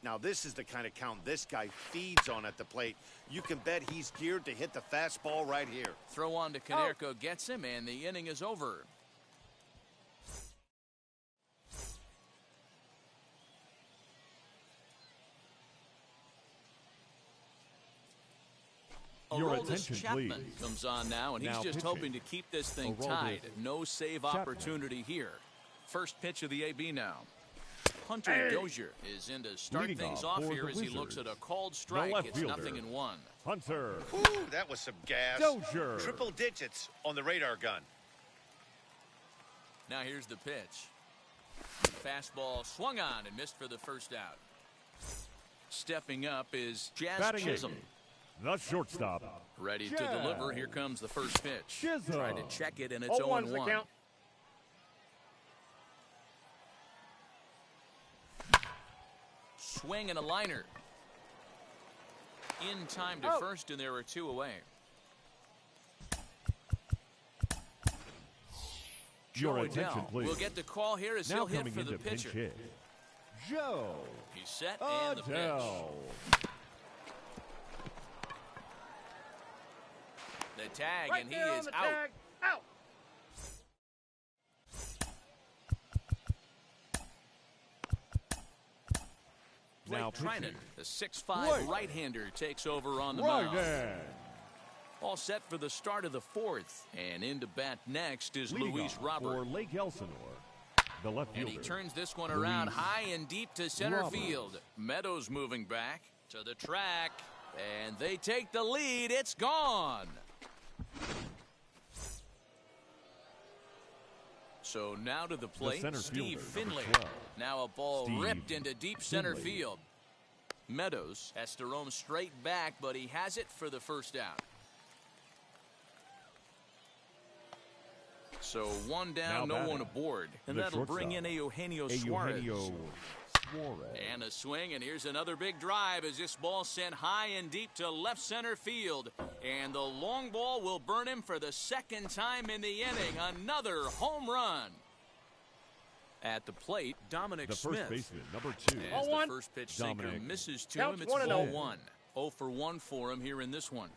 Now, this is the kind of count this guy feeds on at the plate. You can bet he's geared to hit the fastball right here. Throw on to Konerko gets him, and the inning is over. Your Aroldis attention, Chapman please. comes on now, and he's Now just pitching. hoping to keep this thing Aroldis tied. No save Chapman. opportunity here. First pitch of the AB now. Hunter Dozier is in to start Leading things off off for here the as he looks at Wizards, a called the strike. left It's fielder, 0-1. Hunter Ooh, that was some gas. Dozier. Triple digits on the radar gun. Now here's the pitch. Fastball swung on and missed for the first out. Stepping up is Jazz Batting Chisholm. eighth, the shortstop. Ready to Jazz deliver. Here comes the first pitch. Chisholm. Trying to check it, and it's 0-1's the 0-1. count. Swing and a liner. In time to first, and there are 2 away. Your Joe attention, Adele please. will get the call here as Now he'll hit coming for the into pinch pitcher. hit, Joe He's set and the pitch. Adele. The tag, right and he there on is the out. tag. Out. Now Trinan, the 6'5" right-hander, takes over on the mound. All set for the start of the fourth. And in to bat next is Luis Robert. For Lake Elsinore, the left fielder. And he turns this one around high and deep to center field. Meadows moving back to the track. And they take the lead. It's gone. So now to the plate, Steve Finley. Now a ball ripped into deep center field. Meadows has to roam straight back, but he has it for the first out. So one down, no one aboard. And that'll bring in Eugenio Suarez. And a swing, and here's another big drive as this ball sent high and deep to left center field. And the long ball will burn him for the second time in the inning. Another home run. At the plate, Dominic Smith. First baseman, number 2. As the first pitch sinker misses to him, it's 0-1. 0 for 1 for him here in this one.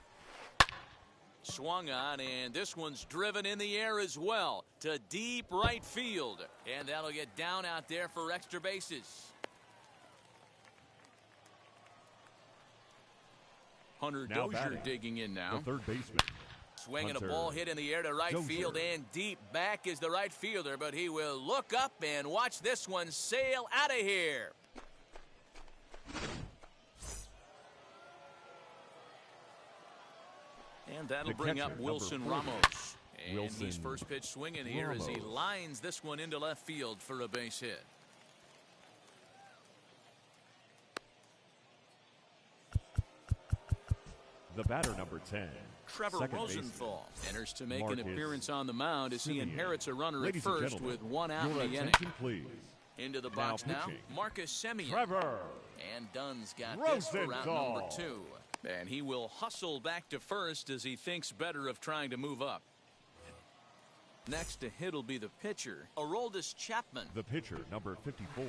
Swung on, and this one's driven in the air as well to deep right field. And that'll get down out there for extra bases. Hunter Dozier digging in now. The third baseman. Swinging a ball hit in the air to right field and deep. Back is the right fielder, but he will look up and watch this one sail out of here. And that'll bring up Wilson Ramos. And he's first pitch swinging here as he lines this one into left field for a base hit. The batter, number 10. Trevor Rosenthal enters to make an appearance on the mound as he inherits a runner at first with one out in the inning. Please. Into the box now, Marcus Semien. Trevor. And Dunn's got this for out number 2. And he will hustle back to first as he thinks better of trying to move up. Next to hit will be the pitcher, Aroldis Chapman. The pitcher, number 54.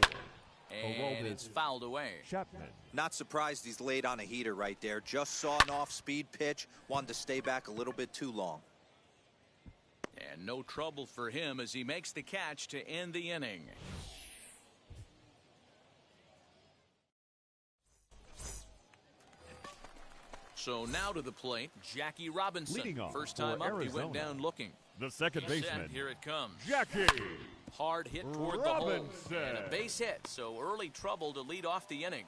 And it's fouled away. Chapman. Not surprised he's laid on a heater right there. Just saw an off-speed pitch. Wanted to stay back a little bit too long. And no trouble for him as he makes the catch to end the inning. So now to the plate, Jackie Robinson. First time up, he went down looking. The second baseman. Here it comes. Jackie. Hard hit toward the hole. And a base hit, so early trouble to lead off the inning.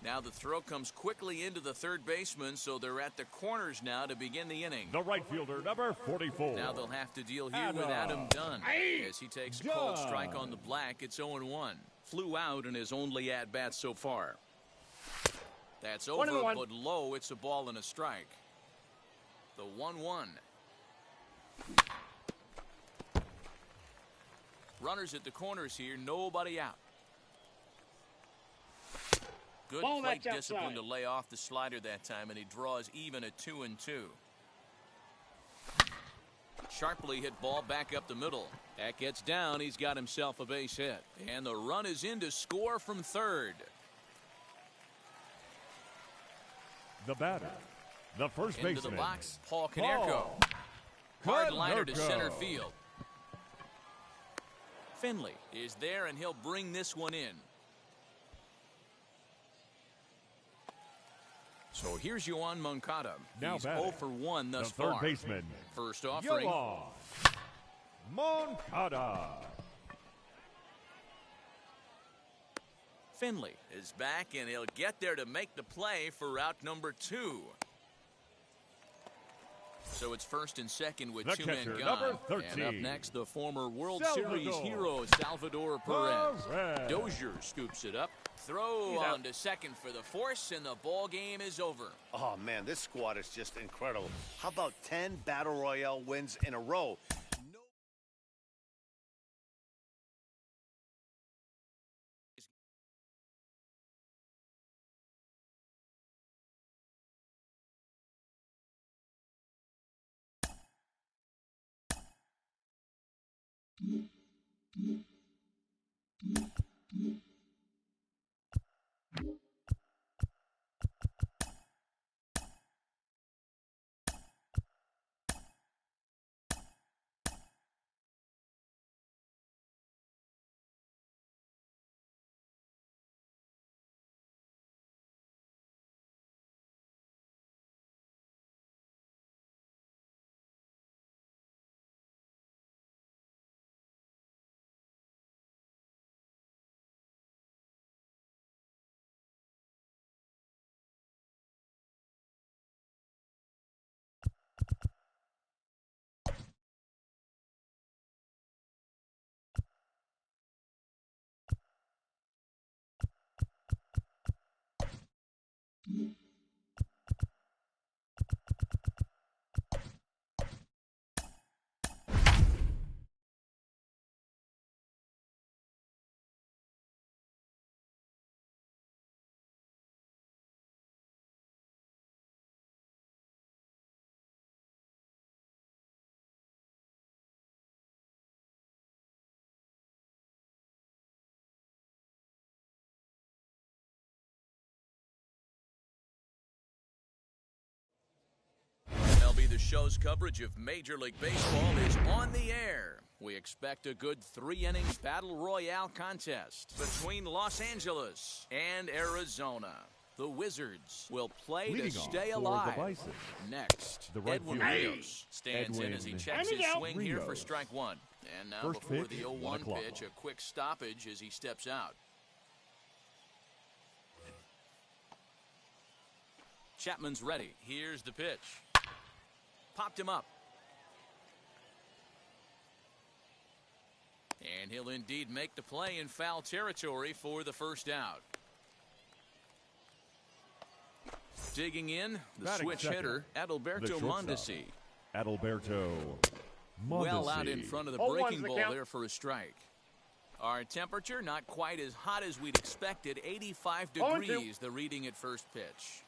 Now the throw comes quickly into the third baseman, so they're at the corners now to begin the inning. The right fielder, number 44. Now they'll have to deal here with Adam Dunn. As he takes a cold strike on the black, it's 0-1. Flew out in his only at-bat so far. That's over, but low. It's a ball and a strike. The 1-1. Runners at the corners here. Nobody out. Good plate discipline to lay off the slider that time, and he draws even at 2-2. Sharply hit ball back up the middle. That gets down. He's got himself a base hit. And the run is in to score from third. The batter, the first baseman. Into the box, Paul Konerko. Hard liner to center field. Finley is there, and he'll bring this one in. So here's Juan Moncada. He's 0 for 1 thus far. Third baseman. First offering. Moncada. Finley is back, and he'll get there to make the play for out number 2. So it's first and second with 2 men gone. And up next, the former World Series hero, Salvador Perez. Dozier scoops it up. Throw on to second for the force, and the ball game is over. Oh, man, this squad is just incredible. How about 10 Battle Royale wins in a row? show's coverage of Major League Baseball is on the air. We expect a good 3-innings battle royale contest between Los Angeles and Arizona. The Wizards will play to stay alive. Next, Edwin Rios stands in as he checks his swing here for strike one. And now before the 0-1 pitch, a quick stoppage as he steps out. Chapman's ready. Here's the pitch. Popped him up. And he'll indeed make the play in foul territory for the first out. Digging in, the switch hitter, Adalberto Mondesi. Adalberto Mondesi. Well out in front of the breaking ball there for a strike. Our temperature not quite as hot as we'd expected. 85 degrees, the reading at first pitch.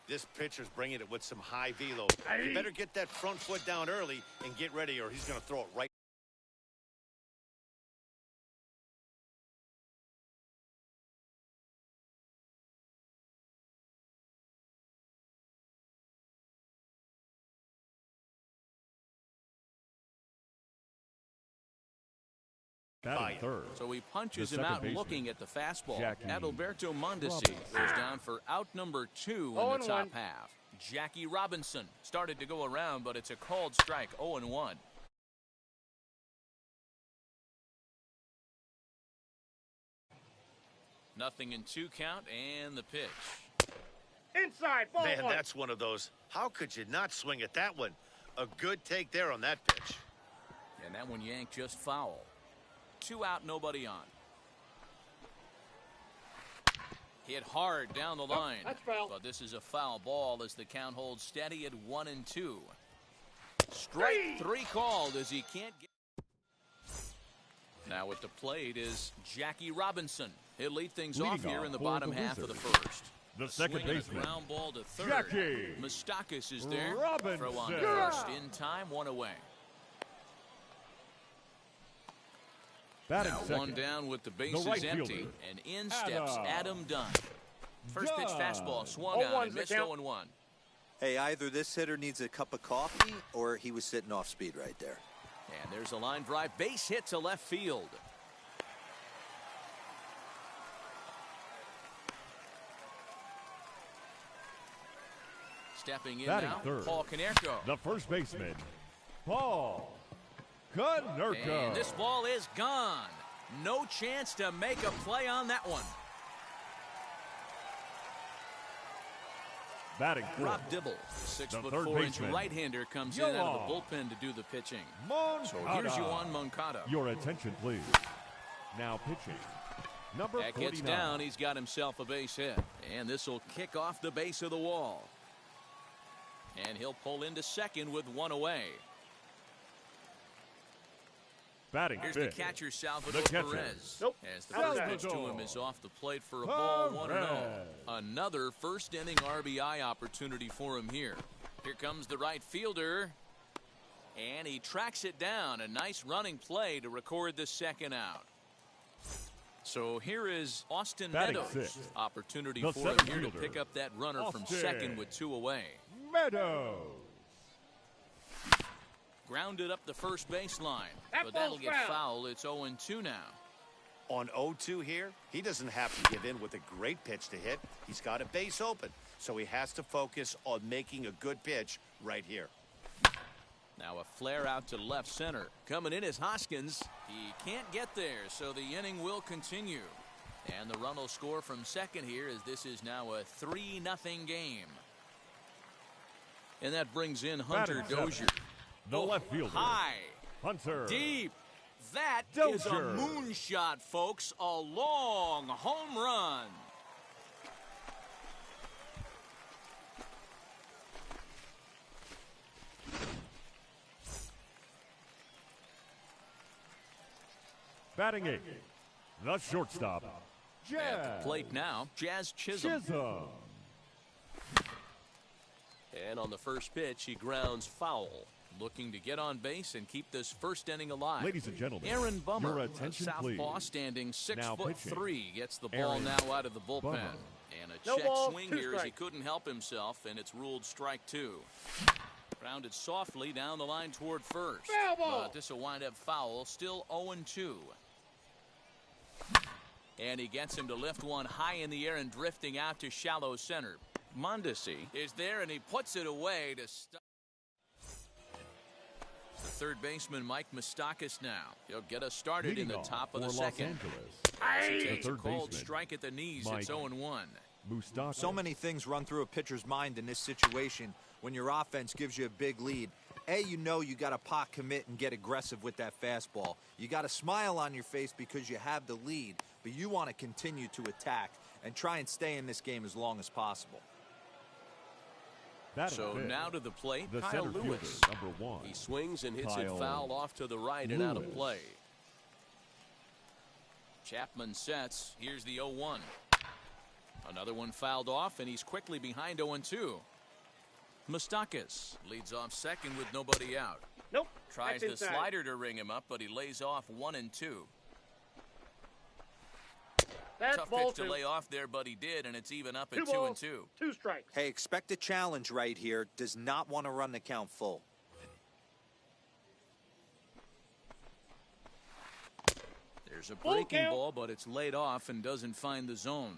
This pitcher's bringing it with some high velo. You better get that front foot down early and get ready, or he's going to throw it right. Third. So he punches him out looking at the fastball. Adalberto Mondesi goes down for out number 2 in the top half. Jackie Robinson started to go around, but it's a called strike. 0-1. Nothing in 2 count, and the pitch. Inside, ball Man, one. that's one of those. How could you not swing at that one? A good take there on that pitch. And that one yanked just foul. 2 out, nobody on. Hit hard down the line. That's foul. But this is a foul ball as the count holds steady at 1-2. Strike 3 called as he can't get. Now at the plate is Jackie Robinson. He'll lead things off here in the bottom half of the first. The second baseman. Ground ball to third. Jackie Mustakis is there. Robinson. Throw on to first in time, 1 away. Now second. 1 down with the bases empty, and in steps Adam Dunn. First pitch fastball swung on and missed 0-1. Hey, either this hitter needs a cup of coffee or he was sitting off speed right there. And there's a line drive base hit to left field. Stepping in now, third. Paul Konerko. The first baseman, Paul Konerko. And this ball is gone. No chance to make a play on that one. Batting Rob Dibble, 6'4" right-hander, comes in out of the bullpen to do the pitching. So here's Juan Moncada. Your attention, please. Now pitching. Number 49. That gets down. He's got himself a base hit. And this will kick off the base of the wall. And he'll pull into second with 1 away. Batting Here's fifth. the catcher, Salvador Perez. Nope. As the first pitch to him is off the plate for a ball, 1-0. Another first-inning RBI opportunity for him here. Here comes the right fielder. And he tracks it down. A nice running play to record the second out. So here is Austin Meadows. Sixth. Opportunity The for him here to pick up that runner from second with 2 away. Meadows. Grounded up the first baseline. But ball's that'll get foul. It's 0-2 now. On 0-2 here, he doesn't have to give in with a great pitch to hit. He's got a base open, so he has to focus on making a good pitch right here. Now a flare out to left center. Coming in is Hoskins. He can't get there, so the inning will continue. And the run will score from second here as this is now a 3-0 game. And that brings in Hunter Dozier. The left fielder. High. Hunter. Deep. That Dozier. is a moonshot, folks. A long home run. Batting 8. The shortstop. At the plate now, Jazz Chisholm. And on the first pitch, he grounds foul. Looking to get on base and keep this first inning alive. Ladies and gentlemen, Aaron Bummer, your attention, southpaw, please. standing 6'3", pitching. gets the ball Aaron now out of the bullpen. Bummer. And a No check ball, swing 2 here as he strikes. couldn't help himself, and it's ruled strike 2. Grounded softly down the line toward first. Foul ball. But this will wind up foul. Still 0-2. And he gets him to lift one high in the air and drifting out to shallow center. Mondesi is there, and he puts it away to stop. The third baseman, Mike Moustakas, now. He'll get us started in the top of the second. He takes a cold strike at the knees. It's 0-1. So many things run through a pitcher's mind in this situation when your offense gives you a big lead. You know you got to pot commit and get aggressive with that fastball. You got a smile on your face because you have the lead, but you want to continue to attack and try and stay in this game as long as possible. So now to the plate, the Kyle center Lewis. fielder, number 1. He swings and hits Kyle it foul off to the right and out of play. Chapman sets. Here's the 0-1. Another one fouled off, and he's quickly behind 0-2. Moustakas leads off second with nobody out. Nope. Tries the slider to ring him up, but he lays off 1-2. That's tough ball pitch to two. lay off there, but he did, and it's even up at 2 balls, 2-2. 2 strikes. Hey, expect a challenge right here. Does not want to run the count full. There's a breaking ball, but it's laid off and doesn't find the zone.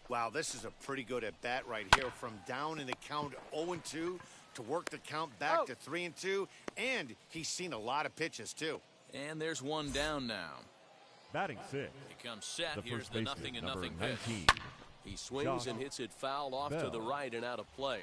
Wow, this is a pretty good at bat right here. From down in the count 0-2 to work the count back to 3-2, and he's seen a lot of pitches too. And there's one down now. Batting 6. He comes set. The Here's first the baseman, 0-0 number pitch. 19. He swings and hits it foul off to the right and out of play.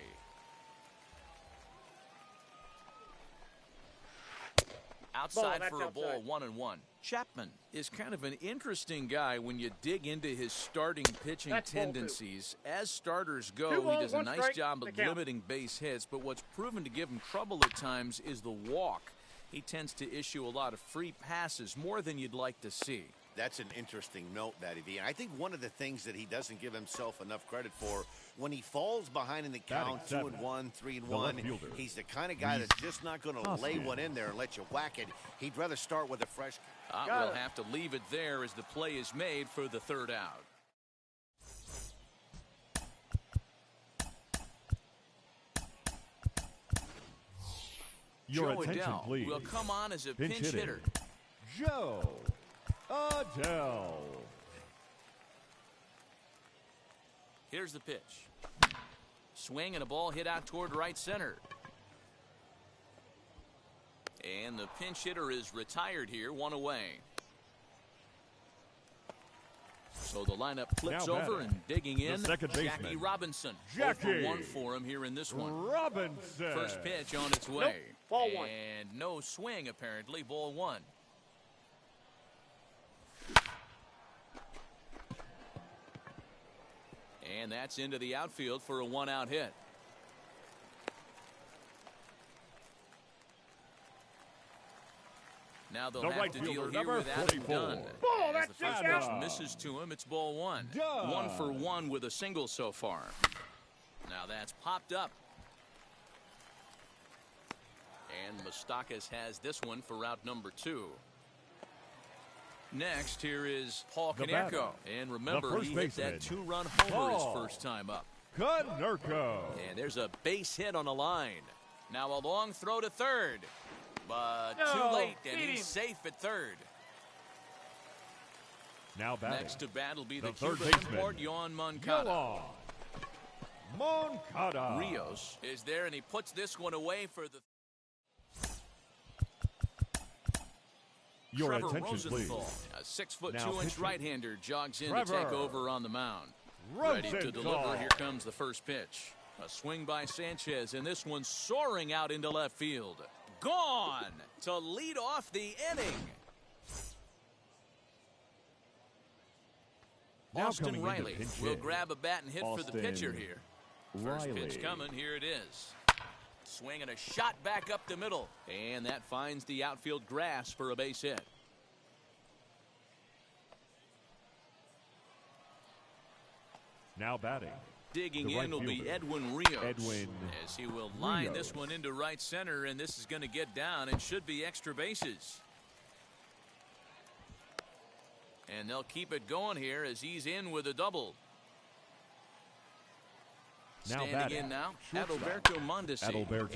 Outside for a ball, 1-1. Chapman is kind of an interesting guy when you dig into his starting pitching tendencies. As starters go, he does a nice job of limiting base hits, but what's proven to give him trouble at times is the walk. He tends to issue a lot of free passes, more than you'd like to see. That's an interesting note, Matty V. And I think one of the things that he doesn't give himself enough credit for, when he falls behind in the count, 2-1, 3-1, he's the kind of guy that's just not going to lay one in there and let you whack it. He'd rather start with a fresh. We'll have to leave it there as the play is made for the third out. Your Joe attention, Adele please. will come on as a pinch hitter. Joe Adele. Here's the pitch. Swing and a ball hit out toward right center. And the pinch hitter is retired here, one away. So the lineup flips over and digging in. Jackie Robinson. 0 for 1 for him here in this one. Robinson. First pitch on its way. Ball 1. And no swing apparently. Ball 1. And that's into the outfield for a 1-out hit. Now they'll have to deal here with Adam Dunn. Ball, As the that's first it, pitch misses to him, it's ball 1. 1 for 1 with a single so far. Now that's popped up. And Moustakas has this one for route number 2. Next, here is Paul Konerko. And remember, he hit that 2-run homer his first time up. Konerko. And there's a base hit on the line. Now a long throw to third. But too late, and he's safe at third. Now batting. Next to bat will be the third Cuban baseman, import, Juan Moncada. Moncada. Rios is there, and he puts this one away for the... Your Trevor attention, Rosenthal, please. a 6'2" Now right-hander, jogs in Trevor to take over on the mound. Ready to deliver. Here comes the first pitch. A swing by Sanchez, and this one soaring out into left field. Gone to lead off the inning. Austin Riley will grab a bat and hit for the pitcher here. First pitch coming. Here it is. Swing and a shot back up the middle. And that finds the outfield grass for a base hit. Now batting. Digging in will be Edwin Rios. As he will line this one into right center, and this is going to get down and should be extra bases. And they'll keep it going here as he's in with a double. Standing in now, Adalberto Mondesi.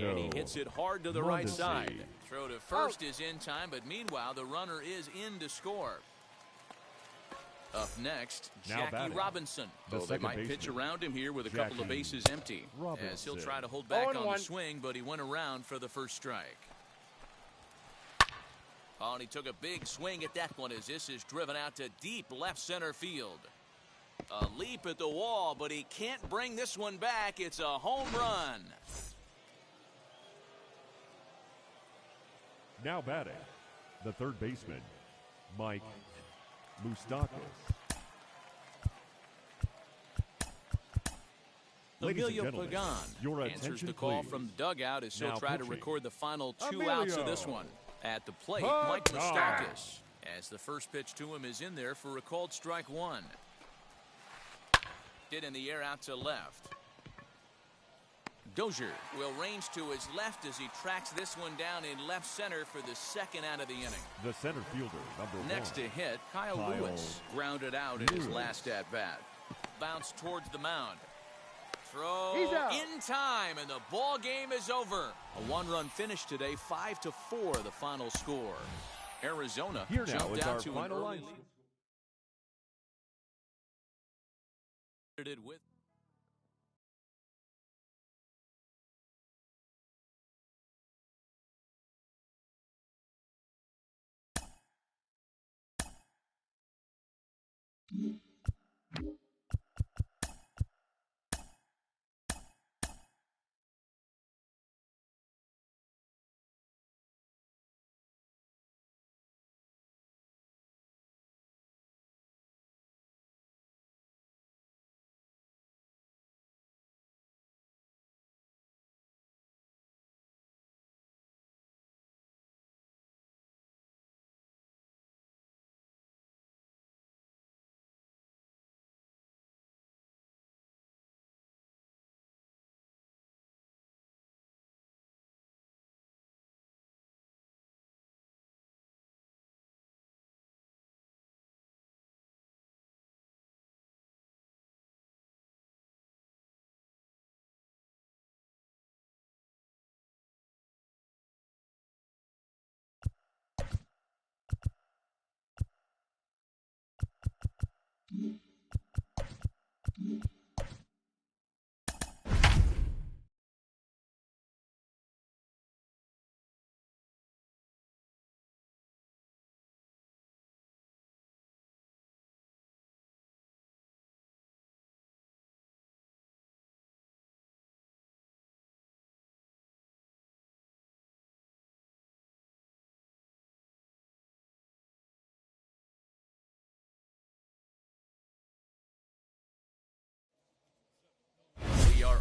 And he hits it hard to the right side. Throw to first is in time, but meanwhile, the runner is in to score. Up next, Jackie Robinson. They might pitch around him here with a couple of bases empty. As he'll try to hold back on the swing, but he went around for the first strike. Oh, and he took a big swing at that one as this is driven out to deep left center field. A leap at the wall, but he can't bring this one back. It's a home run. Now batting, the third baseman, Mike Moustakas. Emilio Pagan answers the call from the dugout as he'll try to record the final 2 outs of this one. At the plate, Mike Moustakas, as the first pitch to him is in there for a called strike one. Hit in the air out to left. Dozier will range to his left as he tracks this one down in left center for the second out of the inning. The center fielder, number Next to hit, Kyle Lewis grounded out in his last at bat. Bounce towards the mound. Throw in time, and the ball game is over. A one-run finish today, 5-4, the final score. Arizona here now jumped is out our to final line. With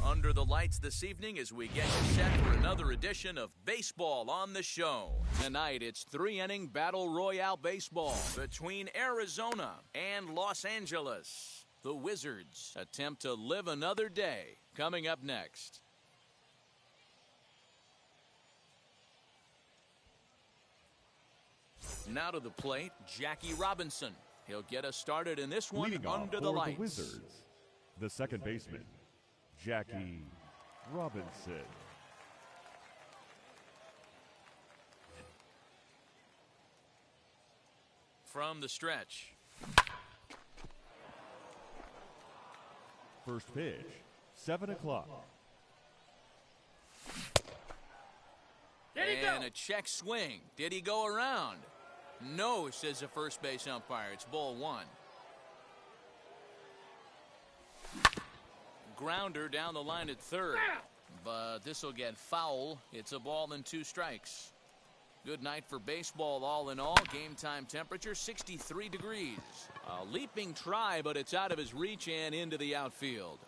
under the lights this evening as we get you set for another edition of Baseball on the Show. Tonight, it's 3-inning Battle Royale baseball between Arizona and Los Angeles. The Wizards attempt to live another day. Coming up next. Now to the plate, Jackie Robinson. He'll get us started in this one under the lights. The Wizards, the second baseman, Jackie Robinson. From the stretch. First pitch, 7 o'clock. And a check swing. Did he go around? No, says the first base umpire. It's ball one. Grounder down the line at third, but this will get foul. It's a ball and 2 strikes. Good night for baseball all in all. Game time temperature 63 degrees. A leaping try, but it's out of his reach and into the outfield.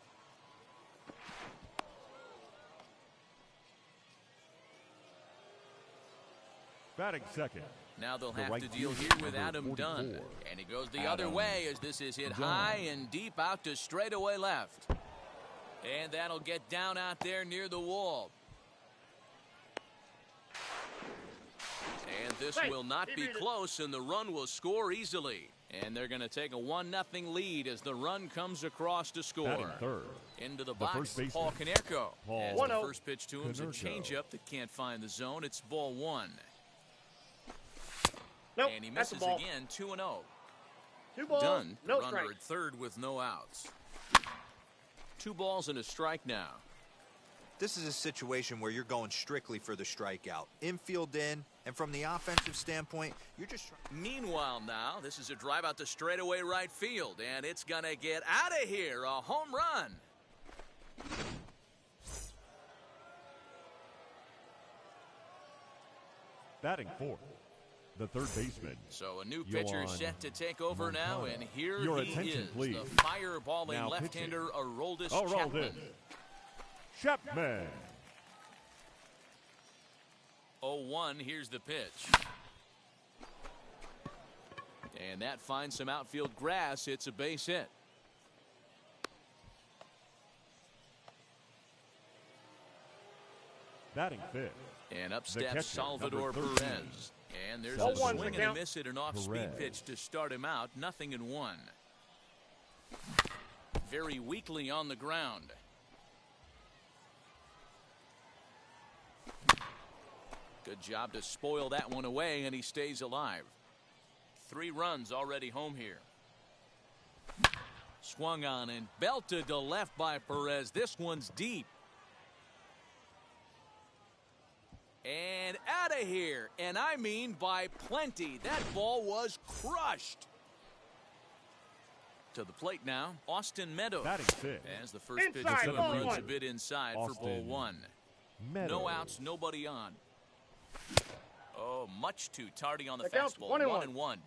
Batting second. Now they'll have to deal here with Adam Dunn. And he goes the other way as this is hit high and deep out to straightaway left. And that'll get down out there near the wall. And this will not be close, and the run will score easily. And they're going to take a 1-0 lead as the run comes across to score. Batting third. Into the box, Paul Konerko. As the first pitch to him is a changeup that can't find the zone. It's ball 1. Nope, and he misses again, 2-0. 2 balls, Done. no Runner strike. at third with no outs. 2 balls and a strike now. This is a situation where you're going strictly for the strikeout. Infield in, and from the offensive standpoint, you're just... Meanwhile now, this is a drive out to straightaway right field, and it's going to get out of here. A home run. Batting fourth, the third baseman. So a new pitcher set to take over now, and here Your he attention, is, please. the fireballing left-hander Aroldis Chapman. Chapman. 0-1, here's the pitch. And that finds some outfield grass. It's a base hit. Batting fifth. And up The catcher, steps Salvador number 13. Perez. And there's a one swing to and a count. miss at an off-speed pitch to start him out. 0-1. Very weakly on the ground. Good job to spoil that one away, and he stays alive. 3 runs already home here. Swung on and belted to left by Perez. This one's deep. And out of here. And I mean by plenty. That ball was crushed. To the plate now, Austin Meadows. Batting fifth. As the first pitch Inside, to him ball runs one. a bit inside for ball Austin 1. Meadows. No outs, nobody on. Oh, much too tardy on the The count's fastball. 1-1.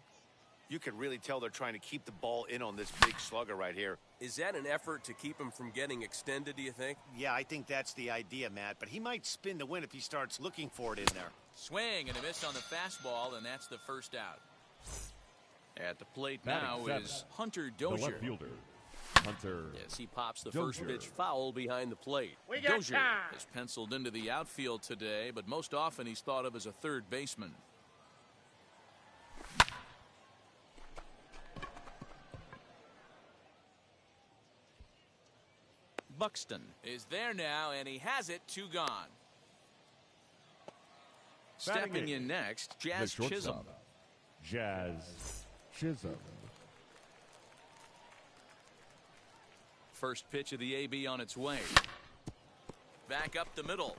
You can really tell they're trying to keep the ball in on this big slugger right here. Is that an effort to keep him from getting extended, do you think? Yeah, I think that's the idea, Matt. But he might spin to win if he starts looking for it in there. Swing and a miss on the fastball, and that's the first out. At the plate now Batting is seventh. Hunter The Dozier. left fielder. Hunter. As he pops the Dozier. first pitch foul behind the plate. We got Dozier time. is penciled into the outfield today, but most often he's thought of as a third baseman. Buxton is there now, and he has it. 2 gone. Stepping in next, The Jazz shortstop. Chisholm. Jazz Chisholm. First pitch of the AB on its way. Back up the middle.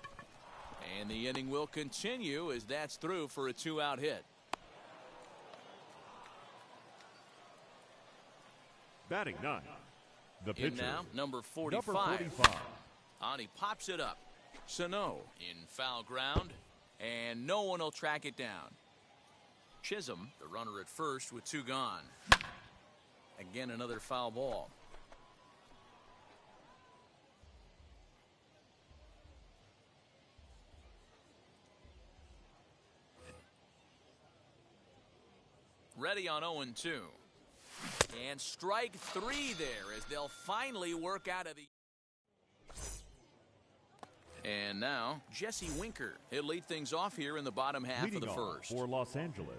And the inning will continue as that's through for a 2-out hit. Batting ninth. The pitcher. In now, number 45. Number 45. On he pops it up. Sano in foul ground, and no one will track it down. Chisholm, the runner at first with 2 gone. Again, another foul ball. Ready on 0-2. And strike 3 there as they'll finally work out of the... And now, Jesse Winker. He'll lead things off here in the bottom half Leading of the off first. for Los Angeles.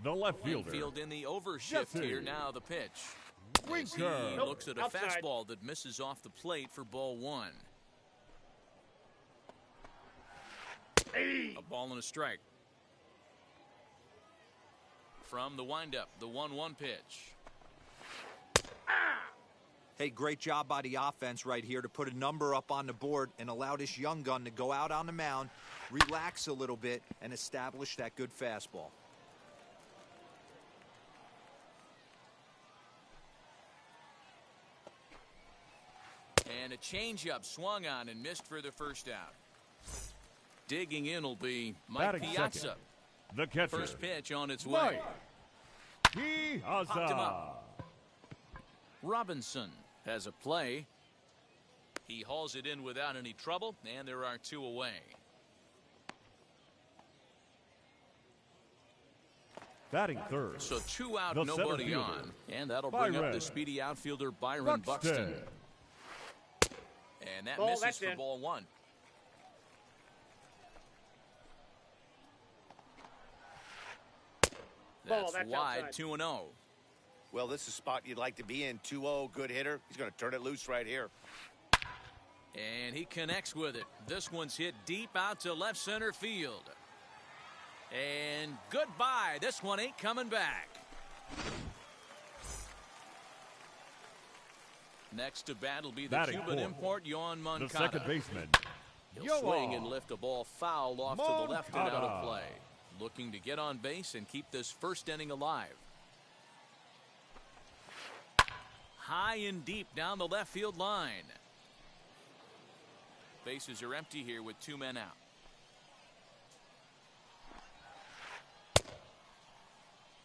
The left fielder. Field in the overshift Jesse here now the pitch. As he Winker. looks at a Outside. fastball that misses off the plate for ball 1. A ball and a strike. From the windup, the 1-1 pitch. Hey, great job by the offense right here to put a number up on the board and allow this young gun to go out on the mound, relax a little bit, and establish that good fastball. And a changeup swung on and missed for the first out. Digging in will be Mike Batting Piazza. second. The catcher. First pitch on its way. Mike Popped him Piazza. up. Robinson has a play. He hauls it in without any trouble, and there are 2 away. Batting third. So 2 out, The center nobody fielder, on. And that'll bring up Byron the speedy outfielder Byron Buxton. And that Ball, misses that's for in. ball 1. Ball, That's that's wide, outside. 2-0. Well, this is a spot you'd like to be in. 2-0, good hitter. He's going to turn it loose right here. And he connects with it. This one's hit deep out to left center field. And goodbye. This one ain't coming back. Next to bat will be the Cuban import, Juan Moncada. The second baseman. He'll swing and lift a ball foul off to the left and out of play. Looking to get on base and keep this first inning alive. High and deep down the left field line. Bases are empty here with 2 men out.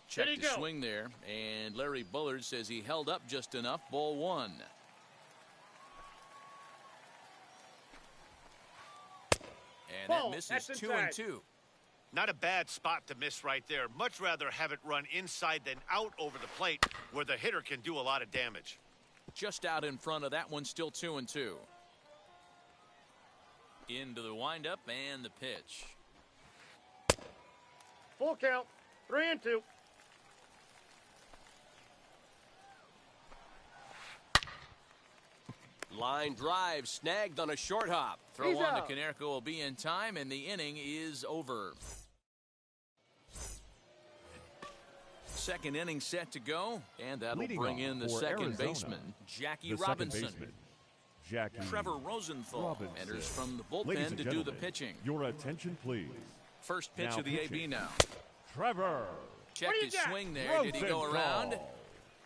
Check the swing there, and Larry Bullard says he held up just enough. Ball 1. And that misses 2-2. Not a bad spot to miss right there. Much rather have it run inside than out over the plate where the hitter can do a lot of damage. Just out in front of that one, still 2-2. Into the windup and the pitch. Full count, 3-2. Line drive snagged on a short hop. Throw on to Konerko will be in time, and the inning is over. Second inning set to go, and that'll bring in the second baseman, Jackie Robinson. Trevor Rosenthal enters from the bullpen to do the pitching. Your attention, please. First pitch of the AB now. Trevor. Check his swing there. Did he go around?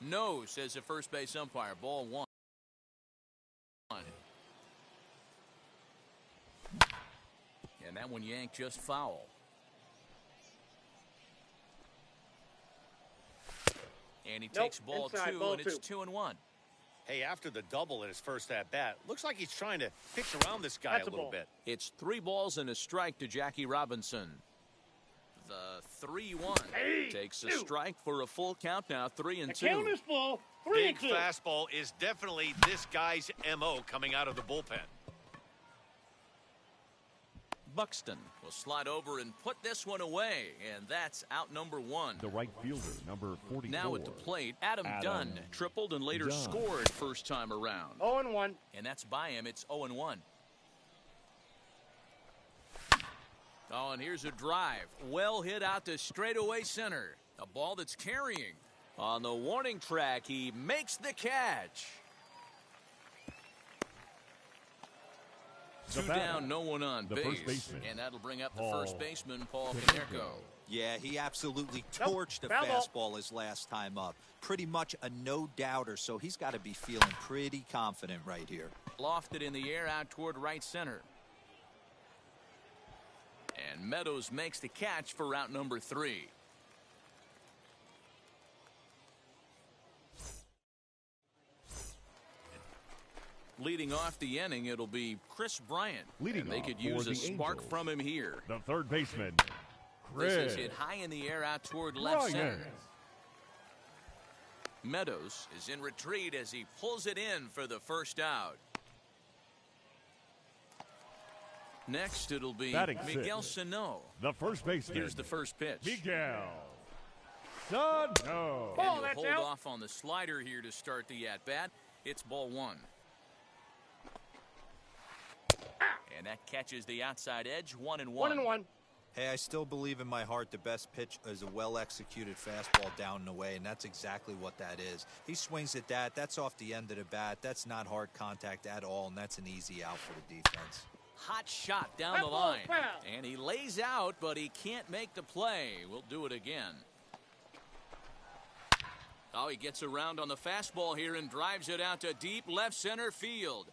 No, says the first base umpire. Ball 1. And that one yanked just foul. And he takes ball 2, and it's 2-1. Hey, after the double in his first at-bat, looks like he's trying to pitch around this guy a little bit. It's 3 balls and a strike to Jackie Robinson. The 3-1 takes a strike for a full count now, 3-2. The count is full, 3-2. Big fastball is definitely this guy's MO coming out of the bullpen. Buxton will slide over and put this one away, and that's out number 1. The right fielder, number 44. Now at the plate, Adam Dunn tripled and later scored first time around. 0-1. And that's by him. It's 0-1. Oh, and here's a drive. Well hit out to straightaway center. A ball that's carrying. On the warning track, he makes the catch. 2 down, no one on base. And that'll bring up the first baseman, Paul Konerko. Yeah, he absolutely torched the fastball his last time up. Pretty much a no-doubter, so he's got to be feeling pretty confident right here. Lofted in the air out toward right center. And Meadows makes the catch for route number 3. Leading off the inning, it'll be Chris Bryant. And they could use a spark from him here. The third baseman, Chris. This is hit high in the air out toward left center. Meadows is in retreat as he pulls it in for the first out. Next, it'll be Miguel Sano. The first baseman. Here's the first pitch. Miguel Sano. And he'll hold off on the slider here to start the at-bat. It's ball 1. And that catches the outside edge, 1-1. 1-1. Hey, I still believe in my heart the best pitch is a well-executed fastball down and away, and that's exactly what that is. He swings at that. That's off the end of the bat. That's not hard contact at all, and that's an easy out for the defense. Hot shot down the line. And he lays out, but he can't make the play. We'll do it again. Oh, he gets around on the fastball here and drives it out to deep left center field.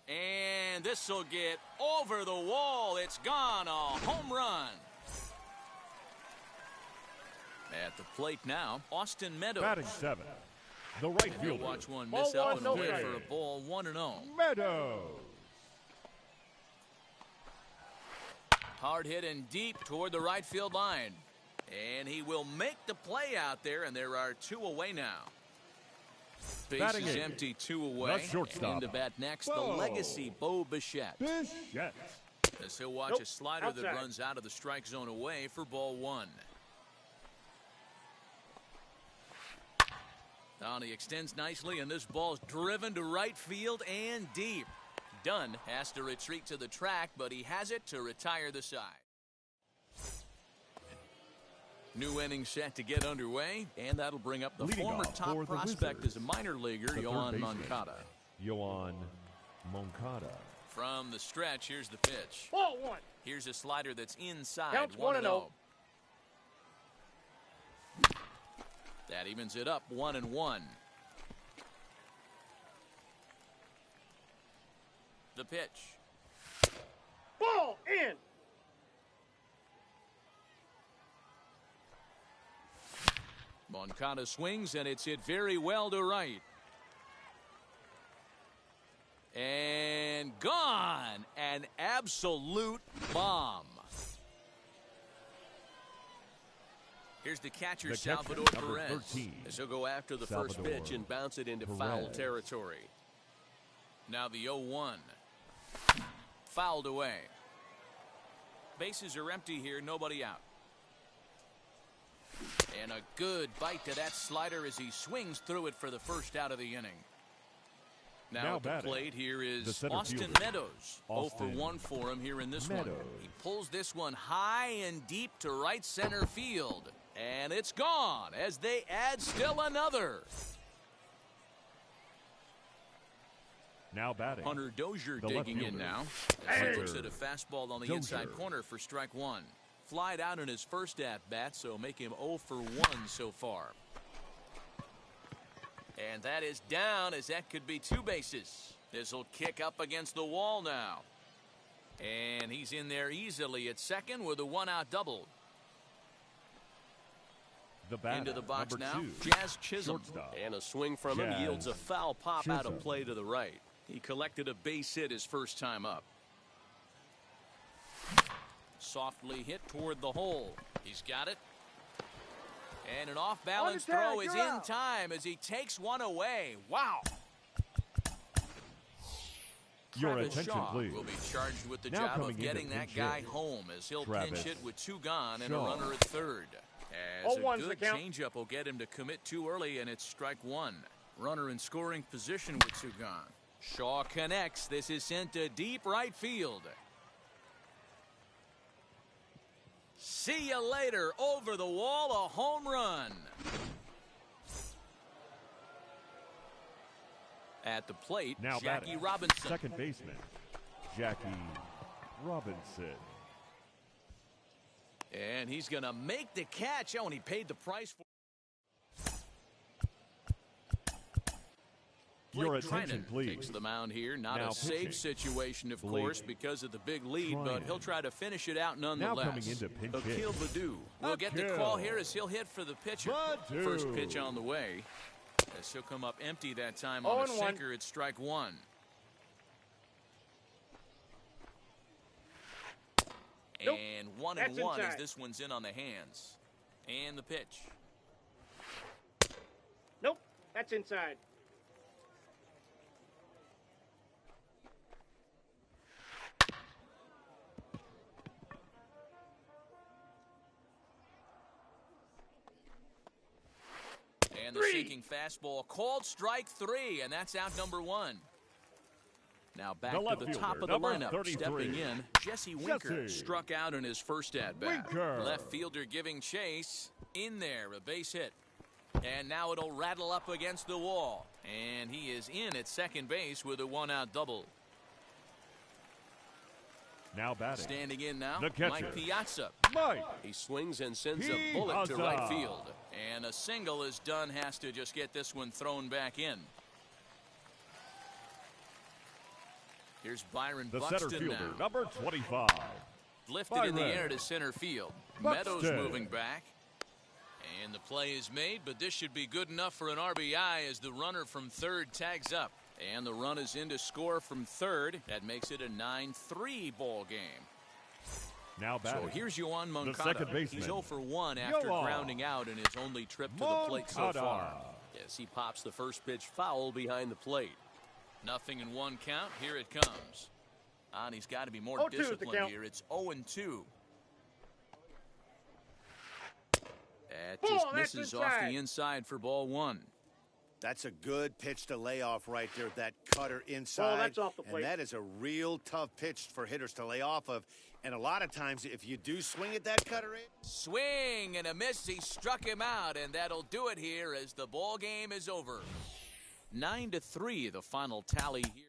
And this will get over the wall. It's gone. A home run. At the plate now, Austin Meadows. Batting 7. The right fielder. Watch one miss out and away for a ball, 1-0. Meadows. Hard hit and deep toward the right field line. And he will make the play out there, and there are 2 away now. Base is empty, 2 away. And into bat next, the legacy Bo Bichette. As he'll watch a slider that runs out of the strike zone away for ball 1. Oh, and he extends nicely, and this ball's driven to right field and deep. Dunn has to retreat to the track, but he has it to retire the side. New inning set to get underway, and that'll bring up the former top prospect as a minor leaguer, Juan Moncada. Juan Moncada. From the stretch, here's the pitch. Ball one. Here's a slider that's inside. Counts 1-0. That evens it up 1-1. The pitch. Ball in. Moncada swings, and it's hit very well to right. And gone. An absolute bomb. Here's the catcher, Salvador Perez. As he'll go after the first pitch and bounce it into foul territory. Now the 0-1. Fouled away. Bases are empty here, nobody out. And a good bite to that slider as he swings through it for the first out of the inning. Now at the plate here is Austin Meadows. 0 for 1 for him here in this one. He pulls this one high and deep to right center field. And it's gone as they add still another. Now batting. Hunter Dozier digging in now. As he looks at a fastball on the inside corner for strike one. Flied out in his first at-bat, so make him 0 for 1 so far. And that is down, as that could be 2 bases. This will kick up against the wall now. And he's in there easily at second with a 1-out double. Into the box now, Jazz Chisholm. And a swing from him yields a foul pop out of play to the right. He collected a base hit his first time up. Softly hit toward the hole. He's got it. And an off-balance throw is in time as he takes one away. Wow. Your attention, please. Will be charged with the job of getting that guy home as he'll pinch hit with 2 gone and a runner at third. As a good changeup will get him to commit too early, and it's strike 1. Runner in scoring position with 2 gone. Shaw connects. This is sent to deep right field. See you later. Over the wall, a home run. At the plate, now Jackie batting. Robinson. Second baseman, Jackie Robinson. And he's going to make the catch. Oh, and he paid the price for Your attention, please. Takes the mound here. Not now a safe situation, of course, because of the big lead, but he'll try to finish it out nonetheless. Now coming into pinch Akil Baddoo will get the call here as he'll hit for the pitcher. First pitch on the way. As he'll come up empty that time on a sinker at strike 1. Nope. And 1-1 as this one's in on the hands. And the pitch. Nope, that's inside. And the sinking fastball called strike 3, and that's out number 1. Now back to the top of the lineup. 33. Stepping in, Jesse Winker struck out in his first at-bat. Left fielder giving chase. In there, a base hit. And now it'll rattle up against the wall. And he is in at second base with a 1-out double. Now batting. Standing in now, Mike Piazza. He swings and sends a bullet to right field. And a single is done. Has to just get this one thrown back in. Here's Byron Buxton center fielder, now. number 25. Lifted in the air to center field. Meadows moving back. And the play is made, but this should be good enough for an RBI as the runner from third tags up. And the run is in to score from third. That makes it a 9-3 ball game. Now batting. So here's Juan Moncada. Second baseman. He's 0 for 1 after grounding out in his only trip to the plate so far. As he pops the first pitch foul behind the plate. Nothing in 1 count. Here it comes. And he's got to be more disciplined here. It's 0-2. That just misses off the inside for ball 1. That's a good pitch to lay off right there. That cutter inside. Oh, that's off the plate. And that is a real tough pitch for hitters to lay off of. And a lot of times, if you do swing at that cutter in. Swing and a miss. He struck him out, and that'll do it here as the ball game is over. 9-3, the final tally here.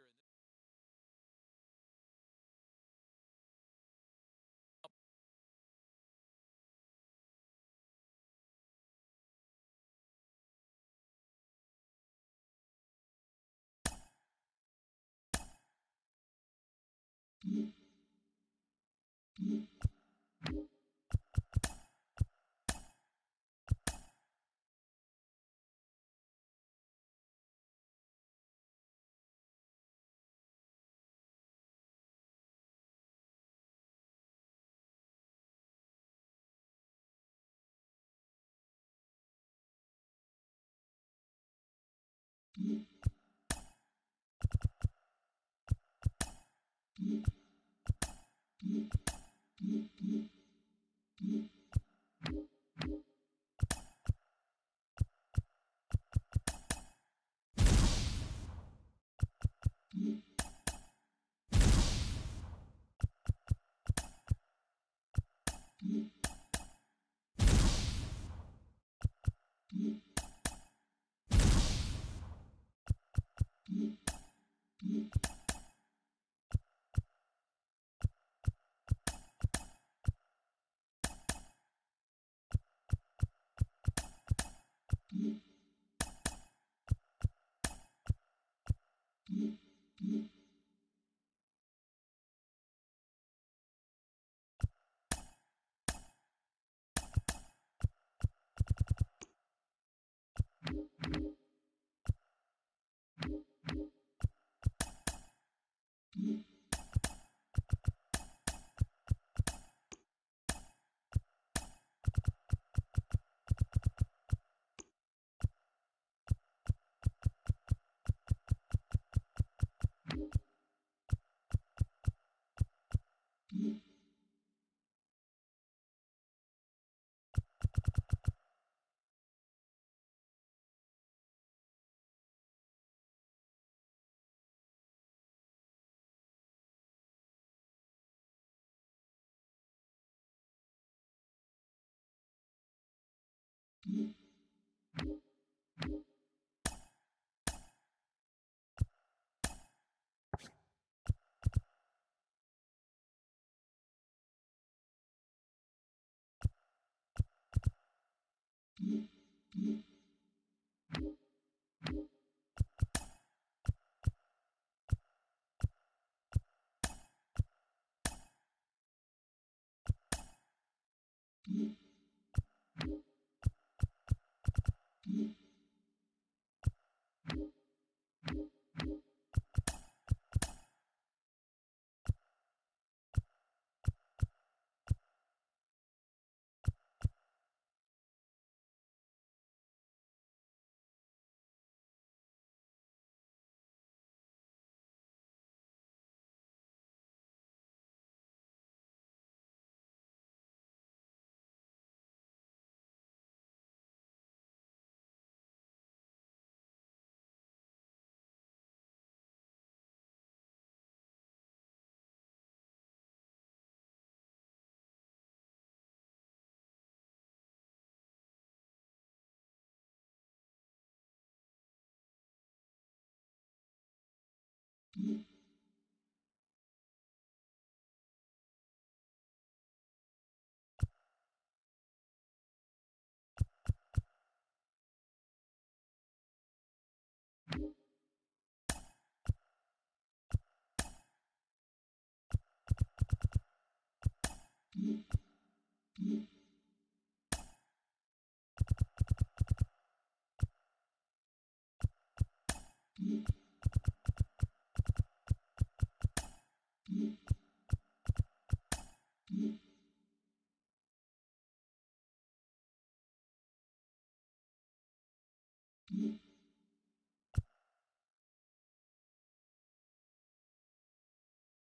Mm-hmm.